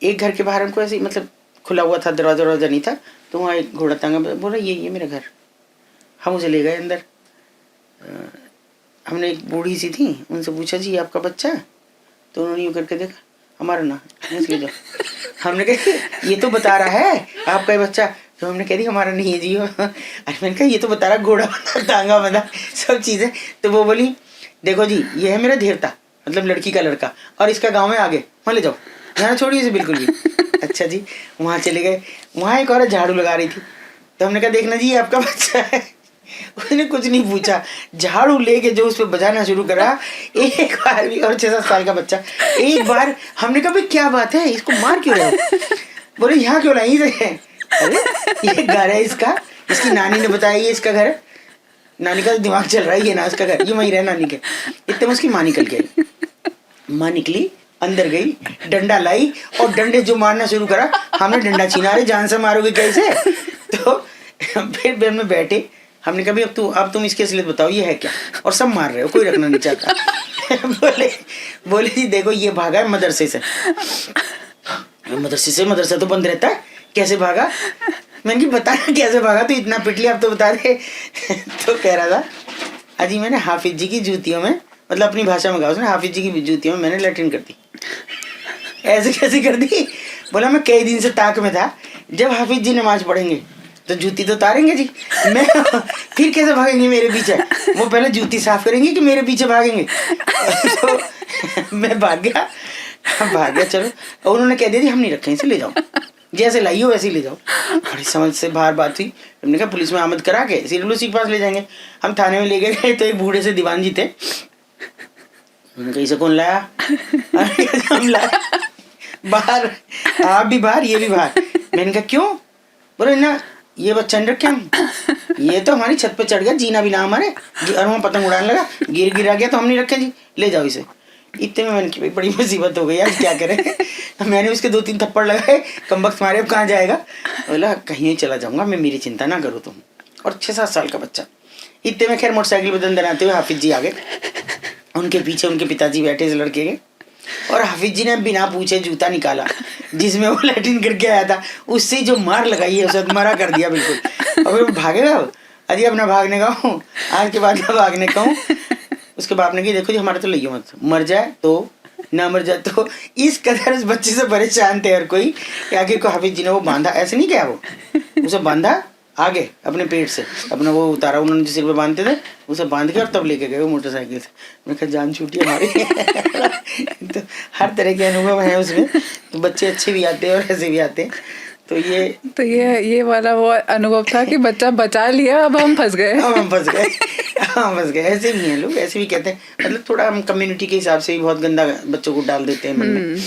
S2: एक घर के बाहर हमको ऐसे मतलब खुला हुआ था, दरवाजा नहीं था, तो वहाँ एक घोड़ा तांगा बोला ये मेरा घर। हम उसे ले गए अंदर। हमने एक बूढ़ी सी थी, उनसे पूछा जी आपका बच्चा है? तो उन्होंने यूँ करके देखा, हमारा ना ले जाओ। हमने कहा ये तो बता रहा है आपका ये बच्चा। तो हमने कह दी हमारा नहीं है जी। अरे मैंने कहा ये तो बता रहा घोड़ा बंधा, तांगा बंधा, सब चीज़ें। तो वो बोली देखो जी ये है मेरा धेरता, मतलब लड़की का लड़का, और इसका गाँव में आगे, वहाँ ले जाओ, यहाँ छोड़िए इसे बिल्कुल भी। अच्छा जी, वहाँ चले गए। वहाँ एक औरत झाड़ू लगा रही थी, तो हमने कहा देखना जी ये आपका बच्चा है। उसने कुछ नहीं पूछा, झाड़ू लेके जो उस पर बजाना शुरू करा। एक बार भी, और 6-7 साल का बच्चा, एक बार हमने कहा भाई क्या बात है, इसको मार क्यों रहे हो? बोले यहाँ क्यों लाई है? अरे ये घर है इसका, इसकी नानी ने बताया ये इसका घर है। नानी का दिमाग चल रहा है, ये ना इसका घर, ये वहीं रहे नानी के। इतने में उसकी माँ निकल गई। माँ निकली, अंदर गई, डंडा लाई, और डंडे जो मारना शुरू करा। हमने डंडा छीना, रहे जान से मारोगे कैसे? तो फिर हमने बैठे, हमने कहा अब तुम इसकी असलियत बताओ ये है क्या? और सब मार रहे हो, कोई रखना नहीं चाहता। बोले बोले जी देखो ये भागा है मदरसे से। मदरसे से, मदरसा तो बंद रहता है, कैसे भागा? मैंने कहा बता कैसे भागा, तो इतना पिट लिया अब तो बता दे। तो कह रहा था अजी मैंने हाफिज जी की जूतियों में, मतलब अपनी भाषा में कहा उसने, हाफिज जी की जूतियों में मैंने लैट्रिन कर दी। ऐसे कैसे कर दी? बोला मैं कई दिन से ताक में था, जब हाफिज जी नमाज पढ़ेंगे तो जूती तो उतारेंगे जी, मैं फिर कैसे भागेंगे मेरे पीछे? वो पहले जूती साफ करेंगे कि मेरे पीछे भागेंगे? तो मैं भाग गया चलो। और उन्होंने कह दिया जी हम नहीं रखें, इसे ले जाओ, जैसे लाई हो वैसे ही ले जाओ। बड़ी समझ से बाहर बात हुई, हमने कहा पुलिस में आमद करा के CWC के पास ले जाएंगे। हम थाने में ले गए तो एक बूढ़े से दीवान जी थे, उन्होंने कहा इसे कौन लाया? हम लाया बाहर, आप भी बाहर ये भी बाहर। मैंने कहा क्यों? बोले ना ये बच्चा नहीं रखे हम, ये तो हमारी छत पे चढ़ गया, जीना भी ना हमारे, और वहाँ पतंग उड़ाने लगा, गिरा गया तो हम नहीं रखे जी, ले जाओ इसे। इतने में मैंने की बड़ी मुसीबत हो गई यार, क्या करें? मैंने उसके 2-3 थप्पड़ लगाए, कमबख्त मारे, अब कहाँ जाएगा? बोला कहीं चला जाऊंगा मैं, मेरी चिंता ना करो तुम। और 6-7 साल का बच्चा। इतने में खैर मोटरसाइकिल पे दंदन आते हुए हाफिज जी आ गए, उनके पीछे उनके पिताजी बैठे इस लड़के के, और हाफिज जी ने बिना पूछे जूता निकाला जिसमें वो लैट्रिन करके आया था, उससे जो मार लगाई है उसे मरा कर दिया बिल्कुल। और वो भागेगा, अजी अपना भागने का हूँ, आज के बाद भागने का हूँ। उसके बाप ने कहा देखो जी हमारा तो लियो मत, मर जाए तो ना मर जाए तो। इस कदर उस बच्चे से परेशान थे हर कोई, आखिर को हाफिज जी ने वो बांधा, ऐसे नहीं क्या वो उसे बांधा आगे अपने पेट से, अपना वो उतारा उन्होंने जो सिर पे बांधते थे उसे बांध के और तब लेके गए वो मोटरसाइकिल से। मैं कहा जान छूटी हमारी। तो हर तरह के अनुभव हैं उसमें, तो बच्चे अच्छे भी आते हैं और ऐसे भी आते हैं। तो ये
S1: वाला वो अनुभव था कि बच्चा बचा लिया, अब हम फंस गए।
S2: अब हम फंस गए। ऐसे भी हैं लोग, ऐसे भी कहते हैं, मतलब थोड़ा हम कम्युनिटी के हिसाब से भी बहुत गंदा बच्चों को डाल देते हैं मन में।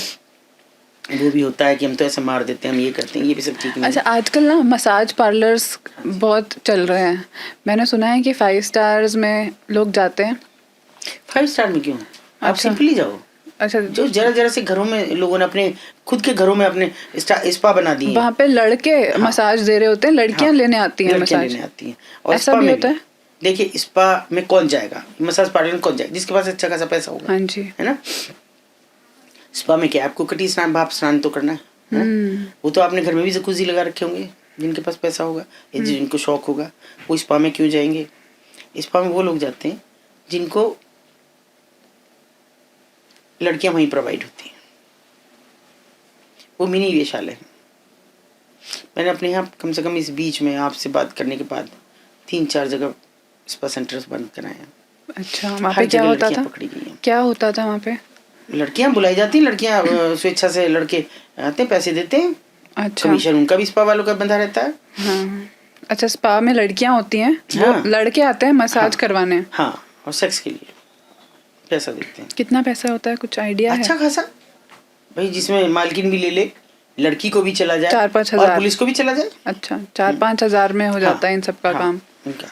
S2: वो भी होता है कि हम तो ऐसे मार देते हैं, हम ये करते हैं, ये भी सब ठीक नहीं।
S1: अच्छा आजकल ना मसाज पार्लर्स बहुत चल रहे हैं, मैंने सुना है कि 5 स्टार्स में लोग जाते हैं।
S2: 5 स्टार में क्यों? आप सिंपली जाओ।
S1: अच्छा,
S2: जो जरा से घरों में लोगों ने अपने खुद के घरों में अपने स्पा बना दिए,
S1: वहाँ पे लड़के मसाज दे रहे होते हैं, लड़कियाँ लेने आती हैं मसाज।
S2: लेने आती हैं। और
S1: ऐसा भी होता है?
S2: देखिए स्पा में कौन जाएगा, मसाज पार्लर में कौन जाएगा? जिसके पास अच्छा खासा पैसा होगा।
S1: हाँ जी,
S2: है ना। स्पा में क्या आपको कटी स्नान भाप स्नान तो करना है। वो तो आपने घर में भी जकूजी लगा रखे होंगे, जिनके पास पैसा होगा या जिनको शौक होगा वो स्पा में क्यों जाएंगे? स्पा में वो लोग जाते हैं जिनको लड़कियां वहीं प्रोवाइड होती हैं, वो मिनी वेशालय है। मैंने अपने यहाँ कम से कम इस बीच में आपसे बात करने के बाद 3-4 जगह स्पा सेंटर्स बंद कराए हैं।
S1: अच्छा, वहाँ पे क्या होता था?
S2: पकड़ी गई हैं।
S1: क्या होता था वहाँ पे?
S2: लड़कियां बुलाई जाती हैं, लड़कियां स्वेच्छा से, लड़के आते हैं पैसे देते हैं।
S1: अच्छा,
S2: कमीशन उनका भी स्पा वालों का बंधा रहता है।
S1: हाँ। अच्छा, स्पा में लड़कियां होती हैं,
S2: हाँ।
S1: वो लड़के आते हैं मसाज करवाने।
S2: हाँ, और सेक्स के लिए पैसा देते हैं।
S1: कितना पैसा होता है, कुछ आइडिया है?
S2: अच्छा खासा भाई, जिसमें मालकिन भी ले ले, लड़की को भी चला जाए,
S1: 4-5
S2: और
S1: हजार,
S2: पुलिस को भी चला जाए।
S1: अच्छा 4-5 हजार में हो जाता है इन सब का काम।
S2: उनका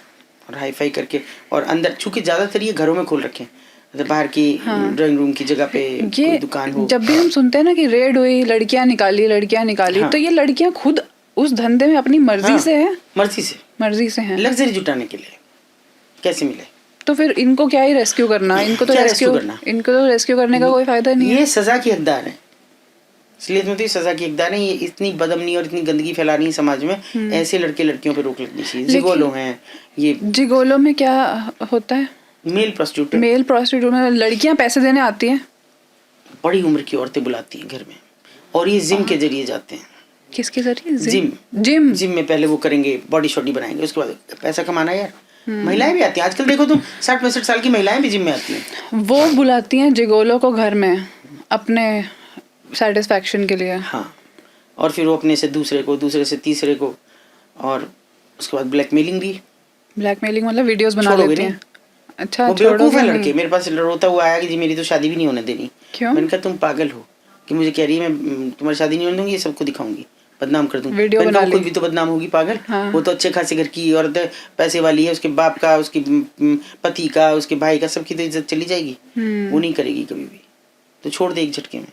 S2: और हाई फाई करके, और अंदर चूंकि ज्यादातर ये घरों में खोल रखे हैं, मतलब बाहर की ड्राइंग रूम की जगह पे कोई दुकान हो।
S1: जब भी हम सुनते हैं ना कि रेड हुई, लड़कियां निकाली, तो ये लड़कियां खुद उस धंधे में अपनी मर्जी से है? मर्जी से हैं,
S2: लग्जरी जुटाने के लिए। कैसे मिले?
S1: तो फिर इनको क्या ही रेस्क्यू करना? इनको तो रेस्क्यू करने का कोई फायदा नहीं है।
S2: ये सजा की हकदार है, इसलिए तो सजा की हकदार है। ये इतनी बदअमनी और इतनी गंदगी फैला रही है समाज में, ऐसे लड़के लड़कियों पे रोक लगनी चाहिए। जिगोलो हैं ये। जिगोलो
S1: में क्या होता है?
S2: मेल प्रोस्टिट्यूट
S1: में लड़कियां पैसे देने आती हैं,
S2: बड़ी उम्र की औरतें बुलाती हैं घर में, और ये जिम के जरिए जाते हैं।
S1: किसके जरिए?
S2: जिम में पहले वो करेंगे, बॉडी शॉडी बनाएंगे, उसके बाद पैसा कमाना यार। महिलाएं भी आती हैं आजकल, देखो तुम 60-65 साल की महिलाएं भी जिम में आती हैं।
S1: वो बुलाती हैं जिगोलो को घर में अपने सेटिस्फैक्शन के लिए।
S2: हाँ, और फिर वो अपने से दूसरे से तीसरे को, और उसके बाद ब्लैकमेलिंग मतलब वीडियोस बना लेते हैं। अच्छा, वो बेवकूफ है लड़के। मेरे पास रोता हुआ आया कि जी मेरी तो शादी भी नहीं होने देनी।
S1: क्यों?
S2: मैंने कहा तुम पागल हो कि मुझे कह रही है मैं तुम्हारी शादी नहीं होने दूंगी, ये सबको दिखाऊंगी, बदनाम कर दूंगी।
S1: वीडियो बना ली,
S2: खुद भी तो बदनाम होगी पागल। हाँ। वो तो अच्छे खासे घर की औरत है, पैसे वाली है, उसके बाप का, उसके पति का, उसके भाई का, सबकी तो इज्जत चली जाएगी। वो नहीं करेगी कभी भी, तो छोड़ दे एक झटके में।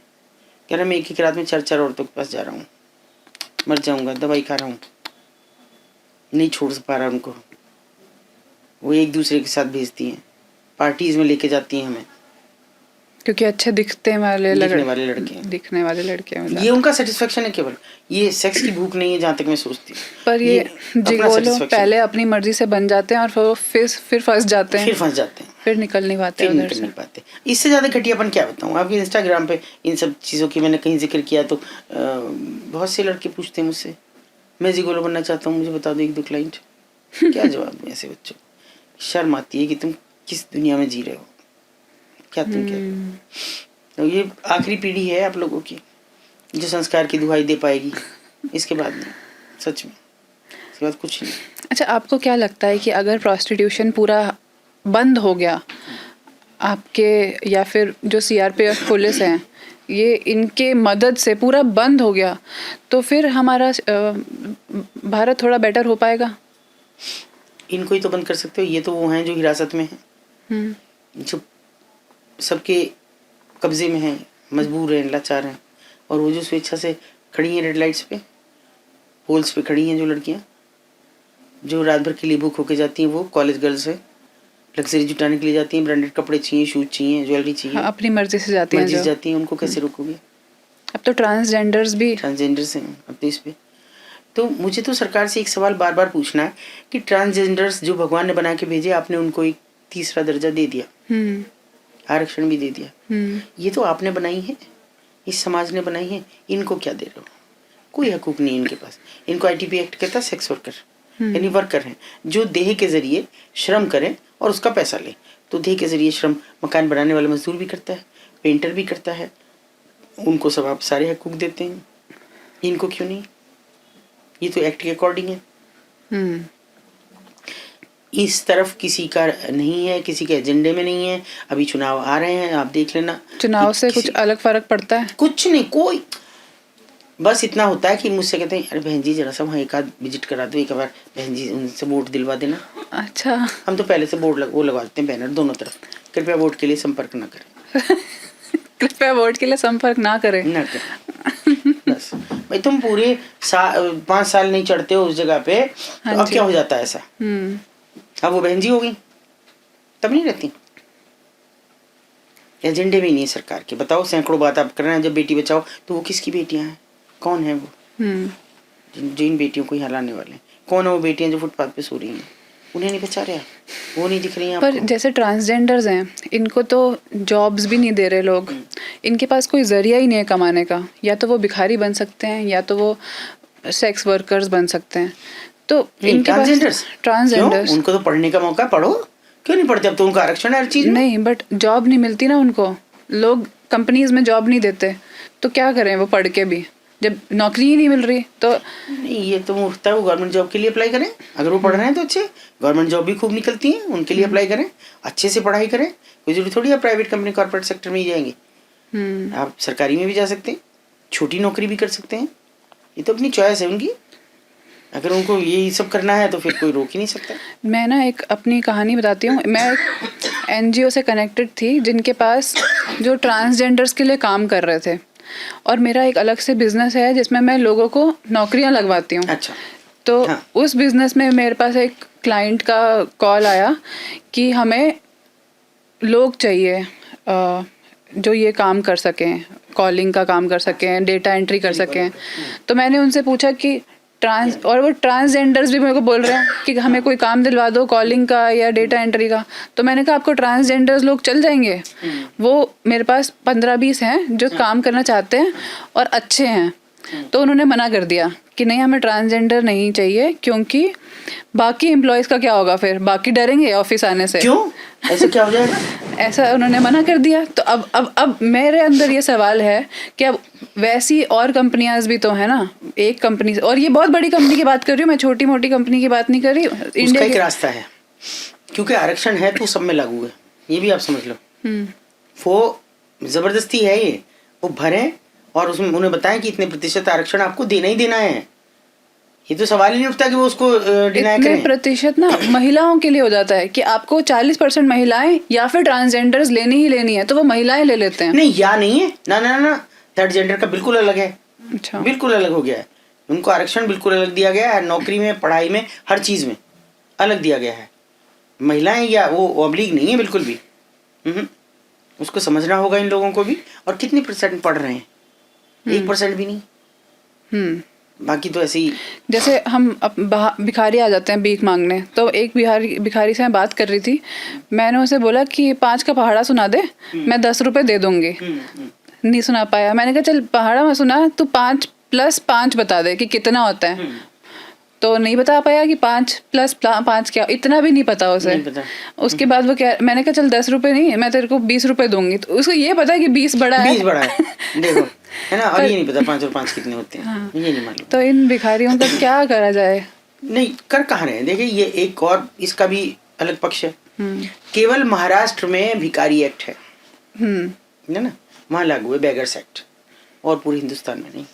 S2: कह रहा मैं एक रात में 4 औरतों के पास जा रहा हूँ, मर जाऊंगा, दवाई खा रहा हूँ, नहीं छोड़ पा रहा उनको। वो एक दूसरे के साथ भेजती हैं, पार्टीज में लेके जाती हैं हमें,
S1: क्योंकि अच्छे दिखने वाले
S2: दिखने वाले लड़के हैं।
S1: दिखने वाले लड़के हैं
S2: ये उनका सेटिस्फेक्शन है केवल, ये सेक्स की भूख नहीं है जहाँ तक मैं सोचती हूँ।
S1: पर ये
S2: अपना
S1: जिगोलो
S2: satisfaction
S1: पहले अपनी मर्जी से बन जाते हैं और फिर फंस जाते हैं,
S2: फिर फंस जाते हैं,
S1: फिर निकल नहीं पाते
S2: फिर
S1: उधर
S2: निकल
S1: से।
S2: नहीं पाते। इससे ज़्यादा घटियापन क्या बताऊँ आपके इंस्टाग्राम पे इन सब चीज़ों की मैंने कहीं जिक्र किया तो बहुत से लड़के पूछते हैं मुझसे, मैं जिगोलो बनना चाहता हूँ, मुझे बता दो 1-2 क्लाइंट। क्या जवाब दूँ ऐसे बच्चों को? शर्म आती है कि तुम किस दुनिया में जी रहे हो, क्या तुम क्या। तो ये आखिरी पीढ़ी है आप लोगों की जो संस्कार की दुहाई दे पाएगी, इसके बाद नहीं, सच में इसके बाद कुछ नहीं।
S1: अच्छा, आपको क्या लगता है कि अगर प्रोस्टिट्यूशन पूरा बंद हो गया आपके, या फिर जो सीआरपीएफ पुलिस हैं ये इनके मदद से पूरा बंद हो गया, तो फिर हमारा भारत थोड़ा बेटर हो पाएगा?
S2: इनको ही तो बंद कर सकते हो, ये तो वो हैं जो हिरासत में हैं, जो सबके कब्जे में हैं, मजबूर हैं, लाचार हैं, और वो जो स्वेच्छा से खड़ी हैं रेड लाइट्स पे, पोल्स पे खड़ी हैं जो लड़कियां जो रात भर के लिए बुक होके जाती हैं, वो कॉलेज गर्ल्स हैं, लग्जरी जुटाने के लिए जाती हैं, ब्रांडेड कपड़े चाहिए, शूज चाहिए, ज्वेलरी चाहिए,
S1: हाँ, अपनी मर्जी से जाती हैं
S2: मर्जी से
S1: जो।
S2: जाती हैं, उनको कैसे रोकोगे?
S1: अब तो ट्रांसजेंडर्स भी
S2: ट्रांसजेंडर्स हैं अब तो इस पे। तो मुझे तो सरकार से एक सवाल बार बार पूछना है कि ट्रांसजेंडर्स जो भगवान ने बना के भेजे, आपने उनको एक तीसरा दर्जा दे दिया, आरक्षण भी दे दिया, ये तो आपने बनाई है, इस समाज ने बनाई है, इनको क्या दे रहे हो? कोई हकूक नहीं इनके पास। इनको आईटीपी एक्ट कहता है सेक्स वर्कर, यानी वर्कर हैं जो देह के जरिए श्रम करें और उसका पैसा लें। तो देह के जरिए श्रम मकान बनाने वाला मजदूर भी करता है, पेंटर भी करता है, उनको सब आप सारे हकूक देते हैं, इनको क्यों नहीं? ये तो एक्ट के अकॉर्डिंग है। इस तरफ किसी का नहीं है, किसी के एजेंडे में नहीं है। अभी चुनाव आ रहे हैं, आप देख लेना,
S1: चुनाव से कुछ अलग फर्क पड़ता है?
S2: कुछ नहीं, कोई बस इतना होता है कि मुझसे कहते हैं अरे बहन जी जरा सा वहाँ एक आध विजिट करा दो, एक बार बहन जी उनसे वोट दिलवा देना।
S1: अच्छा,
S2: हम तो पहले से बोर्ड वो लगवा देते हैं, बैनर दोनों तरफ, कृपया वोट के लिए संपर्क न करें।
S1: कृपया वोट के लिए संपर्क ना करें।
S2: न करें बस। भाई तुम पूरे 5 साल नहीं चढ़ते हो उस जगह पे, तो अब क्या हो जाता है ऐसा? अब वो बहन जी हो गई, तब नहीं रहती। एजेंडे भी नहीं है सरकार के। बताओ, सैकड़ों बात आप कर रहे हैं, जब बेटी बचाओ तो वो किसकी बेटियां हैं? कौन है वो जिन बेटियों को यहाँ लाने वाले? कौन है वो बेटियां जो फुटपाथ पे सो रही हैं? उन्हें नहीं बचा रहे, वो नहीं दिख रही हैं
S1: पर
S2: आपको?
S1: जैसे ट्रांसजेंडर्स हैं, इनको तो जॉब्स भी नहीं दे रहे लोग, इनके पास कोई जरिया ही नहीं है कमाने का। या तो वो भिखारी बन सकते हैं, या तो वो सेक्स वर्कर्स बन सकते हैं। तो इनके पास ट्रांसजेंडर्स,
S2: उनको तो पढ़ने का मौका, पढ़ो, क्यों नहीं पढ़ते? अब तो उनका आरक्षण है हर चीज में।
S1: नहीं, बट जॉब नहीं मिलती ना उनको, लोग कंपनीज में जॉब नहीं देते, तो क्या करें वो पढ़ के भी, जब नौकरी ही नहीं मिल रही। तो
S2: नहीं, ये तो मूर्खता है। वो गवर्नमेंट जॉब के लिए अप्लाई करें, अगर वो पढ़ रहे हैं तो अच्छे, गवर्नमेंट जॉब भी खूब निकलती हैं, उनके लिए अप्लाई करें, अच्छे से पढ़ाई करें। कोई जरूरी थोड़ी है प्राइवेट कंपनी कॉर्पोरेट सेक्टर में ही जाएंगे। आप सरकारी में भी जा सकते हैं, छोटी नौकरी भी कर सकते हैं, ये तो अपनी चॉइस है उनकी। अगर उनको यही सब करना है तो फिर कोई रोक ही नहीं सकता।
S1: मैं ना एक अपनी कहानी बताती हूँ। मैं एक एनजीओ से कनेक्टेड थी जिनके पास जो ट्रांसजेंडर्स के लिए काम कर रहे थे, और मेरा एक अलग से बिजनेस है जिसमें मैं लोगों को नौकरियां लगवाती हूँ।
S2: अच्छा।
S1: तो
S2: हाँ।
S1: उस बिजनेस में मेरे पास एक क्लाइंट का कॉल आया कि हमें लोग चाहिए जो ये काम कर सकें, कॉलिंग का काम कर सकें, डेटा एंट्री कर सकें। तो मैंने उनसे पूछा कि और वो ट्रांसजेंडर्स भी मेरे को बोल रहे हैं कि हमें कोई काम दिलवा दो कॉलिंग का या डेटा एंट्री का। तो मैंने कहा आपको ट्रांसजेंडर्स लोग चल जाएंगे? वो मेरे पास 15-20 हैं जो काम करना चाहते हैं और अच्छे हैं। तो उन्होंने मना कर दिया कि नहीं, हमें ट्रांसजेंडर नहीं चाहिए, क्योंकि बाकी एम्प्लॉयज़ का क्या होगा, फिर बाकी डरेंगे ऑफिस आने से।
S2: क्यों? ऐसे क्या हो जाएगा?
S1: ऐसा उन्होंने मना कर दिया। तो अब मेरे अंदर ये सवाल है कि अब वैसी और कंपनियां भी तो है ना, एक कंपनी, और ये बहुत बड़ी कंपनी की बात कर रही हूँ मैं, छोटी मोटी कंपनी की बात नहीं कर रही।
S2: उसका एक रास्ता है, क्योंकि आरक्षण है तो सब में लागू है, ये भी आप समझ लो। वो जबरदस्ती है, ये वो भरें और उसमें उन्हें बताएं कि इतने प्रतिशत आरक्षण आपको देना ही देना है। ये तो सवाल ही नहीं उठता कि वो उसको डिनाई करें।
S1: प्रतिशत ना महिलाओं के लिए हो जाता है कि आपको 40% महिलाएं या फिर ट्रांसजेंडर्स लेनी ही लेनी है, तो वो महिलाएं ले लेते हैं।
S2: नहीं, या नहीं है ना ना ना, थर्ड जेंडर का बिल्कुल अलग है।
S1: अच्छा,
S2: बिल्कुल अलग हो गया है, उनको आरक्षण बिल्कुल अलग दिया गया है, नौकरी में, पढ़ाई में, हर चीज में अलग दिया गया है। महिलाएं या वो ऑब्लिग नहीं है बिल्कुल भी। उसको समझना होगा इन लोगों को भी। और कितने % पढ़ रहे हैं? 1% भी नहीं। बाकी तो ऐसे ही।
S1: जैसे हम भिखारी आ जाते हैं भीख मांगने, तो एक भिखारी से मैं बात कर रही थी, मैंने उसे बोला कि 5 का पहाड़ा सुना दे, मैं 10 रुपए दे दूंगी। नहीं सुना पाया। मैंने कहा चल पहाड़ा मत सुना, तू 5 + 5 बता दे कि कितना होता है। तो नहीं बता पाया कि 5 + 5 क्या, इतना भी नहीं पता उसे।
S2: नहीं पता।
S1: उसके बाद वो क्या, मैंने कहा चल 10 रुपए नहीं, मैं तेरे को 20 रुपए दूंगी। तो उसको ये पता है कि 20 बड़ा है।
S2: 20 बड़ा है, देखो, है ना। और ये नहीं पता 5 और 5 कितने होते हैं। हाँ। ये नहीं मालूम।
S1: तो इन भिखारियों का क्या करा जाए?
S2: नहीं कर कहाँ रहे हैं। देखिए ये एक और इसका भी अलग पक्ष है। केवल महाराष्ट्र में भिखारी एक्ट है ना, वहाँ लागू है बेगर्स एक्ट, और पूरे हिंदुस्तान में नहीं।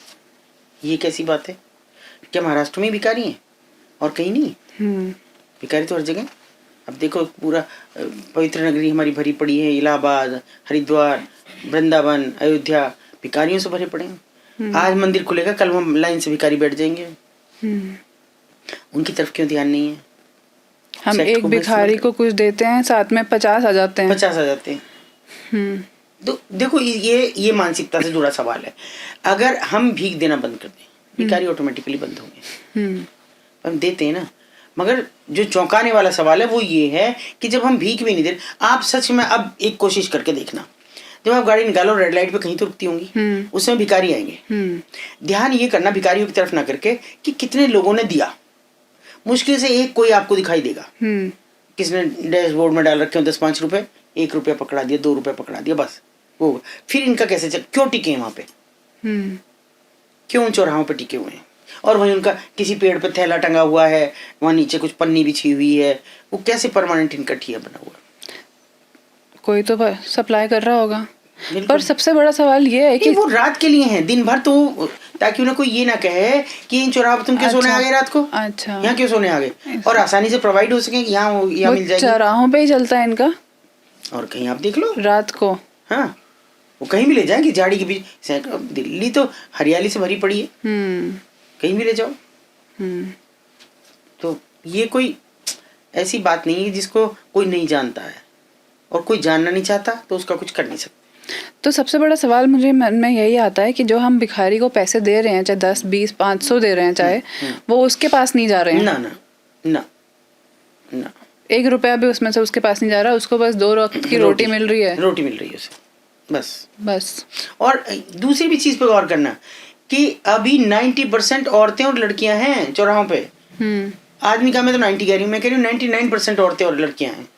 S2: ये कैसी बात है? क्या महाराष्ट्र में भिखारी हैं और कहीं नहीं? भिखारी तो हर जगह। अब देखो पूरा पवित्र नगरी हमारी भरी पड़ी है, इलाहाबाद, हरिद्वार, वृंदावन, अयोध्या भिखारियों से भरे पड़े हैं। आज मंदिर खुलेगा, कल हम लाइन से भिखारी बैठ जाएंगे। उनकी तरफ क्यों ध्यान नहीं है?
S1: हम एक भिखारी को कुछ देते हैं, साथ में 50 आ जाते हैं।
S2: 50 आ जाते हैं। तो देखो ये मानसिकता से जुड़ा सवाल है। अगर हम भीख देना बंद कर दें, भिखारी ऑटोमेटिकली बंद होंगे। हम देते हैं ना। मगर जो चौंकाने वाला सवाल है वो ये है कि जब हम भीख भी नहीं दे, आप सच में अब एक कोशिश करके देखना, जब आप गाड़ी निकालो रेड लाइट पे कहीं तो रुकती होंगी, उसमें भिखारी आएंगे। ध्यान ये करना भिखारियों की तरफ ना करके कि कितने लोगों ने दिया। मुश्किल से एक कोई आपको दिखाई देगा किसने डैशबोर्ड में डाल रखे हो 10-5 रुपए, 1 रुपया पकड़ा दिया, 2 रुपया पकड़ा दिया, बस वो। फिर इनका कैसे क्यों टिके हैं वहां पे? क्यों चौराहों पे टिके हुए हैं? और वहीं उनका किसी पेड़ पे थैला टंगा हुआ है, वहां नीचे कुछ पन्नी बिछी हुई है, वो कैसे परमानेंट इनका ठिया बना हुआ?
S1: कोई तो सप्लाई कर रहा होगा। पर सबसे बड़ा सवाल ये है कि
S2: वो रात के लिए हैं, दिन भर तो, ताकि उन्हें कोई ये ना कहे कि इन चौराहों पे तुम क्यों सोने आ गए रात को।
S1: अच्छा,
S2: यहाँ क्यों सोने आ गए, और आसानी से प्रोवाइड हो सके कि यहाँ मिल जाएगी।
S1: चौराहों पे ही चलता है इनका,
S2: और कहीं आप देख लो
S1: रात को।
S2: हाँ, वो कहीं भी ले जाएंगे, झाड़ी के बीच। दिल्ली तो हरियाली से भरी पड़ी है, कहीं भी ले जाओ। तो ये कोई ऐसी बात नहीं है जिसको कोई नहीं जानता है, और कोई जानना नहीं चाहता तो उसका कुछ कर नहीं सकता।
S1: तो सबसे बड़ा सवाल मुझे मन में यही आता है कि जो हम भिखारी को पैसे दे रहे हैं, चाहे 10, 20, 500 दे रहे हैं, चाहे वो उसके पास नहीं जा रहे हैं।
S2: ना ना ना ना,
S1: 1 रुपया भी उसमें से उसके पास नहीं जा रहा, उसको बस 2 वक्त की रोटी मिल रही है।
S2: रोटी मिल रही है उसे,
S1: बस।
S2: और दूसरी भी चीज पे गौर करना कि अभी 90% औरतें और लड़कियां हैं चौराहों पे। आदमी का मैं तो 90 कह रही हूँ, मैं कह रही हूँ 99% औरतें और लड़कियां हैं।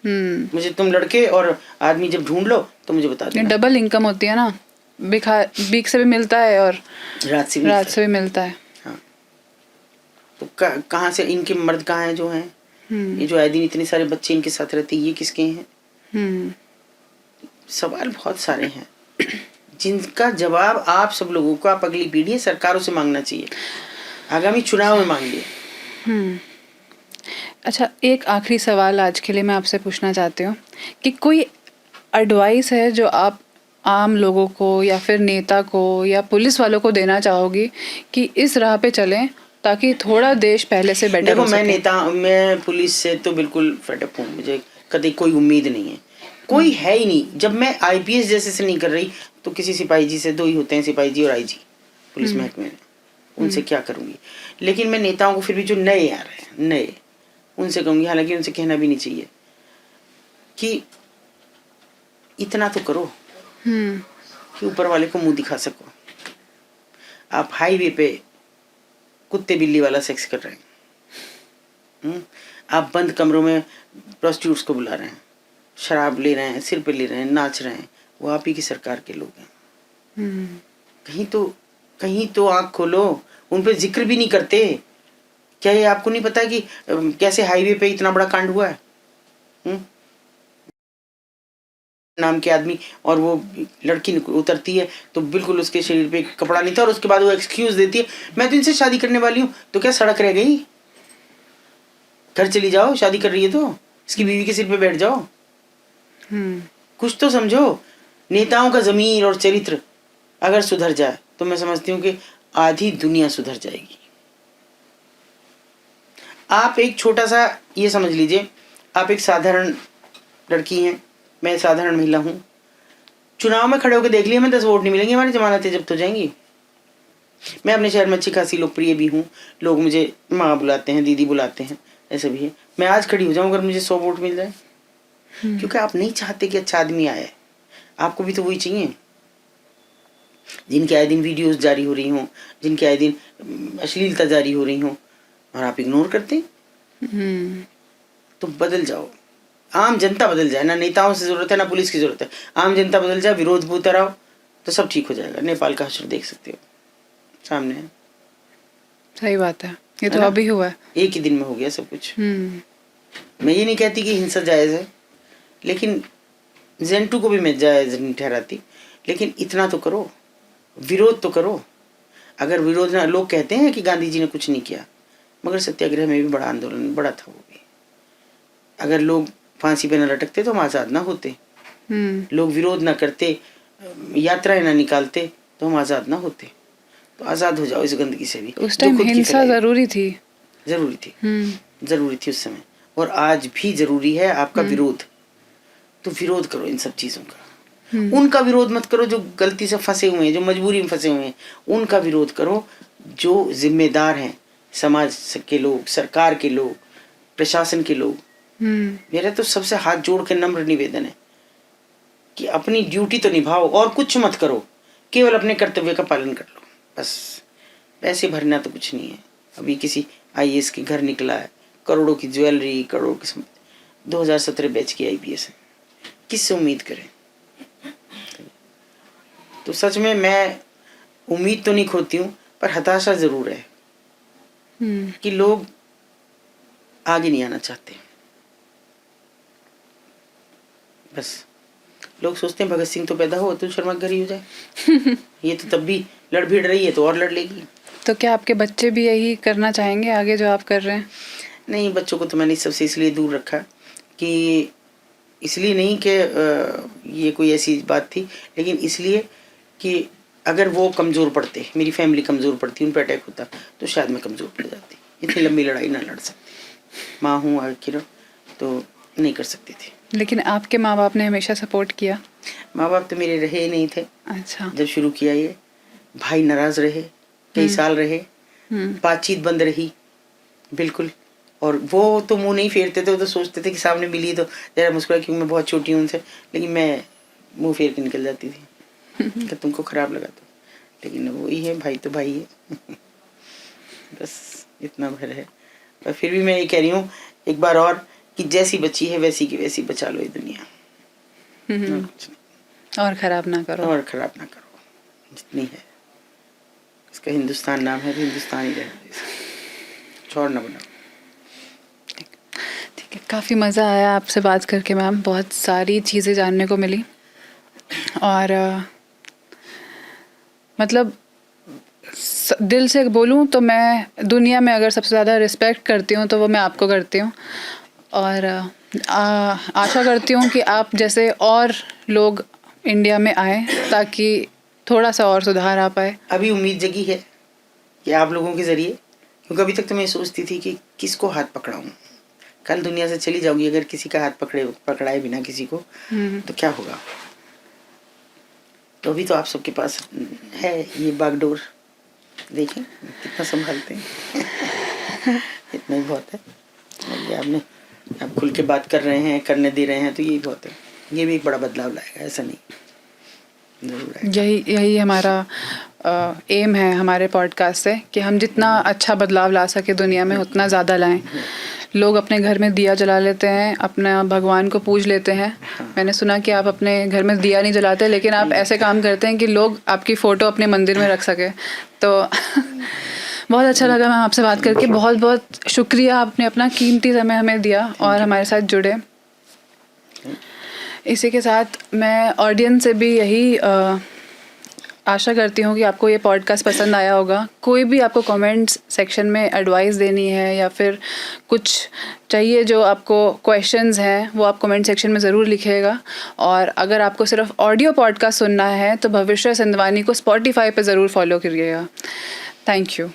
S2: मुझे तुम लड़के और आदमी जब ढूंढ लो तो मुझे बता देना।
S1: डबल इनकम होती है ना, भीख से भी मिलता है और
S2: रात से भी मिलता है। हाँ। तो कहाँ से इनके मर्द कहाँ हैं जो हैं? ये जो आए दिन इतने सारे बच्चे इनके साथ रहते हैं, ये किसके हैं? सवाल बहुत सारे हैं जिनका जवाब आप सब लोगों को, आप अगली पीढ़ी सरकारों से मांगना चाहिए, आगामी चुनाव में मांगिए।
S1: अच्छा, एक आखिरी सवाल आज के लिए मैं आपसे पूछना चाहती हूँ कि कोई एडवाइस है जो आप आम लोगों को या फिर नेता को या पुलिस वालों को देना चाहोगी कि इस राह पे चलें ताकि थोड़ा देश पहले से बेटर हो सके?
S2: देखो, मैं पुलिस से तो बिल्कुल फेड अप हूँ, मुझे कभी कोई उम्मीद नहीं है, कोई है ही नहीं। जब मैं IPS जैसे से नहीं कर रही तो किसी सिपाही जी से, 2 ही होते हैं, सिपाही जी और IG पुलिस महकमे में, उनसे क्या करूँगी। लेकिन मैं नेताओं को फिर भी जो नए आ रहे हैं, नए, उनसे कहूँगी, हालांकि उनसे कहना भी नहीं चाहिए, कि इतना तो करो कि ऊपर वाले को मुंह दिखा सको। आप हाईवे पे कुत्ते बिल्ली वाला सेक्स कर रहे हैं, आप बंद कमरों में प्रोस्टिट्यूट्स को बुला रहे हैं, शराब ले रहे हैं, सिर पे ले रहे हैं, नाच रहे हैं, वो आप ही की सरकार के लोग हैं। कहीं तो आँख खोलो, उन पे जिक्र भी नहीं करते। क्या ये आपको नहीं पता कि कैसे हाईवे पे इतना बड़ा कांड हुआ है? नाम के आदमी, और वो लड़की उतरती है तो बिल्कुल उसके शरीर पे कपड़ा नहीं था, और उसके बाद वो एक्सक्यूज देती है, मैं तो इनसे शादी करने वाली हूँ। तो क्या सड़क रह गई? घर चली जाओ, शादी कर रही है तो इसकी बीवी के सिर पे बैठ जाओ। कुछ तो समझो। नेताओं का ज़मीर और चरित्र अगर सुधर जाए तो मैं समझती हूँ कि आधी दुनिया सुधर जाएगी। आप एक छोटा सा ये समझ लीजिए, आप एक साधारण लड़की हैं, मैं साधारण महिला हूँ, चुनाव में खड़े होकर देख लिया, मैं 10 वोट नहीं मिलेंगे, हमारी जमानतें जब्त हो जाएंगी। मैं अपने शहर में अच्छी खासी लोकप्रिय भी हूँ, लोग मुझे माँ बुलाते हैं, दीदी बुलाते हैं, ऐसा भी है। मैं आज खड़ी हो जाऊँ अगर मुझे 100 वोट मिल जाए, क्योंकि आप नहीं चाहते कि अच्छा आदमी आए, आपको भी तो वही चाहिए। जिनके आए दिन वीडियोस जारी हो रही हों, जिनके आए दिन अश्लीलता जारी हो रही हों, और आप इग्नोर करते हैं। तो बदल जाओ, आम जनता बदल जाए, ना नेताओं से जरूरत है ना पुलिस की जरूरत है, आम जनता बदल जाए, विरोध पे उतर आओ तो सब ठीक हो जाएगा। नेपाल का हश्र देख सकते हो, सामने है।
S1: सही बात है, ये तो अभी हुआ है,
S2: एक ही दिन में हो गया सब कुछ। मैं ये नहीं कहती कि हिंसा जायज है, लेकिन जेंटू को भी मैं जायज नहीं ठहराती, लेकिन इतना तो करो, विरोध तो करो। अगर विरोध ना, लोग कहते हैं कि गांधी जी ने कुछ नहीं किया, मगर सत्याग्रह में भी बड़ा आंदोलन बड़ा था वो भी। अगर लोग फांसी पे न लटकते तो हम आज़ाद ना होते, लोग विरोध ना करते, यात्राएं ना निकालते तो हम आज़ाद ना होते। तो आज़ाद हो जाओ इस गंदगी से भी।
S1: उस टाइम हिंसा जरूरी थी,
S2: जरूरी थी, जरूरी थी उस समय, और आज भी जरूरी है आपका विरोध। तो विरोध करो इन सब चीज़ों का, उनका विरोध मत करो जो गलती से फंसे हुए हैं, जो मजबूरी में फंसे हुए हैं, उनका विरोध करो जो जिम्मेदार हैं, समाज के लोग, सरकार के लोग, प्रशासन के लोग। मेरा तो सबसे हाथ जोड़ के नम्र निवेदन है कि अपनी ड्यूटी तो निभाओ और कुछ मत करो, केवल अपने कर्तव्य का पालन कर लो बस। पैसे भरना तो कुछ नहीं है। अभी किसी IAS के घर निकला है, करोड़ों की ज्वेलरी, करोड़ों की 2017 बैच की IPS है, किससे उम्मीद करें। तो सच में मैं उम्मीद तो नहीं खोती हूँ, पर हताशा जरूर है कि लोग आगे नहीं आना चाहते। बस लोग सोचते हैं भगत सिंह तो पैदा हो, अतुल शर्मा घर ही हो जाए। ये तो तब भी लड़ भिड़ रही है तो और लड़ लेगी।
S1: तो क्या आपके बच्चे भी यही करना चाहेंगे आगे जो आप कर रहे हैं?
S2: नहीं, बच्चों को तो मैंने सबसे इसलिए दूर रखा कि इसलिए नहीं कि ये कोई ऐसी बात थी, लेकिन इसलिए कि अगर वो कमज़ोर पड़ते, मेरी फैमिली कमज़ोर पड़ती, उन पर अटैक होता तो शायद मैं कमज़ोर पड़ जाती, इतनी लंबी लड़ाई ना लड़ सकती। माँ हूँ आखिर तो नहीं कर सकती थी।
S1: लेकिन आपके माँ बाप ने हमेशा सपोर्ट किया?
S2: माँ बाप तो मेरे रहे ही नहीं थे।
S1: अच्छा।
S2: जब शुरू किया ये, भाई नाराज रहे, कई साल रहे, बातचीत बंद रही बिल्कुल। और वो तो मुंह नहीं फेरते थे, वो तो सोचते थे कि सामने मिली तो जरा मुस्कुरा, क्योंकि मैं बहुत छोटी हूँ उनसे, लेकिन मैं मुंह फेर के निकल जाती थी कि तुमको खराब लगा तो। लेकिन वही है, भाई तो भाई है। बस इतना भर है। पर फिर भी मैं ये कह रही हूँ एक बार और कि जैसी बची है वैसी की वैसी बचा लो ये दुनिया,
S1: और खराब ना करो,
S2: और खराब ना करो। जितनी है इसका हिंदुस्तान नाम है, तो हिंदुस्तान ही रहने दो, छोड़ ना बनाओ।
S1: ठीक है, काफ़ी मज़ा आया आपसे बात करके मैम, बहुत सारी चीज़ें जानने को मिली। और मतलब दिल से बोलूँ तो मैं दुनिया में अगर सबसे ज़्यादा रिस्पेक्ट करती हूँ तो वो मैं आपको करती हूँ। और आशा करती हूँ कि आप जैसे और लोग इंडिया में आए ताकि थोड़ा सा और सुधार आ पाए।
S2: अभी उम्मीद जगी है कि आप लोगों के ज़रिए, क्योंकि अभी तक तो मैं सोचती थी कि किसको हाथ पकड़ाऊँ। कल दुनिया से चली जाऊँगी, अगर किसी का हाथ पकड़ाए बिना किसी को तो क्या होगा। तो अभी तो आप सबके पास है ये बागडोर, देखें कितना संभालते हैं। इतना ही बहुत है। ये आपने आप खुल के बात कर रहे हैं, करने दे रहे हैं, तो यही बहुत है। ये भी एक बड़ा बदलाव लाएगा, ऐसा नहीं, जरूर आएगा।
S1: यही हमारा एम है हमारे पॉडकास्ट से कि हम जितना अच्छा बदलाव ला सके दुनिया में उतना ज़्यादा लाएं। लोग अपने घर में दिया जला लेते हैं, अपना भगवान को पूज लेते हैं। मैंने सुना कि आप अपने घर में दिया नहीं जलाते, लेकिन आप ऐसे काम करते हैं कि लोग आपकी फ़ोटो अपने मंदिर में रख सके। तो बहुत अच्छा लगा मैम आपसे बात करके, बहुत बहुत शुक्रिया, आपने अपना कीमती समय हमें दिया और हमारे साथ जुड़े। इसी के साथ मैं ऑडियंस से भी यही आशा करती हूँ कि आपको ये पॉडकास्ट पसंद आया होगा। कोई भी आपको कमेंट्स सेक्शन में एडवाइस देनी है या फिर कुछ चाहिए जो आपको क्वेश्चंस हैं, वो आप कमेंट सेक्शन में ज़रूर लिखिएगा। और अगर आपको सिर्फ ऑडियो पॉडकास्ट सुनना है तो भविष्य सिंधवानी को स्पॉटिफाई पे ज़रूर फॉलो करिएगा। Thank you.